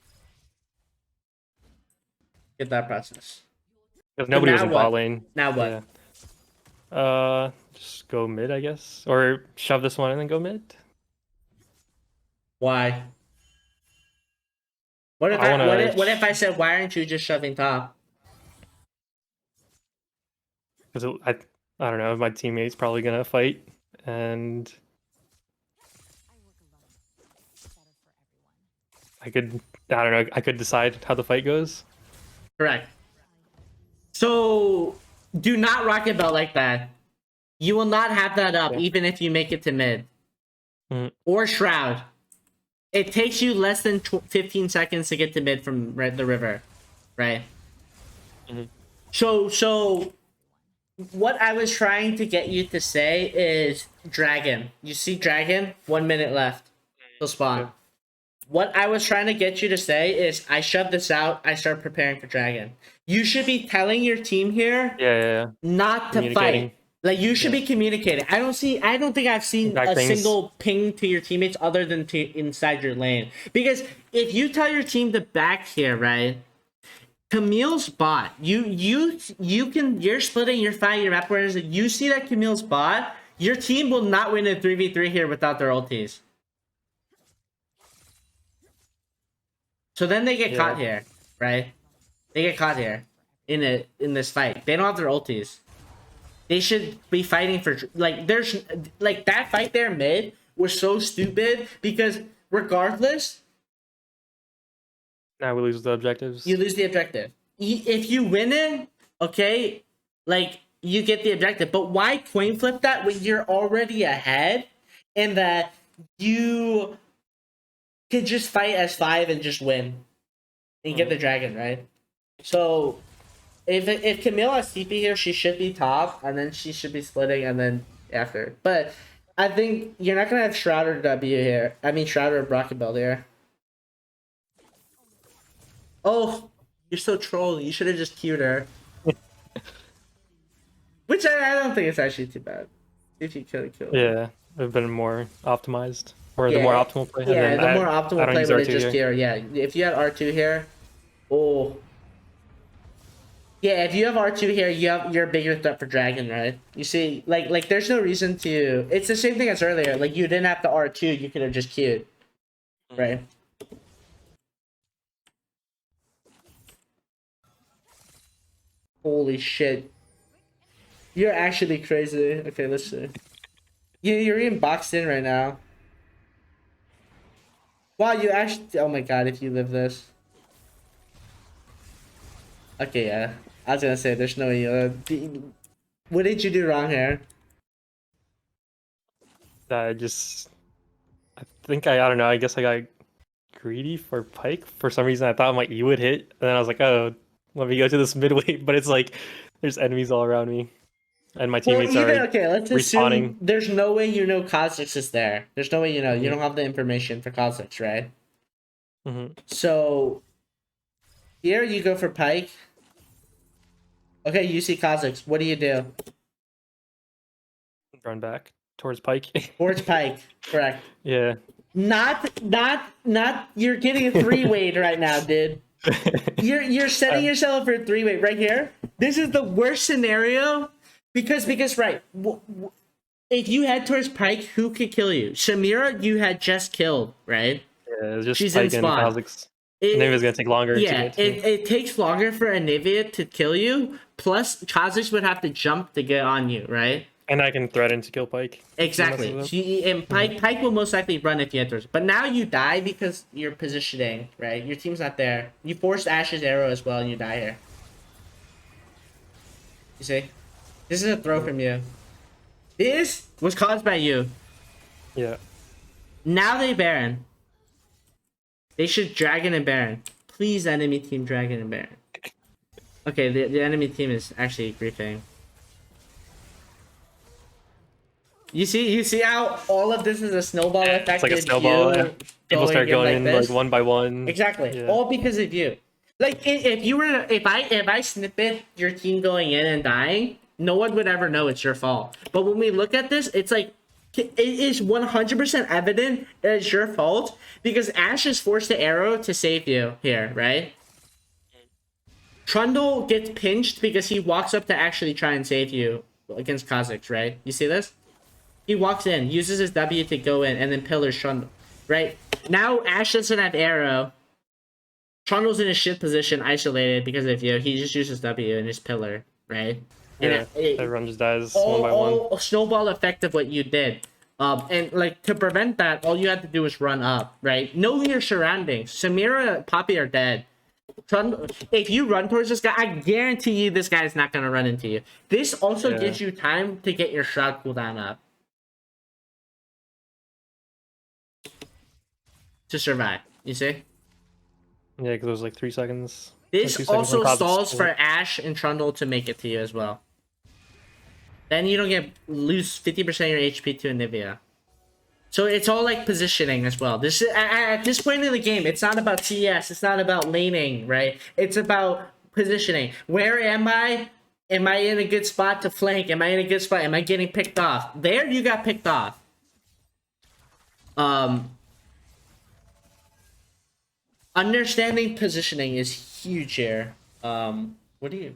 Get that process. because nobody was now in what? bot lane. Now what? Yeah. Just go mid, I guess, or shove this one and then go mid. Why? What if what if I said, why aren't you just shoving top? Because I don't know, my teammate's probably gonna fight, and I work alone. Better for everyone. I don't know, I could decide how the fight goes. Correct. So do not rocket belt like that. You will not have that up, Yeah. even if you make it to mid. Mhm. Or shroud. It takes you less than 15 seconds to get to mid from the river, right? Mhm. So what I was trying to get you to say is dragon. You see dragon? 1 minute left till spawn. Yeah. What I was trying to get you to say is, I shove this out, I start preparing for dragon. You should be telling your team here Yeah. not to Communicating. fight. You should be communicating. I don't think I've seen Exact a things. single ping to your teammates other than to inside your lane. Because if you tell your team to back here, right? Camille's bot. You're splitting, you're fighting your map winners. You see that Camille's bot, your team will not win a 3v3 here without their ultis. So then they get Yeah. caught here, right? They get caught here in this fight. They don't have their ultis. They should be fighting for like there's like that fight there mid was so stupid because regardless, Now we lose the objectives. you lose the objective. If you win it, okay, like you get the objective. But why coin flip that when you're already ahead and that you could just fight as 5 and just win and get the dragon, right? So if Camille has TP here, she should be top, and then she should be splitting, and then after. But I think you're not gonna have Shroud or W here. I mean Shroud or Rocket Belt here. Oh, you're so trolly. You should have just queued her. Which I don't think it's actually too bad. If you could kill her. Yeah, they've been more optimized. Or the more optimal play. Yeah, and the then more I optimal don't play use would R2 have just here. here. Yeah, if you had R2 here, oh. Yeah, if you have R2 here, you're a bigger threat for Dragon, right? You see, like there's no reason to. It's the same thing as earlier. Like you didn't have to R2, you could have just queued, right? Holy shit! You're actually crazy. Okay, let's see. You're even boxed in right now. Wow, you actually. Oh my god, if you live this. Okay, yeah. I was gonna say, there's no way you. What did you do wrong here? I don't know, I guess I got greedy for Pike. For some reason I thought my E would hit, and then I was like, oh, let me go to this mid wave, but it's like there's enemies all around me. And my teammates are Okay, let's respawning. assume there's no way you know Kha'Zix is there. There's no way you know. You don't have the information for Kha'Zix, right? So here you go for Pike. Okay, you see Kha'Zix. What do you do? Run back towards Pike. Towards Pike, correct. Yeah. Not. You're getting a 3-weight right now, dude. You're setting yourself up for a 3-weight right here. This is the worst scenario because right. If you head towards Pike, who could kill you? Shamira, you had just killed, right? Yeah, it's just She's Pike in and spawn. Kha'Zix. Anivia's gonna take longer to Yeah, get to me. it takes longer for Anivia to kill you. Plus, Kha'Zix would have to jump to get on you, right? And I can threaten to kill Pike. Exactly. And Pike will most likely run if you enter. But now you die because you're positioning, right? Your team's not there. You forced Ash's arrow as well, and you die here. You see? This is a throw from you. This was caused by you. Yeah. Now they Baron. They should Dragon and Baron. Please, enemy team, Dragon and Baron. Okay, the enemy team is actually griefing. You see how all of this is a snowball effect? It's like a snowball. Yeah. People start going in this? like one by one. Exactly. Yeah. All because of you. Like if I snippet your team going in and dying, no one would ever know it's your fault. But when we look at this, it's like it is 100% evident that it's your fault because Ashe is forced to arrow to save you here, right? Trundle gets pinched because he walks up to actually try and save you against Kha'Zix, right? You see this? He walks in, uses his W to go in, and then pillars Trundle, right? Now Ashe doesn't have arrow. Trundle's in a shit position, isolated because of you. He just uses W and his pillar, right? Yeah, And everyone just dies one by one. all snowball effect of what you did. And like to prevent that, all you had to do was run up, right? Know your surroundings. Samira, Poppy are dead. If you run towards this guy, I guarantee you this guy is not going to run into you. This also gives you time to get your shroud cooldown up. To survive, you see? Yeah, because it was like 3 seconds. This 2 seconds also when Kha'Zix stalls pulled for it. Ashe and Trundle to make it to you as well. Then you don't lose 50% of your HP to Anivia. So it's all like positioning as well. This is, at this point in the game, it's not about CS, it's not about laning, right? It's about positioning. Where am I? Am I in a good spot to flank? Am I in a good spot? Am I getting picked off? There you got picked off. Understanding positioning is huge here. What do you?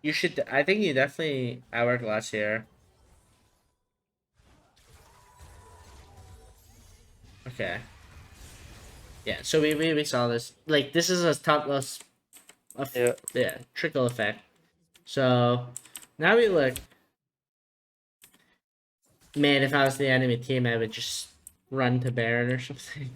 You should. I think you definitely hourglass here. Okay. Yeah, so we saw this. Like, this is a top Yeah. trickle effect. So now we look. Man, if I was the enemy team, I would just run to Baron or something.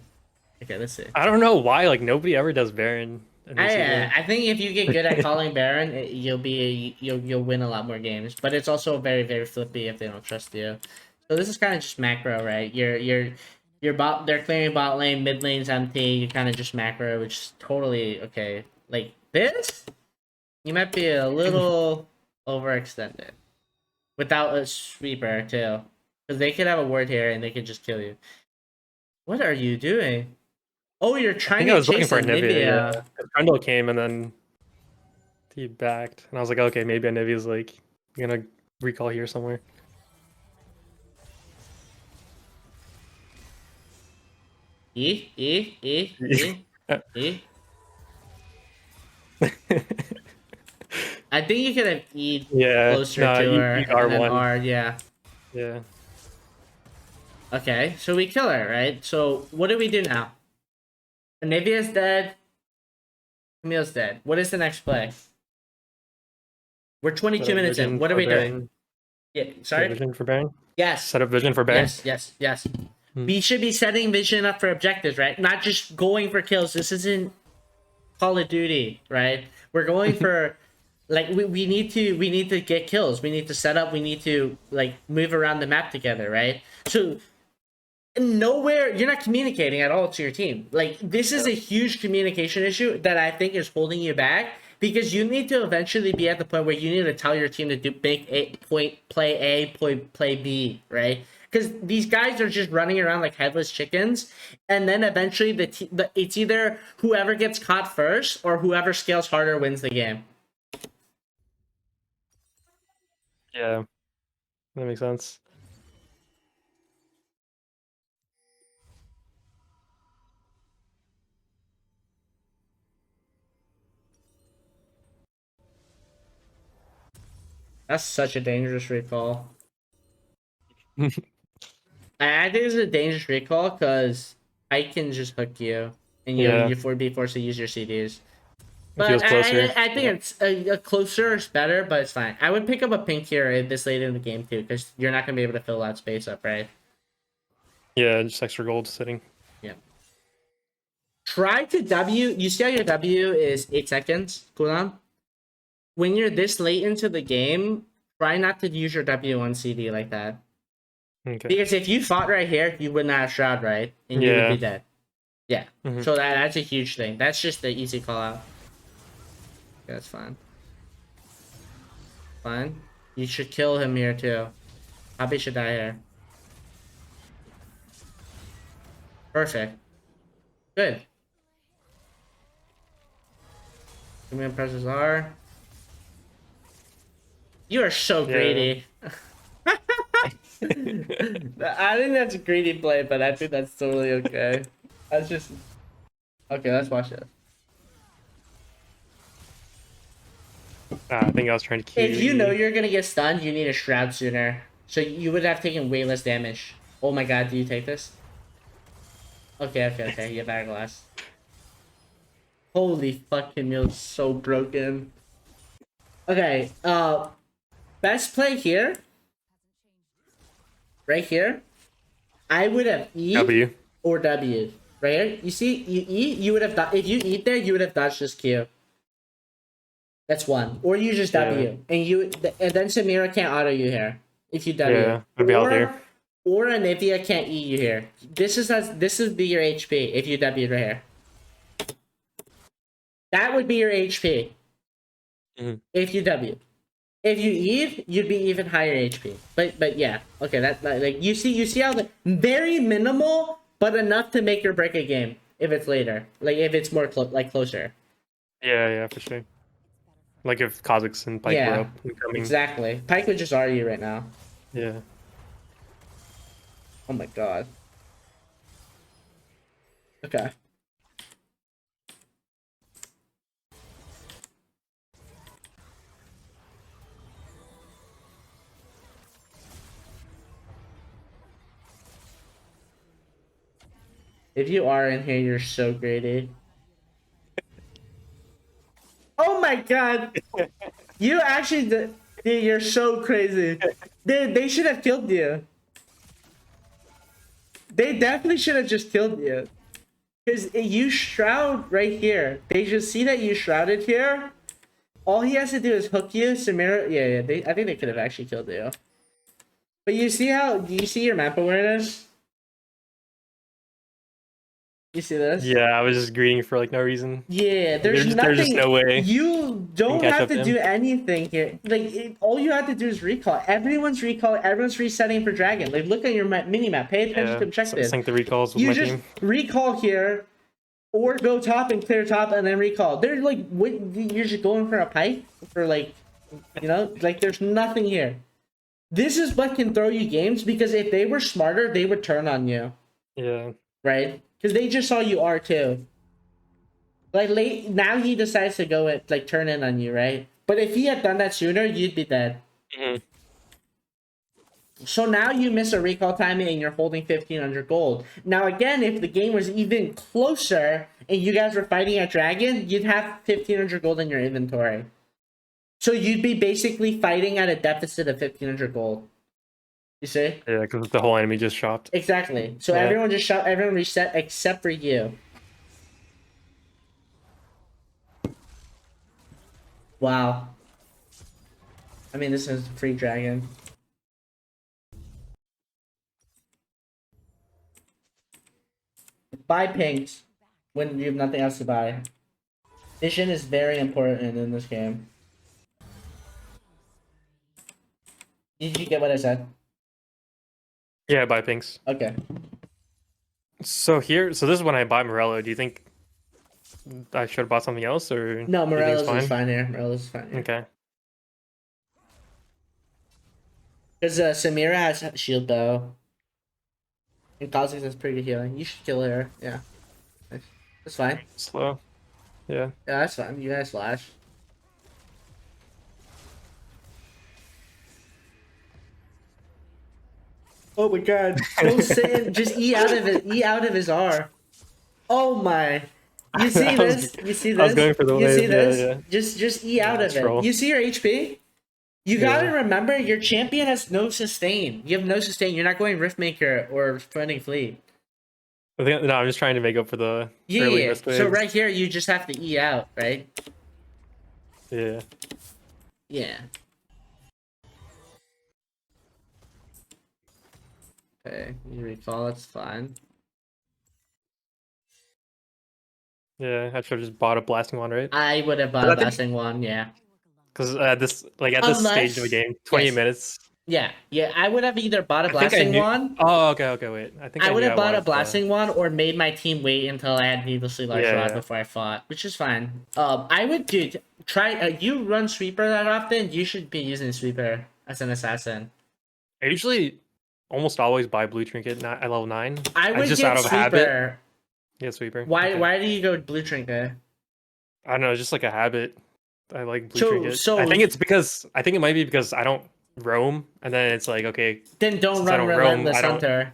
Okay, let's see. I don't know why like nobody ever does Baron in this either. I think if you get good at calling Baron, you'll win a lot more games. But it's also very very flippy if they don't trust you. So this is kind of just macro, right? Your bot, they're clearing bot lane, mid lane's empty. You kind of just macro, which is totally okay. Like this, you might be a little overextended without a sweeper too, because they could have a ward here and they could just kill you. What are you doing? Oh, you're I trying think I to was looking chase for Anivia. Anivia. Yeah. Trundle came and then he backed, and I was like, okay, maybe Anivia's like gonna recall here somewhere. I think you could have E Yeah, closer no, to you her and then R1. R, yeah. Yeah. Okay, so we kill her, right? So what do we do now? Anivia's dead. Camille's dead. What is the next play? We're 22 minutes in. What are we doing? Yeah, sorry? Vision for Baron? Yes. Set up vision for Baron? Yes. Hmm. We should be setting vision up for objectives, right? Not just going for kills. This isn't Call of Duty, right? We're going for like we need to get kills. We need to set up, we need to like move around the map together, right? So nowhere you're not communicating at all to your team. Like this is a huge communication issue that I think is holding you back because you need to eventually be at the point where you need to tell your team to do play A, play B, right? Because these guys are just running around like headless chickens, and then eventually it's either whoever gets caught first or whoever scales harder wins the game. Yeah, that makes sense. That's such a dangerous recall. I think it's a dangerous recall because I can just hook you, and you'd be forced to use your CDs. It feels But closer. I think it's a closer is better, but it's fine. I would pick up a pink here this late in the game too, because you're not gonna be able to fill that space up, right? Yeah, just extra gold sitting. Yeah. Try to W. You see how your W is 8 seconds cooldown? When you're this late into the game, try not to use your W on CD like that. Okay. Because if you fought right here, you would not have Shroud, right? And you would be dead. Yeah. Mhm. So that's a huge thing. That's just the easy call out. Okay, that's fine. Fine. You should kill him here too. Poppy should die here. Perfect. Good. Command presses R. You are so greedy. I think that's a greedy play, but I think that's totally okay. That's just okay. Let's watch it. I think I was trying to keep. If you know you're gonna get stunned, you need a shroud sooner. So you would have taken way less damage. Oh my god, do you take this? Okay. You have Hourglass. Holy fucking meal, so broken. Okay, best play here. Right here. I would have E W. or W. Right here. You see, you eat, you would have if you eat there, you would have dodged this Q. That's one. Or you just W. And then Samira can't auto you here. If you W. Yeah, that'd be healthier. Or Anivia can't eat you here. This would be your HP if you W right here. That would be your HP. If you W. If you Eve, you'd be even higher HP. But yeah, okay. That like you see how the very minimal, but enough to make or break a game if it's later. Like if it's more closer. Yeah, for sure. Like if Kha'Zix and Pike were up and coming. Exactly. Pike would just RU right now. Yeah. Oh my god. Okay. If you are in here, you're so greedy. Oh my god! You actually did. Dude, you're so crazy. Dude, they should have killed you. They definitely should have just killed you. Because you shroud right here. They just see that you shrouded here. All he has to do is hook you, Samira. Yeah. I think they could have actually killed you. But you see how? Do you see your map awareness? You see this? Yeah, I was just greeting for like no reason. Yeah, there's There's nothing. just no way You don't catch have up to to do him. anything here. Like all you have to do is recall. Everyone's recall. Everyone's resetting for dragon. Like look at your mini map. Pay attention to objectives. Sync the recalls with You my just team. recall here, or go top and clear top and then recall. They're like, what? You're just going for a pipe for like, you know, like there's nothing here. This is what can throw you games because if they were smarter, they would turn on you, Yeah. right? Because they just saw you R2. Like late now, he decides to go at like turn in on you, right? But if he had done that sooner, you'd be dead. Mhm. So now you miss a recall timing and you're holding 1,500 gold. Now again, if the game was even closer and you guys were fighting a dragon, you'd have 1,500 gold in your inventory. So you'd be basically fighting at a deficit of 1,500 gold. You see? Yeah, because the whole enemy just shopped. Exactly. So Yeah. everyone just shot, everyone reset except for you. Wow. I mean, this is free dragon. Buy pings when you have nothing else to buy. Vision is very important in this game. Did you get what I said? Yeah, buy pinks. Okay. So this is when I buy Morello. Do you think I should have bought something else, or No, do you think it's Morello's is fine here. Morello's is fine here. Okay. Because Samira has shield bow. And Kha'Zix has pretty good healing. You should kill her. Yeah. That's fine. Slow. Yeah. Yeah, that's fine. You guys slash. Oh my god. Go sit in. Just E out of it. E out of his R. Oh my. You see I was- this? You see this? I was going for the you wave, see this? yeah. Just E out of it. troll. You see your HP? You gotta remember your champion has no sustain. You have no sustain. You're not going Riftmaker or Friending Fleet. No, I'm just trying to make up for the Yeah, early yeah. missed So waves. right here, you just have to E out, right? Yeah. Yeah. Okay, you recall, that's fine. Yeah, I should have just bought a blasting one, right? I would have bought a blasting one, yeah. Because at this stage of the game, 28 Yes. minutes. Yeah, I would have either bought a I think I blasting knew. one. Oh, okay, wait. I would have bought a wanted blasting one or made my team wait until I had needlessly large Yeah, rod yeah. before I fought, which is fine. I would try. You run sweeper that often? You should be using sweeper as an assassin. I usually almost always buy blue trinket at level 9. I would just get out of sweeper. habit. Yeah, sweeper. Why? Okay. Why do you go blue trinket? I don't know, it's just like a habit. I like blue So- trinket. so- I think it might be because I don't roam, and then it's like, okay, Then don't Since I run don't roam, relentless I don't- hunter.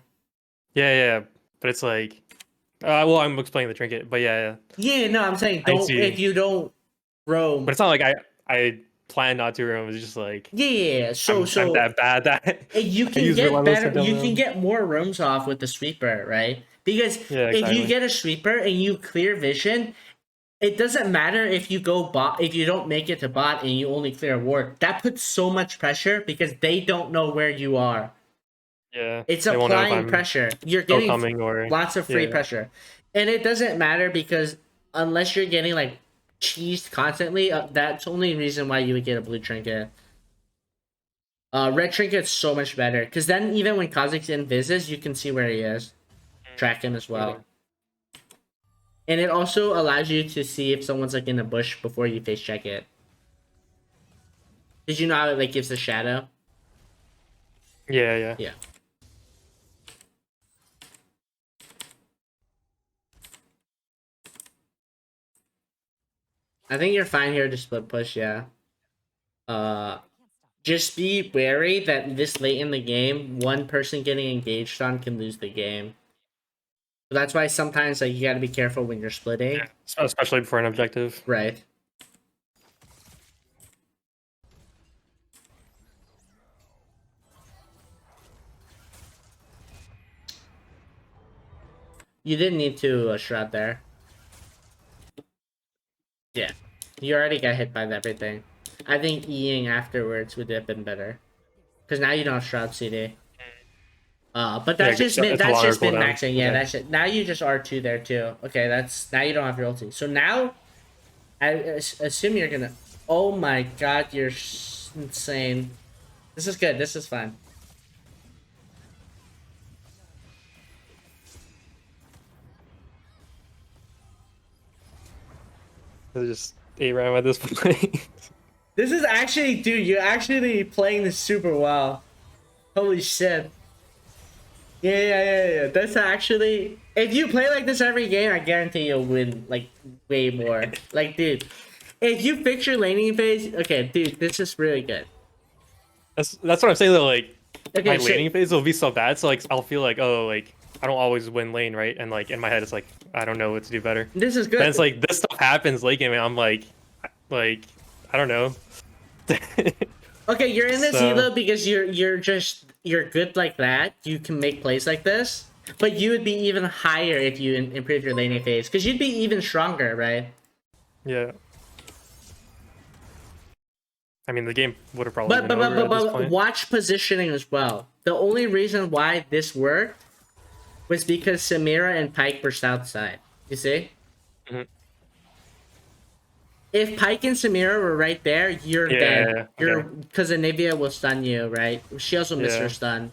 yeah, but it's like, well, I'm explaining the trinket, but yeah. Yeah, no, I'm saying I don't see. if you don't roam. But it's not like I plan not to roam. It's just like Yeah. So I'm that bad that you I can use get relentless better. until You then. can get more rooms off with the sweeper, right? Because Yeah, if you exactly. get a sweeper and you clear vision, it doesn't matter if you go bot. If you don't make it to bot and you only clear a ward, that puts so much pressure because they don't know where you are. Yeah, It's they won't know if applying I'm pressure. You're still getting coming or lots of free yeah. pressure, and it doesn't matter because unless you're getting like cheesed constantly, that's the only reason why you would get a blue trinket. Red trinket's so much better because then even when Kha'Zix invises, you can see where he is, track him as well, and it also allows you to see if someone's like in a bush before you face check it. Did you know how it like gives the shadow? Yeah. Yeah. I think you're fine here to split push, yeah. Just be wary that this late in the game, one person getting engaged on can lose the game. That's why sometimes like you gotta be careful when you're splitting. Yeah, especially before an objective. Right. You didn't need to shroud there. Yeah. You already got hit by everything. I think Eing afterwards would have been better. Because now you don't have shroud CD. But that's Yeah, just it's a longer min cooldown. maxing. Yeah, Okay. that's it. Now you just R2 there too. Okay, that's now you don't have your ulti. So now I assume you're gonna. Oh my god, you're insane. This is good. This is fun. It's just ARAM at this point. This is actually, dude. You're actually playing this super well. Holy shit. Yeah. That's actually. If you play like this every game, I guarantee you'll win like way more. Like, dude, if you fix your laning phase, okay, dude, this is really good. That's what I'm saying though. Like Okay, my so- laning phase will be so bad, so like I'll feel like, oh, like I don't always win lane, right? And like in my head, it's like I don't know what to do better. This is good. Then it's like this stuff happens late game, and I'm like I don't know. Okay, you're in this So- elo because you're good like that. You can make plays like this, but you would be even higher if you improve your laning phase because you'd be even stronger, right? Yeah. I mean, the game would have probably But been over at this point. watch positioning as well. The only reason why this worked was because Samira and Pike were south side. You see? Mhm. If Pike and Samira were right there, you're Yeah, dead. yeah, You're okay. because Anivia will stun you, right? She also missed her Yeah. stun.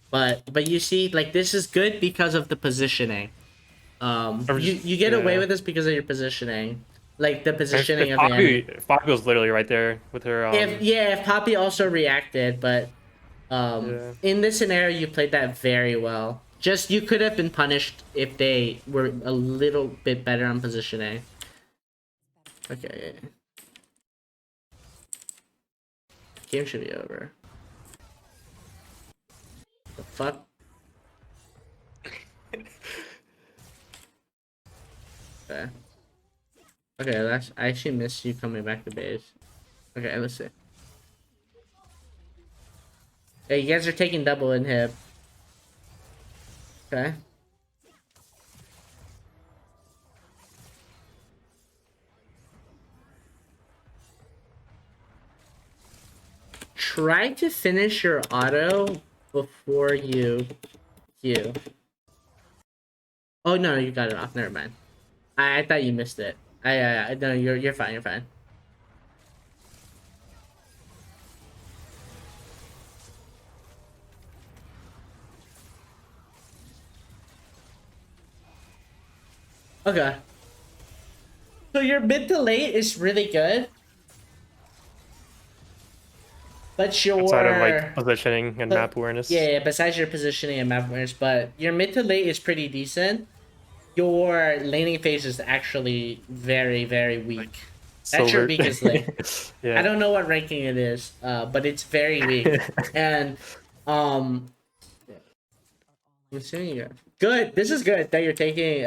But you see, like this is good because of the positioning. You get away yeah. with this because of your positioning, like the If positioning of the enemy. Poppy was literally right there with her. If Poppy also reacted, but Yeah. in this scenario you played that very well. Just you could have been punished if they were a little bit better on positioning. Okay. Game should be over. The fuck? Okay. Okay, I actually missed you coming back to base. Okay, let's see. Hey, you guys are taking double inhib. Okay. Try to finish your auto before you. Oh no, you got it off. Never mind. I thought you missed it. I no, you're fine. You're fine. Okay. So your mid to late is really good. But your Outside of like positioning and map awareness. Yeah, besides your positioning and map awareness, but your mid to late is pretty decent. Your laning phase is actually very, very weak. That's your Silver. weakest lane. Yeah. I don't know what ranking it is, but it's very weak. And I'm assuming you good. This is good that you're taking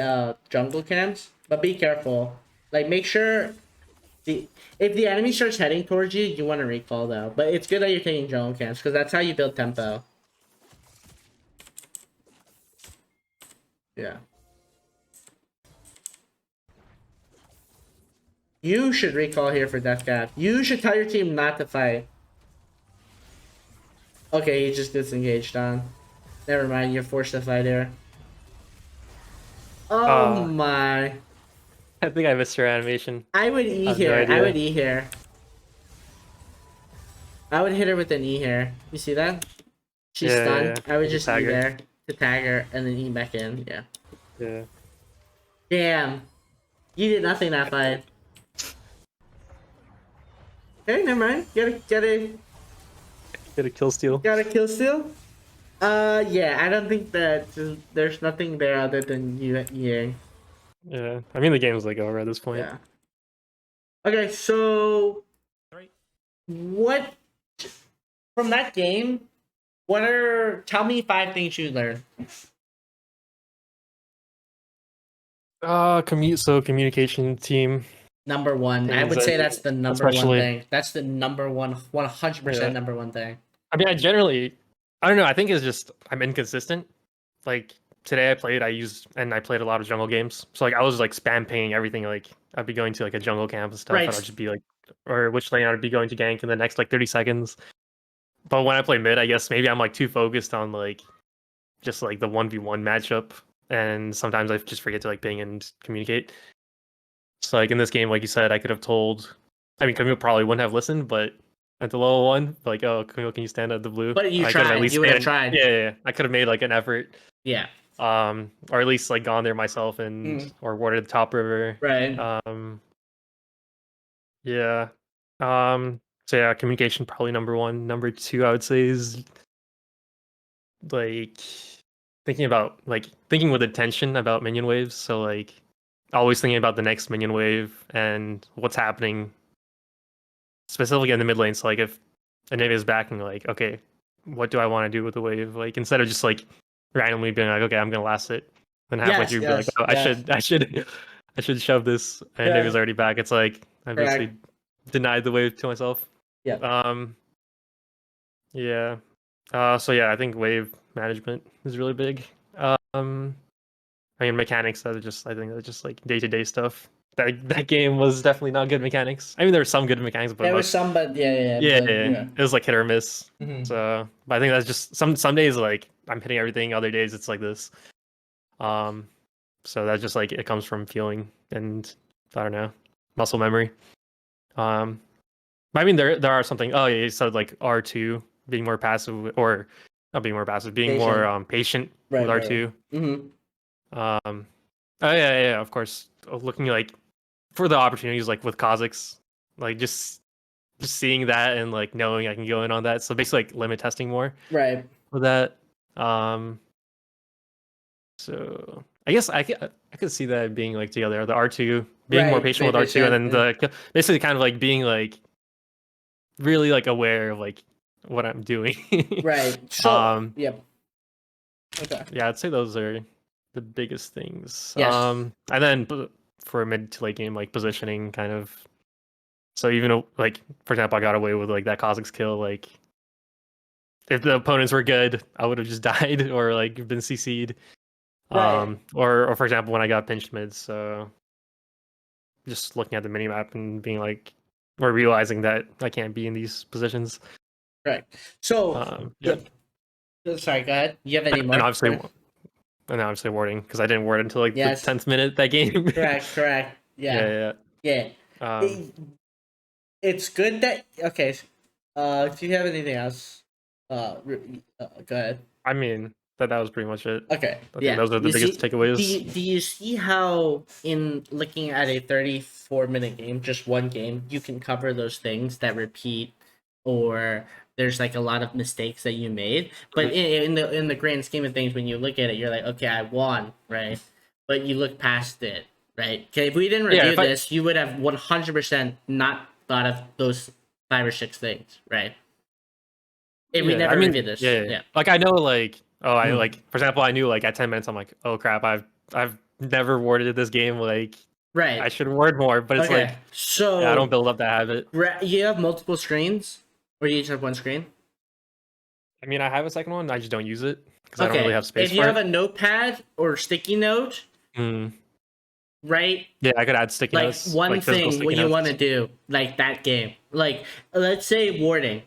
jungle camps, but be careful. Like make sure if the enemy starts heading towards you, you want to recall though. But it's good that you're taking jungle camps because that's how you build tempo. Yeah. You should recall here for Death Cap. You should tell your team not to fight. Okay, he just disengaged on. Never mind, you're forced to fight here. Oh my. I think I missed her animation. I would E have no here. I idea. would E here. I would hit her with an E here. You see that? She's Yeah, stunned. yeah. I would Just just E tag her. there to tag her and then E back in. Yeah. Yeah. Damn. You did nothing that fight. Okay, never mind. Get Get a kill steal. a kill steal. Yeah, I don't think that there's nothing there other than you EAing. Yeah. I mean the game's like over at this point. Yeah. Okay, so what from that game? Tell me 5 things you learned. Communication team Number one. I things, would say that's the number one especially. thing. That's the number one, 100% Yeah. number one thing. I mean, I don't know. I think it's just I'm inconsistent. Like today, I played a lot of jungle games. So like I was like spam pinging everything. Like I'd be going to like a jungle camp and stuff, and I'd Right. just be like, or which lane I'd be going to gank in the next like 30 seconds. But when I play mid, I guess maybe I'm like too focused on like just like the 1v1 matchup, and sometimes I just forget to like ping and communicate. So like in this game, like you said, I could have told. I mean, Camille probably wouldn't have listened, but at the level one, like, oh, Camille, can you stand at the blue? But you I could have at tried. least You would have made tried. yeah. I could have made like an effort, Yeah. or at least like gone there myself and or warded the top river. Right. Yeah. So yeah, communication probably number one. Number two, I would say is like thinking with attention about minion waves. So like always thinking about the next minion wave and what's happening specifically in the mid lane. So like if Anivia is backing, like, okay, what do I want to do with the wave? Like instead of just like randomly being like, okay, I'm gonna last it. Then halfway Yes, through be like, yes, oh, yes. I should shove this, and Yeah. Anivia's already back. It's like I Correct. basically denied the wave to myself. Yep. Yeah. So yeah, I think wave management is really big. I mean mechanics I think that's just like day-to-day stuff. That game was definitely not good mechanics. I mean there were some good mechanics, but There was most some, but yeah. yeah, But, it was like hit or miss. Mhm. So, but I think that's just some days like I'm hitting everything, other days it's like this. So that's just like it comes from feeling and I don't know, muscle memory. But I mean there are something. Oh yeah, you said like R2 being more passive or not being more passive, being more patient with R2. Mm-hmm. Oh yeah, of course. Looking like for the opportunities like with Kazakhs, like just seeing that and like knowing I can go in on that. So basically like limit testing more Right. with that. So I guess I could see that being like together. The R2 being more Right, patient with R2, and then the basically kind of like being like really like aware of like what I'm doing. Right. So yep. Okay. Yeah, I'd say those are the biggest things. Yes. And then for a mid to late game, like positioning kind of. So even like for example, I got away with like that Kazakh's kill. Like if the opponents were good, I would have just died or like been CC'd. Right. Or for example, when I got pinched mid, so just looking at the minimap and being like, or realizing that I can't be in these positions. Right. So yeah. Sorry, go ahead. You have any more? And obviously warding because I didn't ward until like the 10th minute that game. Correct. Yeah. It's good that okay. If you have anything else, go ahead. I mean that was pretty much it. Okay. I think those are the biggest takeaways. Do you see how in looking at a 34-minute game, just one game, you can cover those things that repeat, or there's like a lot of mistakes that you made, but in the grand scheme of things, when you look at it, you're like, okay, I won, right? But you look past it, right? Okay, if we didn't review this, you would have 100% not thought of those 5 or 6 things, right? If we never reviewed this, yeah. Like I know, like I like for example, I knew like at 10 minutes, I'm like, oh crap, I've never warded this game, like. Right. I should ward more, but it's like so I don't build up that habit. You have multiple screens, or you each have one screen? I mean, I have a second one. I just don't use it because I don't really have space. If you have a notepad or sticky note, right? Yeah, I could add sticky notes. Like one thing what you want to do, like that game, like let's say warding,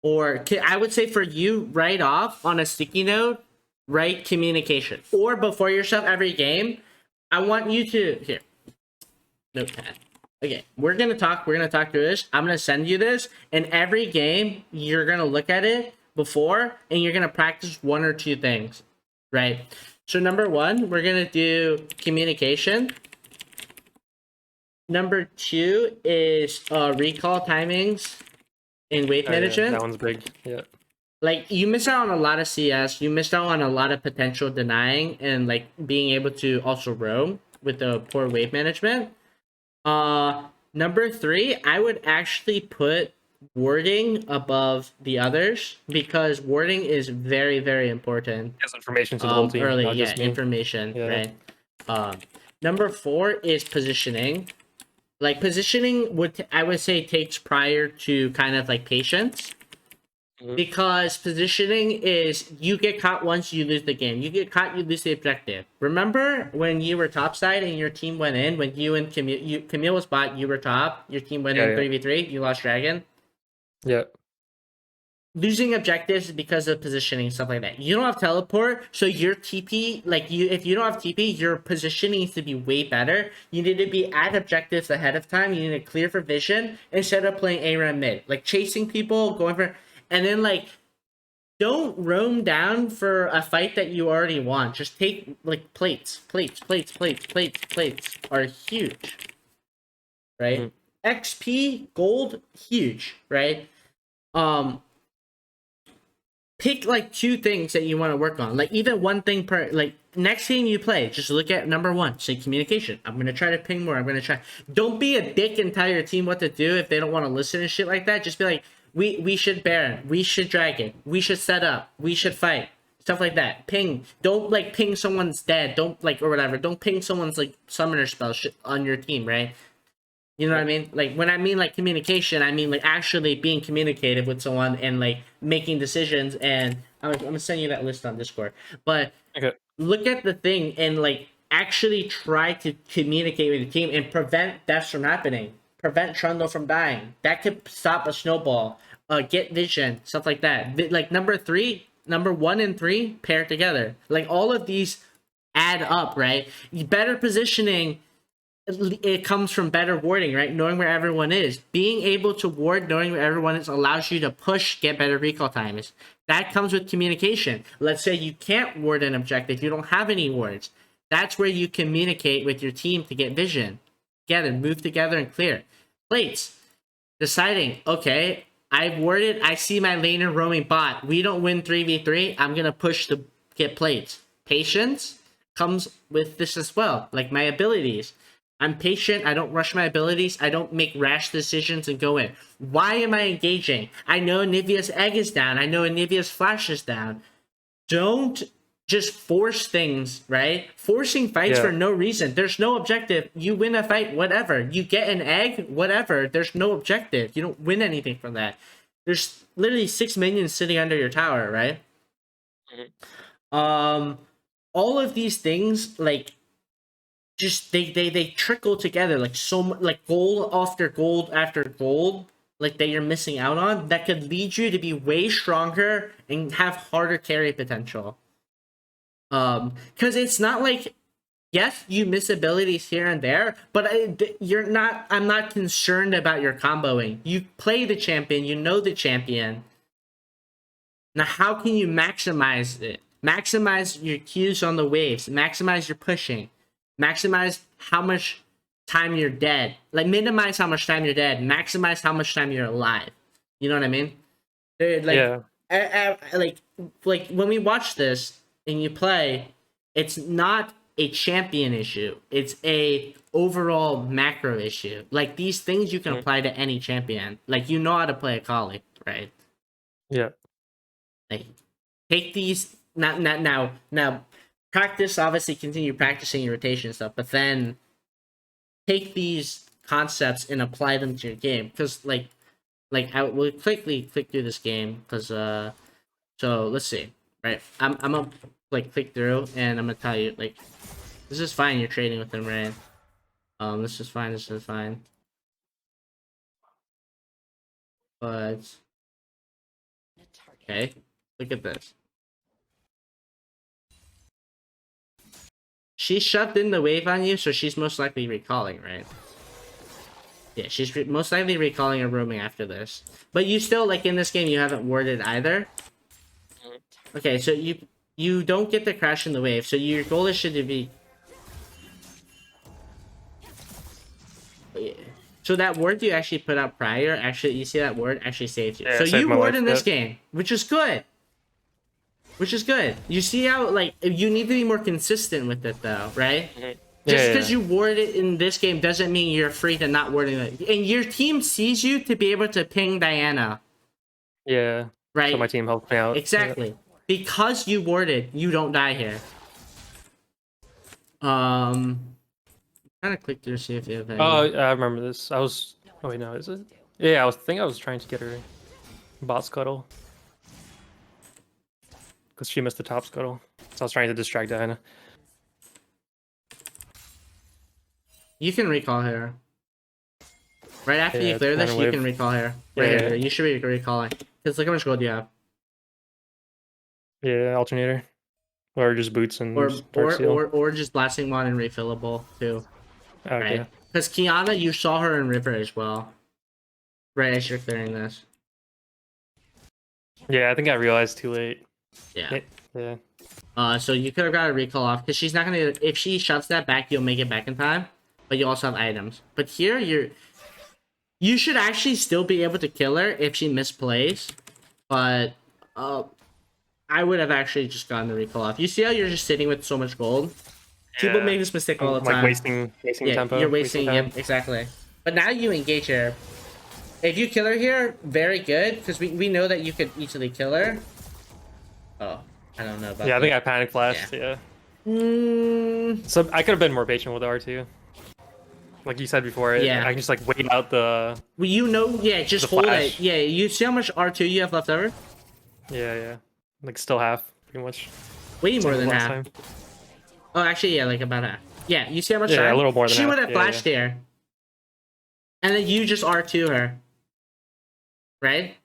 or I would say for you, right off on a sticky note, write communication, or before yourself every game. I want you to notepad. Okay, we're gonna talk through this. I'm gonna send you this, and every game you're gonna look at it before, and you're gonna practice 1 or 2 things, right? So number 1, we're gonna do communication. Number 2 is recall timings in wave management. That one's big. Yeah. Like you missed out on a lot of CS. You missed out on a lot of potential denying and like being able to also roam with the poor wave management. Number 3, I would actually put warding above the others because warding is very, very important. Has information to the whole team. Early, information, right? Number 4 is positioning. Like positioning I would say takes prior to kind of like patience. Because positioning is you get caught once, you lose the game. You get caught, you lose the objective. Remember when you were topside and your team went in, when you and Camille was bot, you were top, your team went in 3v3, you lost dragon? Yeah. Losing objectives is because of positioning, stuff like that. You don't have teleport, so your TP, if you don't have TP, your positioning needs to be way better. You need to be at objectives ahead of time. You need to clear for vision instead of playing ARAM mid. Like chasing people, going for, and then like don't roam down for a fight that you already won. Just take like plates are huge, right? XP, gold, huge, right? Pick like 2 things that you want to work on, like even 1 thing per, like next game you play, just look at number 1, say communication. I'm gonna try to ping more. I'm gonna try. Don't be a dick and tell your team what to do if they don't want to listen and shit like that. Just be like, we should Baron, we should Dragon, we should set up, we should fight, stuff like that. Ping. Don't like ping someone's dead. Don't like or whatever. Don't ping someone's like summoner spell shit on your team, right? You know what I mean? Like when I mean like communication, I mean like actually being communicative with someone and like making decisions. And I'm gonna send you that list on Discord. But look at the thing and like actually try to communicate with the team and prevent deaths from happening. Prevent Trundle from dying. That could stop a snowball. Get vision, stuff like that. Like number 1 and 3 pair together. Like all of these add up, right? Better positioning. It comes from better warding, right? Knowing where everyone is. Being able to ward, knowing where everyone is, allows you to push, get better recall times. That comes with communication. Let's say you can't ward an objective, you don't have any wards. That's where you communicate with your team to get vision. Together, move together and clear. Plates. Deciding, okay, I've warded, I see my laner roaming bot. We don't win 3v3, I'm gonna push to get plates. Patience comes with this as well, like my abilities. I'm patient. I don't rush my abilities. I don't make rash decisions and go in. Why am I engaging? I know Nivea's egg is down. I know Nivea's flash is down. Don't just force things, right? Forcing fights for no reason. There's no objective. You win a fight, whatever. You get an egg, whatever. There's no objective. You don't win anything from that. There's literally 6 minions sitting under your tower, right? All of these things, like, just they trickle together like so much, like gold after gold after gold, like that you're missing out on, that could lead you to be way stronger and have harder carry potential. Because it's not like, yes, you miss abilities here and there, but I'm not concerned about your comboing. You play the champion, you know the champion. Now how can you maximize it? Maximize your Qs on the waves, maximize your pushing. Maximize how much time you're dead. Like, minimize how much time you're dead. Maximize how much time you're alive. You know what I mean? Like when we watch this and you play, it's not a champion issue. It's a overall macro issue. Like, these things you can apply to any champion. Like, you know how to play Akali, right? Yeah. Like, take these... Now... Practice, obviously, continue practicing your rotation stuff, but then take these concepts and apply them to your game. Because, we'll quickly click through this game. Because, so let's see, right? I'm gonna click through, and I'm gonna tell you, like, this is fine. You're trading with them, right? This is fine. This is fine. But okay, look at this. She shoved in the wave on you, so she's most likely recalling, right? Yeah, she's most likely recalling or roaming after this. But you still, like, in this game, you haven't warded either. Okay, so you don't get the crash in the wave, so your goal is should be... So that ward you actually put out prior, actually, you see that ward actually saved you. Yeah, so you ward in this game, which is good. Which is good. You see how, like, you need to be more consistent with it, though, right? Just because you ward it in this game doesn't mean you're free to not warding it. And your team sees you to be able to ping Diana. Yeah. Right? So my team helped me out. Exactly. Because you warded, you don't die here. Kind of click through see if you have any. Oh, I remember this. I was. Oh wait, no, is it? Yeah, I was trying to get her bot scuttle because she missed the top scuttle. So I was trying to distract Diana. You can recall her. Right after Yeah, you it's clear this, Diana you wave. can recall her. Yeah, Right yeah, here. yeah. You should be recalling. Because look how much gold you have. Yeah, alternator. Or just boots and dark seal. Or just blasting mod and refillable too. Okay. Right? Because Kiana, you saw her in River as well. Right as you're clearing this. Yeah, I think I realized too late. Yeah. Yeah. So you could have got a recall off because she's not gonna. If she shoves that back, you'll make it back in time. But you also have items. But here, you should actually still be able to kill her if she misplays. But I would have actually just gotten the recall off. You see how you're just sitting with so much gold? People Yeah. make this mistake all the I'm, time. like wasting Yeah, tempo. you're wasting. time. Yep, exactly. But now you engage her. If you kill her here, very good, because we know that you could easily kill her. Oh, I don't know about Yeah, I that. think I panic flashed. Yeah. Mm, So I could have been more patient with R2. Like you said before, Yeah. I can just like wait out the. well, you know, yeah, just The hold flash. it. Yeah, you see how much R2 you have left over? Yeah. Like still half, pretty much. Way more Same as than last half. time. Oh, actually, yeah, like about half. Yeah, you see how much Yeah, time? a little more than she half. would have Yeah, flashed here. And then you just R2 her. Right?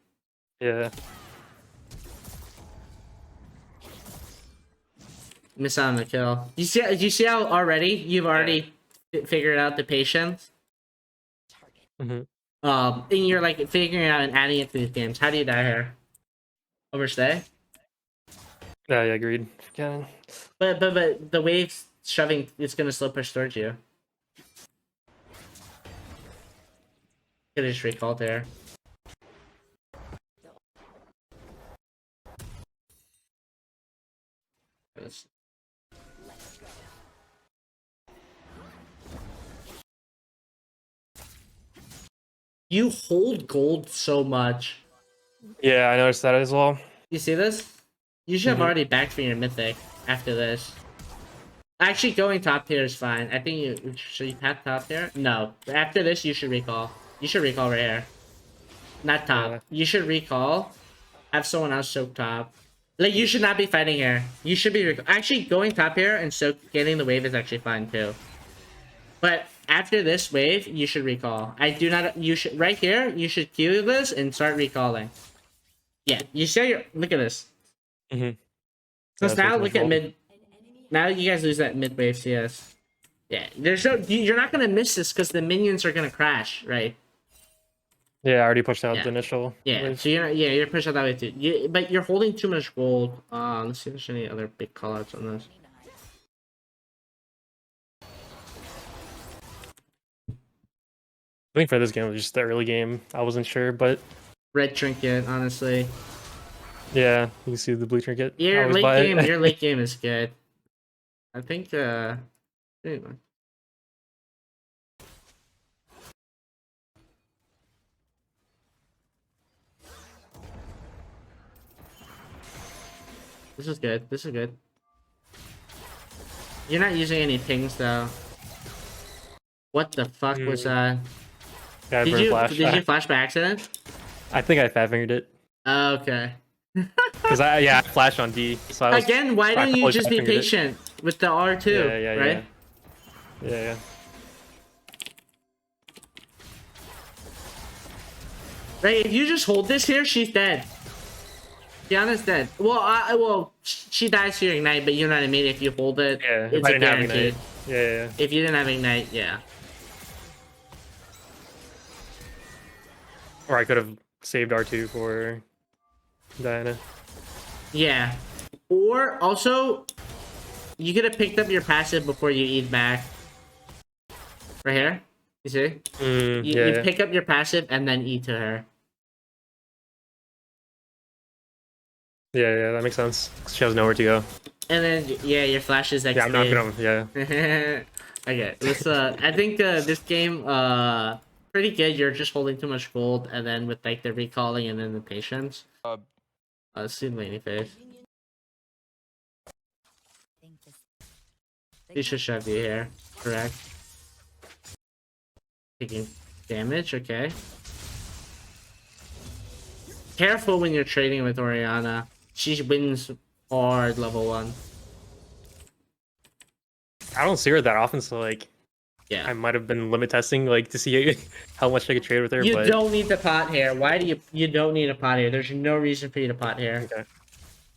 Yeah. Miss out on the kill. You see how already you've already figured out the patience? hmm And you're like figuring out and adding it to these games. How do you die here? Overstay? Yeah, agreed. Yeah. But the waves shoving it's gonna slow push towards you. Could have just recalled there. You hold gold so much. Yeah, I noticed that as well. You see this? You should have already backed for your mythic after this. Actually, going top tier is fine. I think you should you have top tier. No, after this you should recall. You should recall right here. Not top. Yeah. You should recall. Have someone else soak top. Like you should not be fighting here. You should be actually going top here and soak. Getting the wave is actually fine too. But after this wave, you should recall. I do not. You should right here. You should queue this and start recalling. Yeah, you see your look at this. Mm-hmm. Because now look at mid. Now you guys lose that mid wave CS. Yeah, there's no. You're not gonna miss this because the minions are gonna crash, right? Yeah, I already pushed out Yeah. the initial. Yeah. wave. So you're pushed out that way too. But you're holding too much gold. Let's see if there's any other big callouts on this. I think for this game it was just the early game. I wasn't sure, but Red trinket, honestly. yeah, you can see the blue trinket. I Your always late buy it. game. Your late game is good. I think. Anyway. This is good. This is good. You're not using any pings though. What the fuck was that? Yeah, I burned flash. Did you flash by accident? I think I fat fingered it Okay. because I flashed on D. So I was, Again, why I don't you probably just be fat-fingered it. patient with the R2? Yeah, right? Yeah. Right. If you just hold this here, she's dead. Kiana's dead. Well, she dies to your ignite, but you know what I mean. If you hold it, Yeah, if it's I a didn't have guarantee. ignite. Yeah. If you didn't have ignite, yeah. Or I could have saved R2 for Diana. Yeah. Or also, you could have picked up your passive before you eat back. Right here. You see? You pick up your passive and then eat to her. Yeah, that makes sense. She has nowhere to go. And then, yeah, your flash is XP. Yeah, I'm not gonna. Yeah. Okay, let's, I think this game, pretty good. You're just holding too much gold, and then with like the recalling and then the patience. See Laney face. He should shove you here, correct? Taking damage, okay. Careful when you're trading with Oriana. She wins hard level 1. I don't see her that often, so like Yeah. I might have been limit testing like to see how much I could trade with her. You but don't need the pot here. Why do you don't need a pot here? There's no reason for you to pot here.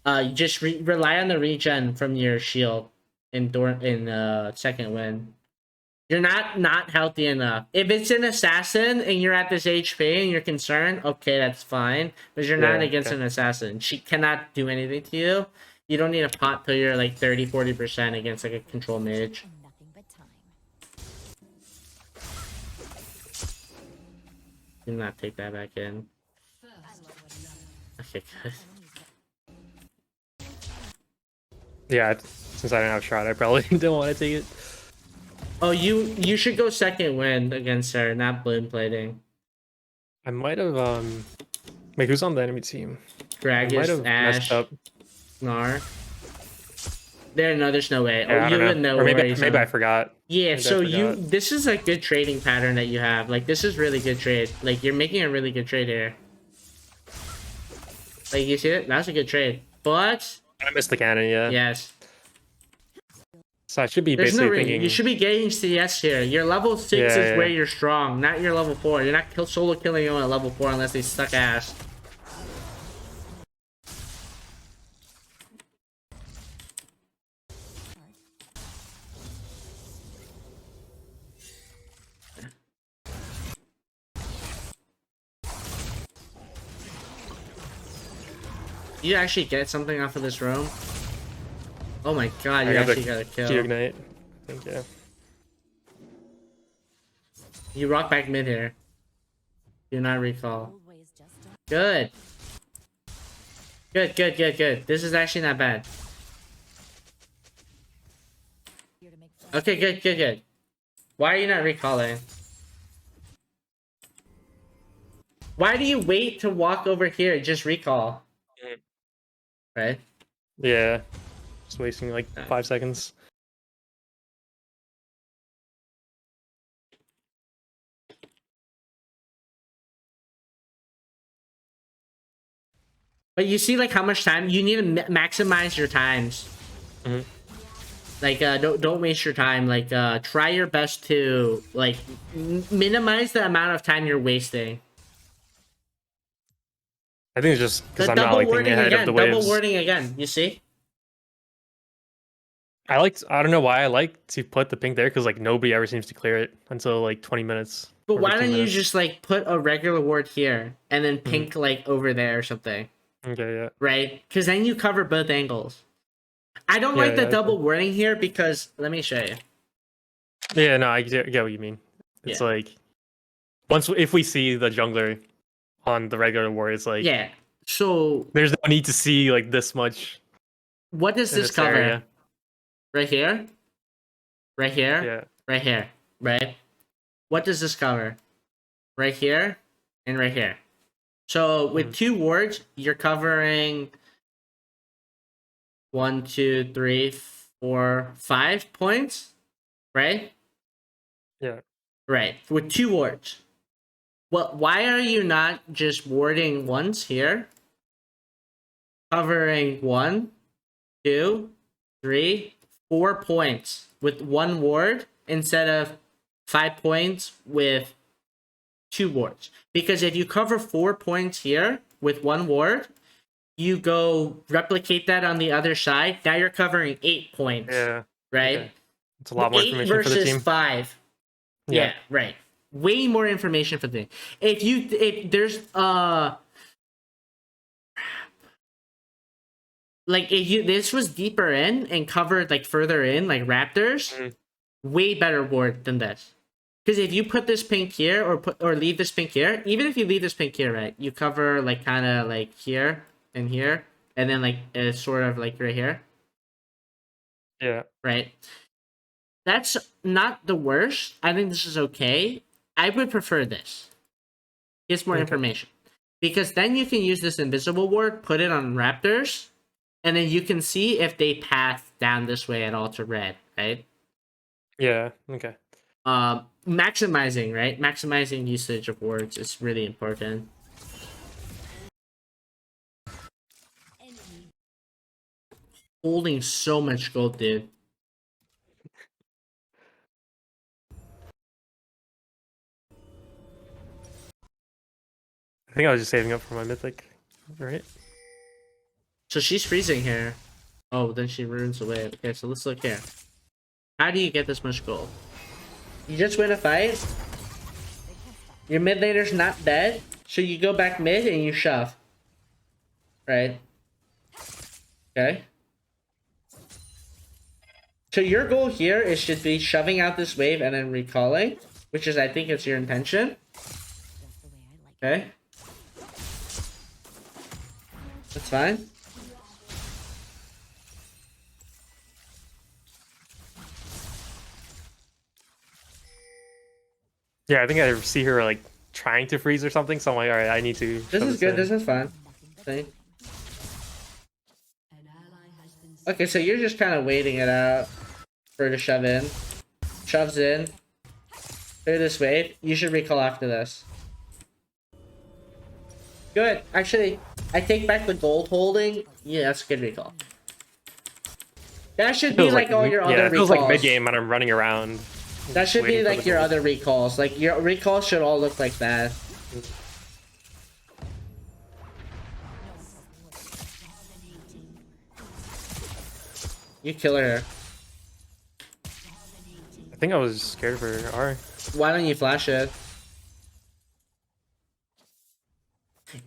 okay. You just rely on the regen from your shield in second win. You're not healthy enough. If it's an assassin and you're at this HP and you're concerned, okay, that's fine. But you're not against an assassin. She cannot do anything to you. You don't need a pot till you're like 30-40% against like a control mage. And nothing but time. Do not take that back in. Okay, good. Yeah, since I didn't have a shot, I probably didn't want to take it. Oh, you should go second win against her, not bloom plating. I might have wait, who's on the enemy team? I might Gragas, have messed Ash, up. Gnar. There's no way. Yeah, I You don't would know. Or maybe where he's maybe on. I forgot. Yeah, Maybe I so forgot. this is a good trading pattern that you have. Like, this is really good trade. Like, you're making a really good trade here. Like, you see it? That's a good trade. But I missed the cannon, yeah. yes, So I should be there's no basically reason. thinking You should be getting CS here. Your level 6 Yeah, is yeah. where you're strong, not your level 4. You're not solo killing anyone at level 4 unless they suck ass. You actually get something off of this roam? Oh my god, I you got actually the got a kill. Geognite. I think, yeah. You rock back mid here. Do not recall. Old ways just don't. Good. Good. This is actually not bad. Here to make friends. Okay, good. Why are you not recalling? Why do you wait to walk over here? Just recall. Mm. Right? Yeah. Just wasting like 5 seconds. But you see like how much time you need to maximize your times. Mhm. Like don't waste your time. Like try your best to like minimize the amount of time you're wasting. I think it's just because The I'm not double like thinking wording ahead again. of the waves. Double wording again. You see? I don't know why I like to put the pink there because like nobody ever seems to clear it until like 20 minutes. But or why 15 don't you minutes. just like put a regular word here and then pink like over there or something? Okay, yeah. Right? Because then you cover both angles. I don't like the yeah, double wording here because let me show you. Yeah, no, I get what you mean. It's Yeah. like if we see the jungler on the regular war, it's like Yeah. So there's no need to see like this much what does in this this cover? area. Right here? Right here? Yeah. Right here. Right? What does this cover? Right here and right here. So with 2 wards, you're covering 1, 2, 3, 4, 5 points, right? Yeah. Right. With 2 wards. Why are you not just warding once here? Covering 1, 2, 3, 4 points with 1 ward instead of 5 points with 2 wards. Because if you cover 4 points here with 1 ward, you go replicate that on the other side. Now you're covering 8 points. Yeah. Right? Okay. It's a lot more 8 information for the versus team. 5. Yeah, right. Way more information for the team. If there's like if you this was deeper in and covered like further in like Raptors, way better ward than this. Because if you put this pink here or leave this pink here, even if you leave this pink here, right, you cover like kind of like here and here, and then like it's sort of like right here, Yeah. right? That's not the worst. I think this is okay. I would prefer this. Gets more information. Because then you can use this invisible ward, put it on Raptors, and then you can see if they path down this way at all to red, right? Yeah. Okay. maximizing, right? Maximizing usage of words is really important. Holding so much gold, dude. I think I was just saving up for my mythic, right? So she's freezing here. Oh, then she runes away. Okay, so let's look here. How do you get this much gold? You just win a fight. Your mid laner's not dead, so you go back mid and you shove. Right? Okay. So your goal here is should be shoving out this wave and then recalling, which is I think it's your intention. Just the way I like it. Okay. That's fine. Yeah, I think I see her like trying to freeze or something. So I'm like, all right, I need to. This shove is good. in. This is fun. Nothing See? but time. Okay, so you're just kind of waiting it out for her to shove in. Shoves in. Clear this wave. You should recall after this. Good. Actually, I take back the gold holding. Yeah, that's a good recall. That should be Feels like all your yeah, other it feels recalls. like mid game and I'm running around. That should be waiting for like the your gold. other recalls. Like your recalls should all look like that. You kill her. I think I was scared of her R. Why don't you flash it?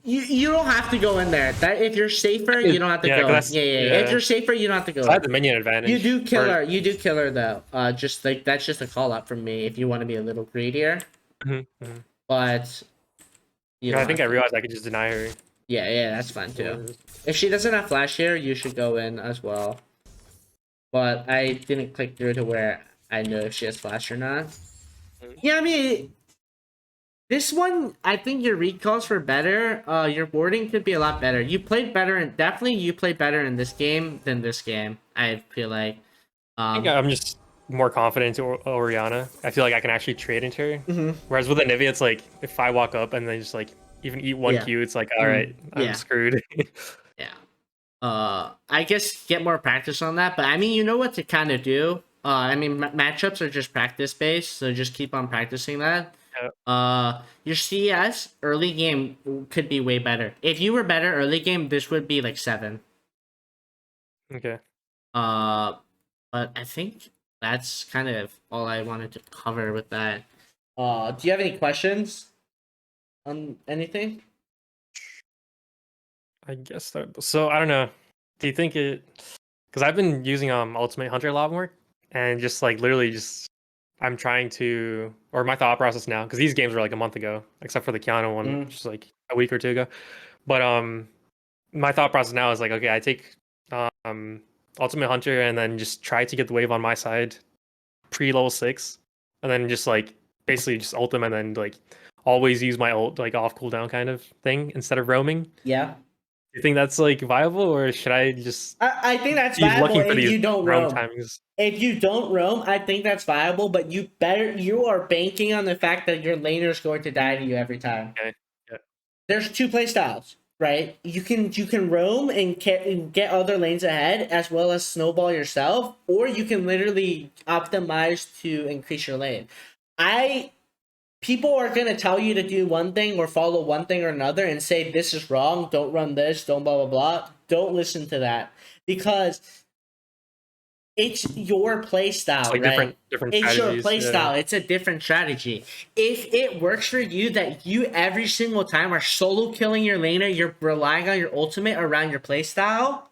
You don't have to go in there. That if you're safer, you don't have to Yeah, go. 'cause Yeah, that's- yeah. If yeah. you're safer, you don't have to go. So I had the minion advantage. You do kill or- her. You do kill her though. Just like that's just a call out from me if you want to be a little greedier. Mhm, mhm. But you Yeah, I don't think I have to. realized I could just deny her. Yeah, that's fine too. If she doesn't have flash here, you should go in as well. But I didn't click through to where I know if she has flash or not. Yeah, I mean, this one, I think your recalls were better. Your warding could be a lot better. You played better, and definitely you played better in this game than this game. I feel like. I think I'm just more confident into Oriana. I feel like I can actually trade into her. Mhm. Whereas with Anivia, it's like if I walk up and they just like even eat one Yeah. Q, it's like all right, I'm Yeah. screwed. Yeah. I guess get more practice on that, but I mean, you know what to kind of do. I mean, matchups are just practice based, so just keep on practicing that. Your CS early game could be way better. If you were better early game, this would be like 7. Okay. But I think that's kind of all I wanted to cover with that. Do you have any questions on anything? I guess that. So I don't know. Do you think it? Because I've been using Ultimate Hunter a lot more, and just like literally just I'm trying to, or my thought process now, because these games were like a month ago, except for the Kiana one, which is like a week or two ago. But my thought process now is like, okay, I take Ultimate Hunter and then just try to get the wave on my side pre level 6, and then just like basically just ult them and then like always use my ult like off cooldown kind of thing instead of roaming. Yeah. You think that's like viable, or should I just I think that's be viable looking for if these you don't roam roam. timings? If you don't roam, I think that's viable, but you are banking on the fact that your laner is going to die to you every time. Okay. Yeah. There's 2 play styles, right? You can roam and get other lanes ahead as well as snowball yourself, or you can literally optimize to increase your lane. People are going to tell you to do one thing or follow one thing or another and say this is wrong, don't run this, don't blah blah blah. Don't listen to that, because it's your play style, It's like right? different It's your strategies. play yeah. style. It's a different strategy. If it works for you that you every single time are solo killing your laner, you're relying on your ultimate around your play style,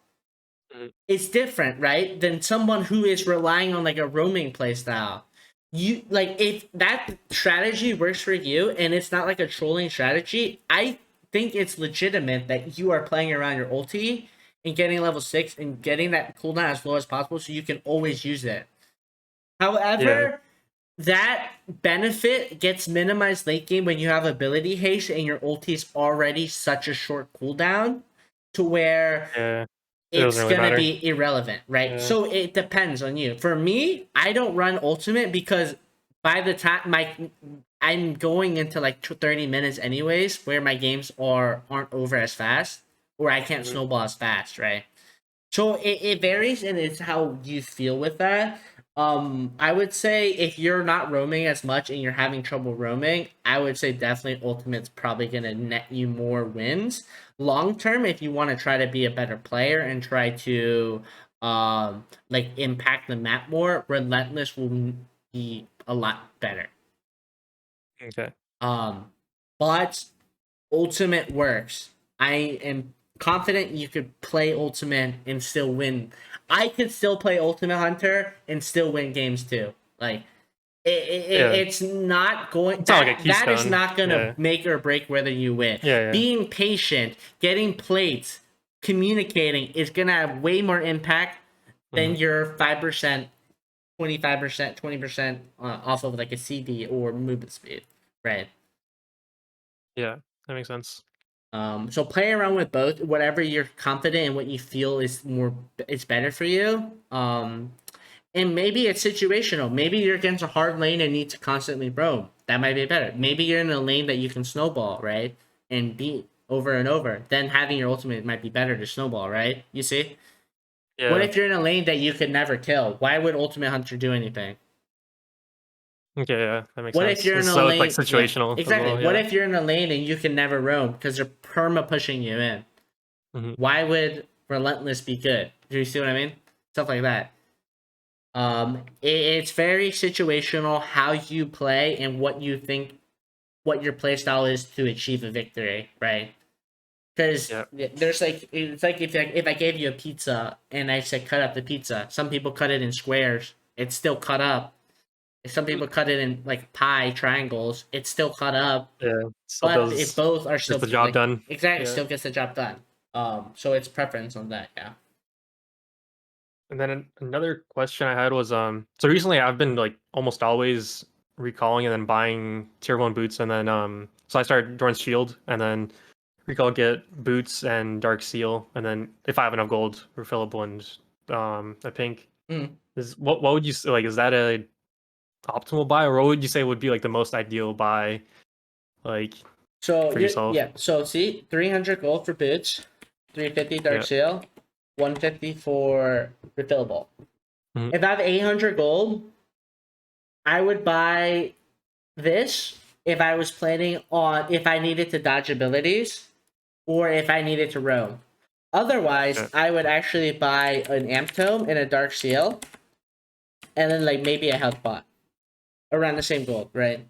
it's different, right? Than someone who is relying on like a roaming play style. You like if that strategy works for you and it's not like a trolling strategy, I think it's legitimate that you are playing around your ulti and getting level 6 and getting that cooldown as low as possible so you can always use it. However, that benefit gets minimized late game when you have ability haste and your ulti is already such a short cooldown to where Yeah. It it's doesn't really gonna matter. be irrelevant, right? Yeah. So it depends on you. For me, I don't run ultimate because by the time I'm going into like 30 minutes anyways, where my games aren't over as fast, or I can't Mhm. snowball as fast, right? So it varies, and it's how you feel with that. I would say if you're not roaming as much and you're having trouble roaming, I would say definitely Ultimate's probably gonna net you more wins. Long term, if you want to try to be a better player and try to like impact the map more, Relentless will be a lot better. Okay. But Ultimate works. I am confident you could play Ultimate and still win. I could still play Ultimate Hunter and still win games too. Like Yeah. it's not going. It's not like a That is keystone. not gonna Yeah. make or break whether you win. Yeah. Being patient, getting plates, communicating is gonna have way more impact than Mhm. your 5%, 25%, 20% off of like a CD or movement speed, right? Yeah. That makes sense. So play around with both, whatever you're confident and what you feel is better for you. And maybe it's situational. Maybe you're against a hard lane and need to constantly roam. That might be better. Maybe you're in a lane that you can snowball, right? And beat over and over. Then having your ultimate might be better to snowball, right? You see? What Yeah. if you're in a lane that you could never kill? Why would Ultimate Hunter do anything? Okay. Yeah. That makes What if sense. you're in a So it's like lane? Yeah, situational as exactly. well. What Yeah. if you're in a lane and you can never roam because they're perma pushing you in? Mhm. Why would Relentless be good? Do you see what I mean? Stuff like that. It's very situational how you play and what you think, what your play style is to achieve a victory, right? Because Yeah. there's like it's like if I gave you a pizza and I said cut up the pizza, some people cut it in squares, it's still cut up. If some people cut it in like pie triangles, it's still cut up. Yeah. Still But if does both are gets still the job like done. exactly Yeah. still gets the job done. So it's preference on that, yeah. And then another question I had was so recently I've been like almost always recalling and then buying tier 1 boots, and then so I started Dorn's Shield and then recall get boots and Dark Seal, and then if I have enough gold, refillable and a pink. Mm. Is what would you say, like, is that a optimal buy, or what would you say would be like the most ideal buy, like, So for yourself? yeah. So see, 300 gold for boots, 350 dark Yeah. seal, 150 for refillable. Mhm. If I have 800 gold, I would buy this if I was planning on if I needed to dodge abilities or if I needed to roam. Otherwise, Yeah. I would actually buy an amp tome and a dark seal, and then like maybe a health bot around the same gold, right?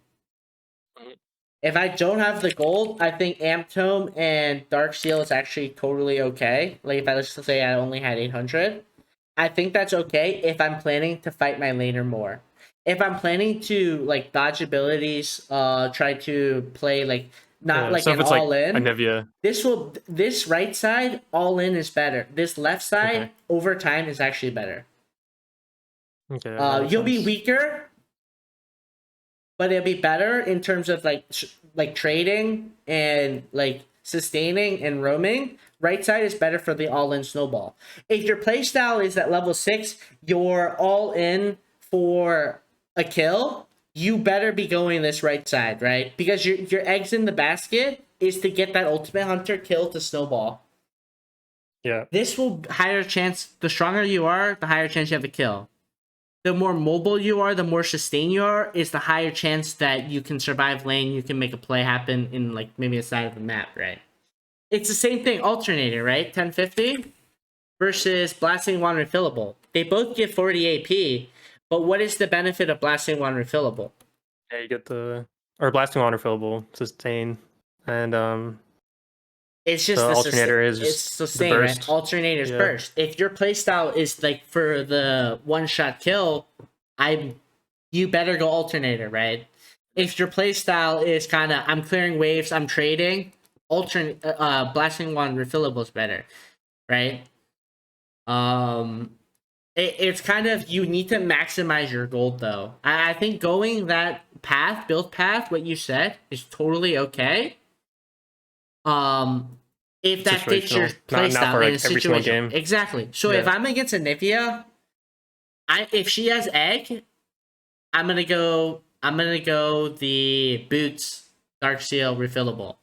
Mhm. If I don't have the gold, I think Amp Tome and Dark Seal is actually totally okay. Like if I let's say I only had 800, I think that's okay if I'm planning to fight my laner more. If I'm planning to like dodge abilities, try to play like not Yeah. like So if an it's like all a in, Nivea, this right side all in is better. This left side okay, over time is actually better. okay, that makes You'll be sense. weaker, but it'll be better in terms of like like trading and like sustaining and roaming. Right side is better for the all-in snowball. If your playstyle is at level 6, you're all in for a kill, you better be going this right side, right? Because your eggs in the basket is to get that ultimate hunter kill to snowball. Yeah. This will higher chance, the stronger you are, the higher chance you have a kill. The more mobile you are, the more sustained you are, is the higher chance that you can survive lane, you can make a play happen in like maybe a side of the map, right? It's the same thing, alternator, right? 1050 versus Blasting Wand Refillable. They both give 40 AP, but what is the benefit of Blasting Wand Refillable? Yeah, you get the or blasting water fillable sustain, and It's the just alternator is it's just the sustain, right? burst. Alternator's Yeah. burst. If your playstyle is like for the one-shot kill, you better go alternator, right? If your playstyle is kind of I'm clearing waves, I'm trading, blasting one refillable is better, right? It's kind of you need to maximize your gold though. I think going that build path, what you said is totally okay. If that fits your Situational, not playstyle for in a like every single situation, game. exactly. So if Yeah. I'm against a Nivea, if she has egg, I'm gonna go I'm gonna go the Boots Dark Seal refillable.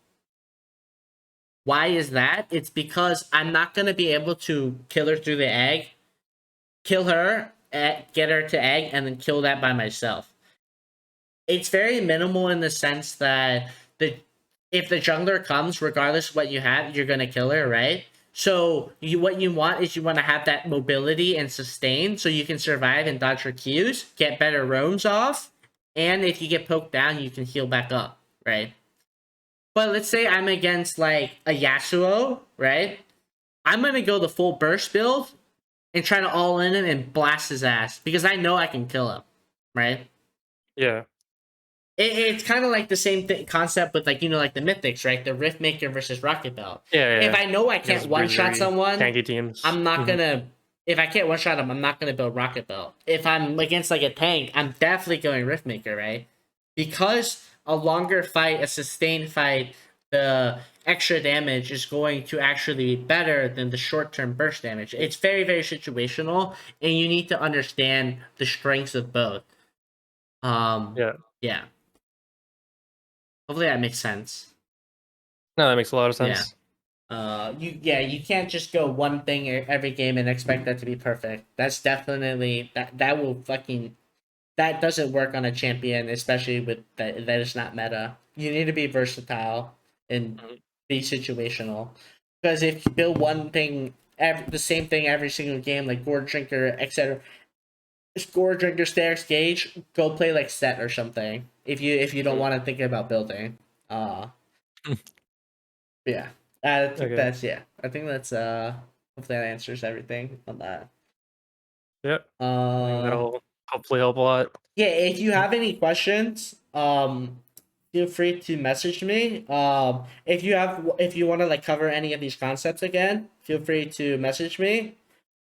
Why is that? It's because I'm not gonna be able to kill her through the egg, kill her, get her to egg, and then kill that by myself. It's very minimal in the sense that if the jungler comes, regardless of what you have, you're gonna kill her, right? So what you want is you want to have that mobility and sustain, so you can survive and dodge her Qs, get better roams off, and if you get poked down, you can heal back up, right? But let's say I'm against like a Yasuo, right? I'm gonna go the full burst build and try to all in him and blast his ass because I know I can kill him, right? Yeah. It's kind of like the same concept with like like the mythics, right? The Rift Maker versus Rocket Belt. Yeah. If I know I can't Against one shot Bruisery, someone, tanky teams. I'm not gonna. If I can't one shot him, I'm not gonna build Rocket Belt. If I'm against like a tank, I'm definitely going Rift Maker, right? Because a longer fight, a sustained fight, the extra damage is going to actually be better than the short term burst damage. It's very, very situational, and you need to understand the strengths of both. Yeah. Hopefully that makes sense. No, that makes a lot of sense. You can't just go one thing every game and expect that to be perfect. That's definitely that will fucking that doesn't work on a champion, especially with that is not meta. You need to be versatile and be situational. Because if you build one thing, the same thing every single game, like Gourd Drinker, etc. Gourd Drinker, Stairs, Gauge, go play like Set or something. If you don't want to think about building. Yeah. I think Okay. that's I think that's hopefully that answers everything on that. Yep. I think that'll hopefully help a lot. Yeah, if you have any questions, feel free to message me. If you want to like cover any of these concepts again, feel free to message me.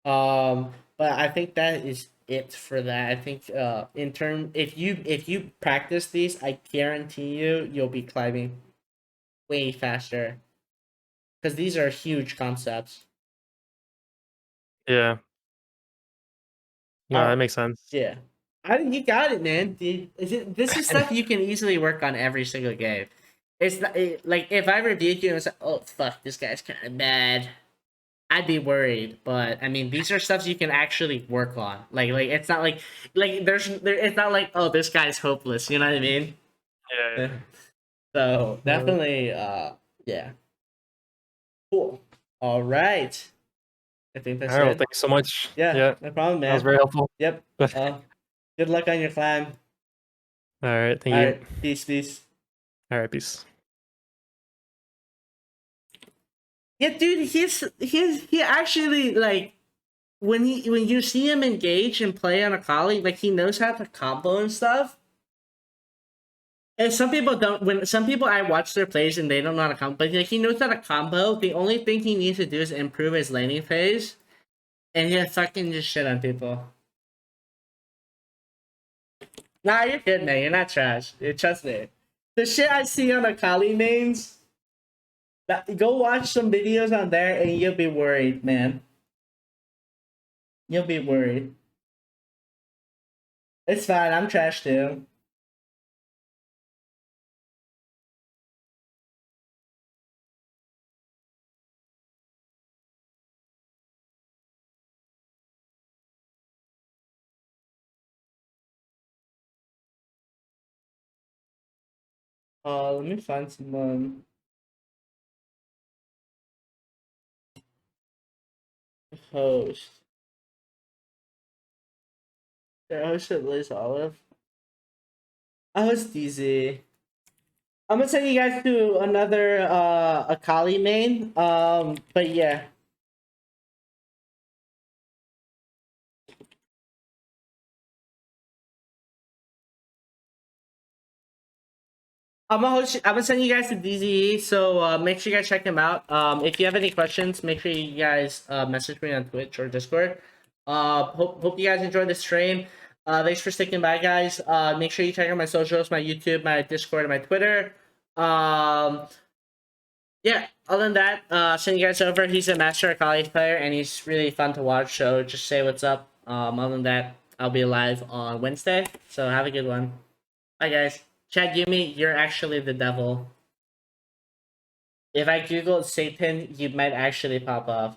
But I think that is it for that. I think if you practice these, I guarantee you'll be climbing way faster. Because these are huge concepts. Yeah. No, that makes sense. Yeah. You got it, man. This is stuff you can easily work on every single game. It's not, like if I reviewed you and was like, oh fuck, this guy's kind of bad, I'd be worried. But I mean, these are stuff you can actually work on. Like it's not like it's not like, oh, this guy's hopeless. You know what I mean? Yeah. So definitely, yeah. Cool. All right. I think that's All right, well, it. thanks so much. Yeah, no problem, man. That was very helpful. Yep. Good luck on your climb. All right, thank All you. right, peace. All right, peace. Yeah, dude, he actually like when you see him engage and play on Akali, like he knows how to combo and stuff. And some people don't. When some people I watch their plays and they don't know how to combo, but like he knows how to combo. The only thing he needs to do is improve his laning phase, and he'll fucking just shit on people. Nah, you're good, man. You're not trash. Trust me. The shit I see on Akali mains, go watch some videos on there and you'll be worried, man. You'll be worried. It's fine. I'm trash too. Let me find someone. Host. Their host at Liz Olive. Oh, it's DZ. I'm gonna send you guys to another Akali main. But yeah. I'm gonna send you guys to DZE, so make sure you guys check him out. If you have any questions, make sure you guys message me on Twitch or Discord. Hope you guys enjoyed the stream. Thanks for sticking by, guys. Make sure you check out my socials, my YouTube, my Discord, and my Twitter. Yeah, other than that, send you guys over. He's a master Akali player, and he's really fun to watch, so just say what's up. Other than that, I'll be live on Wednesday, so have a good one. Hi guys. Chad, Yumi, you're actually the devil. If I googled Satan, you might actually pop off.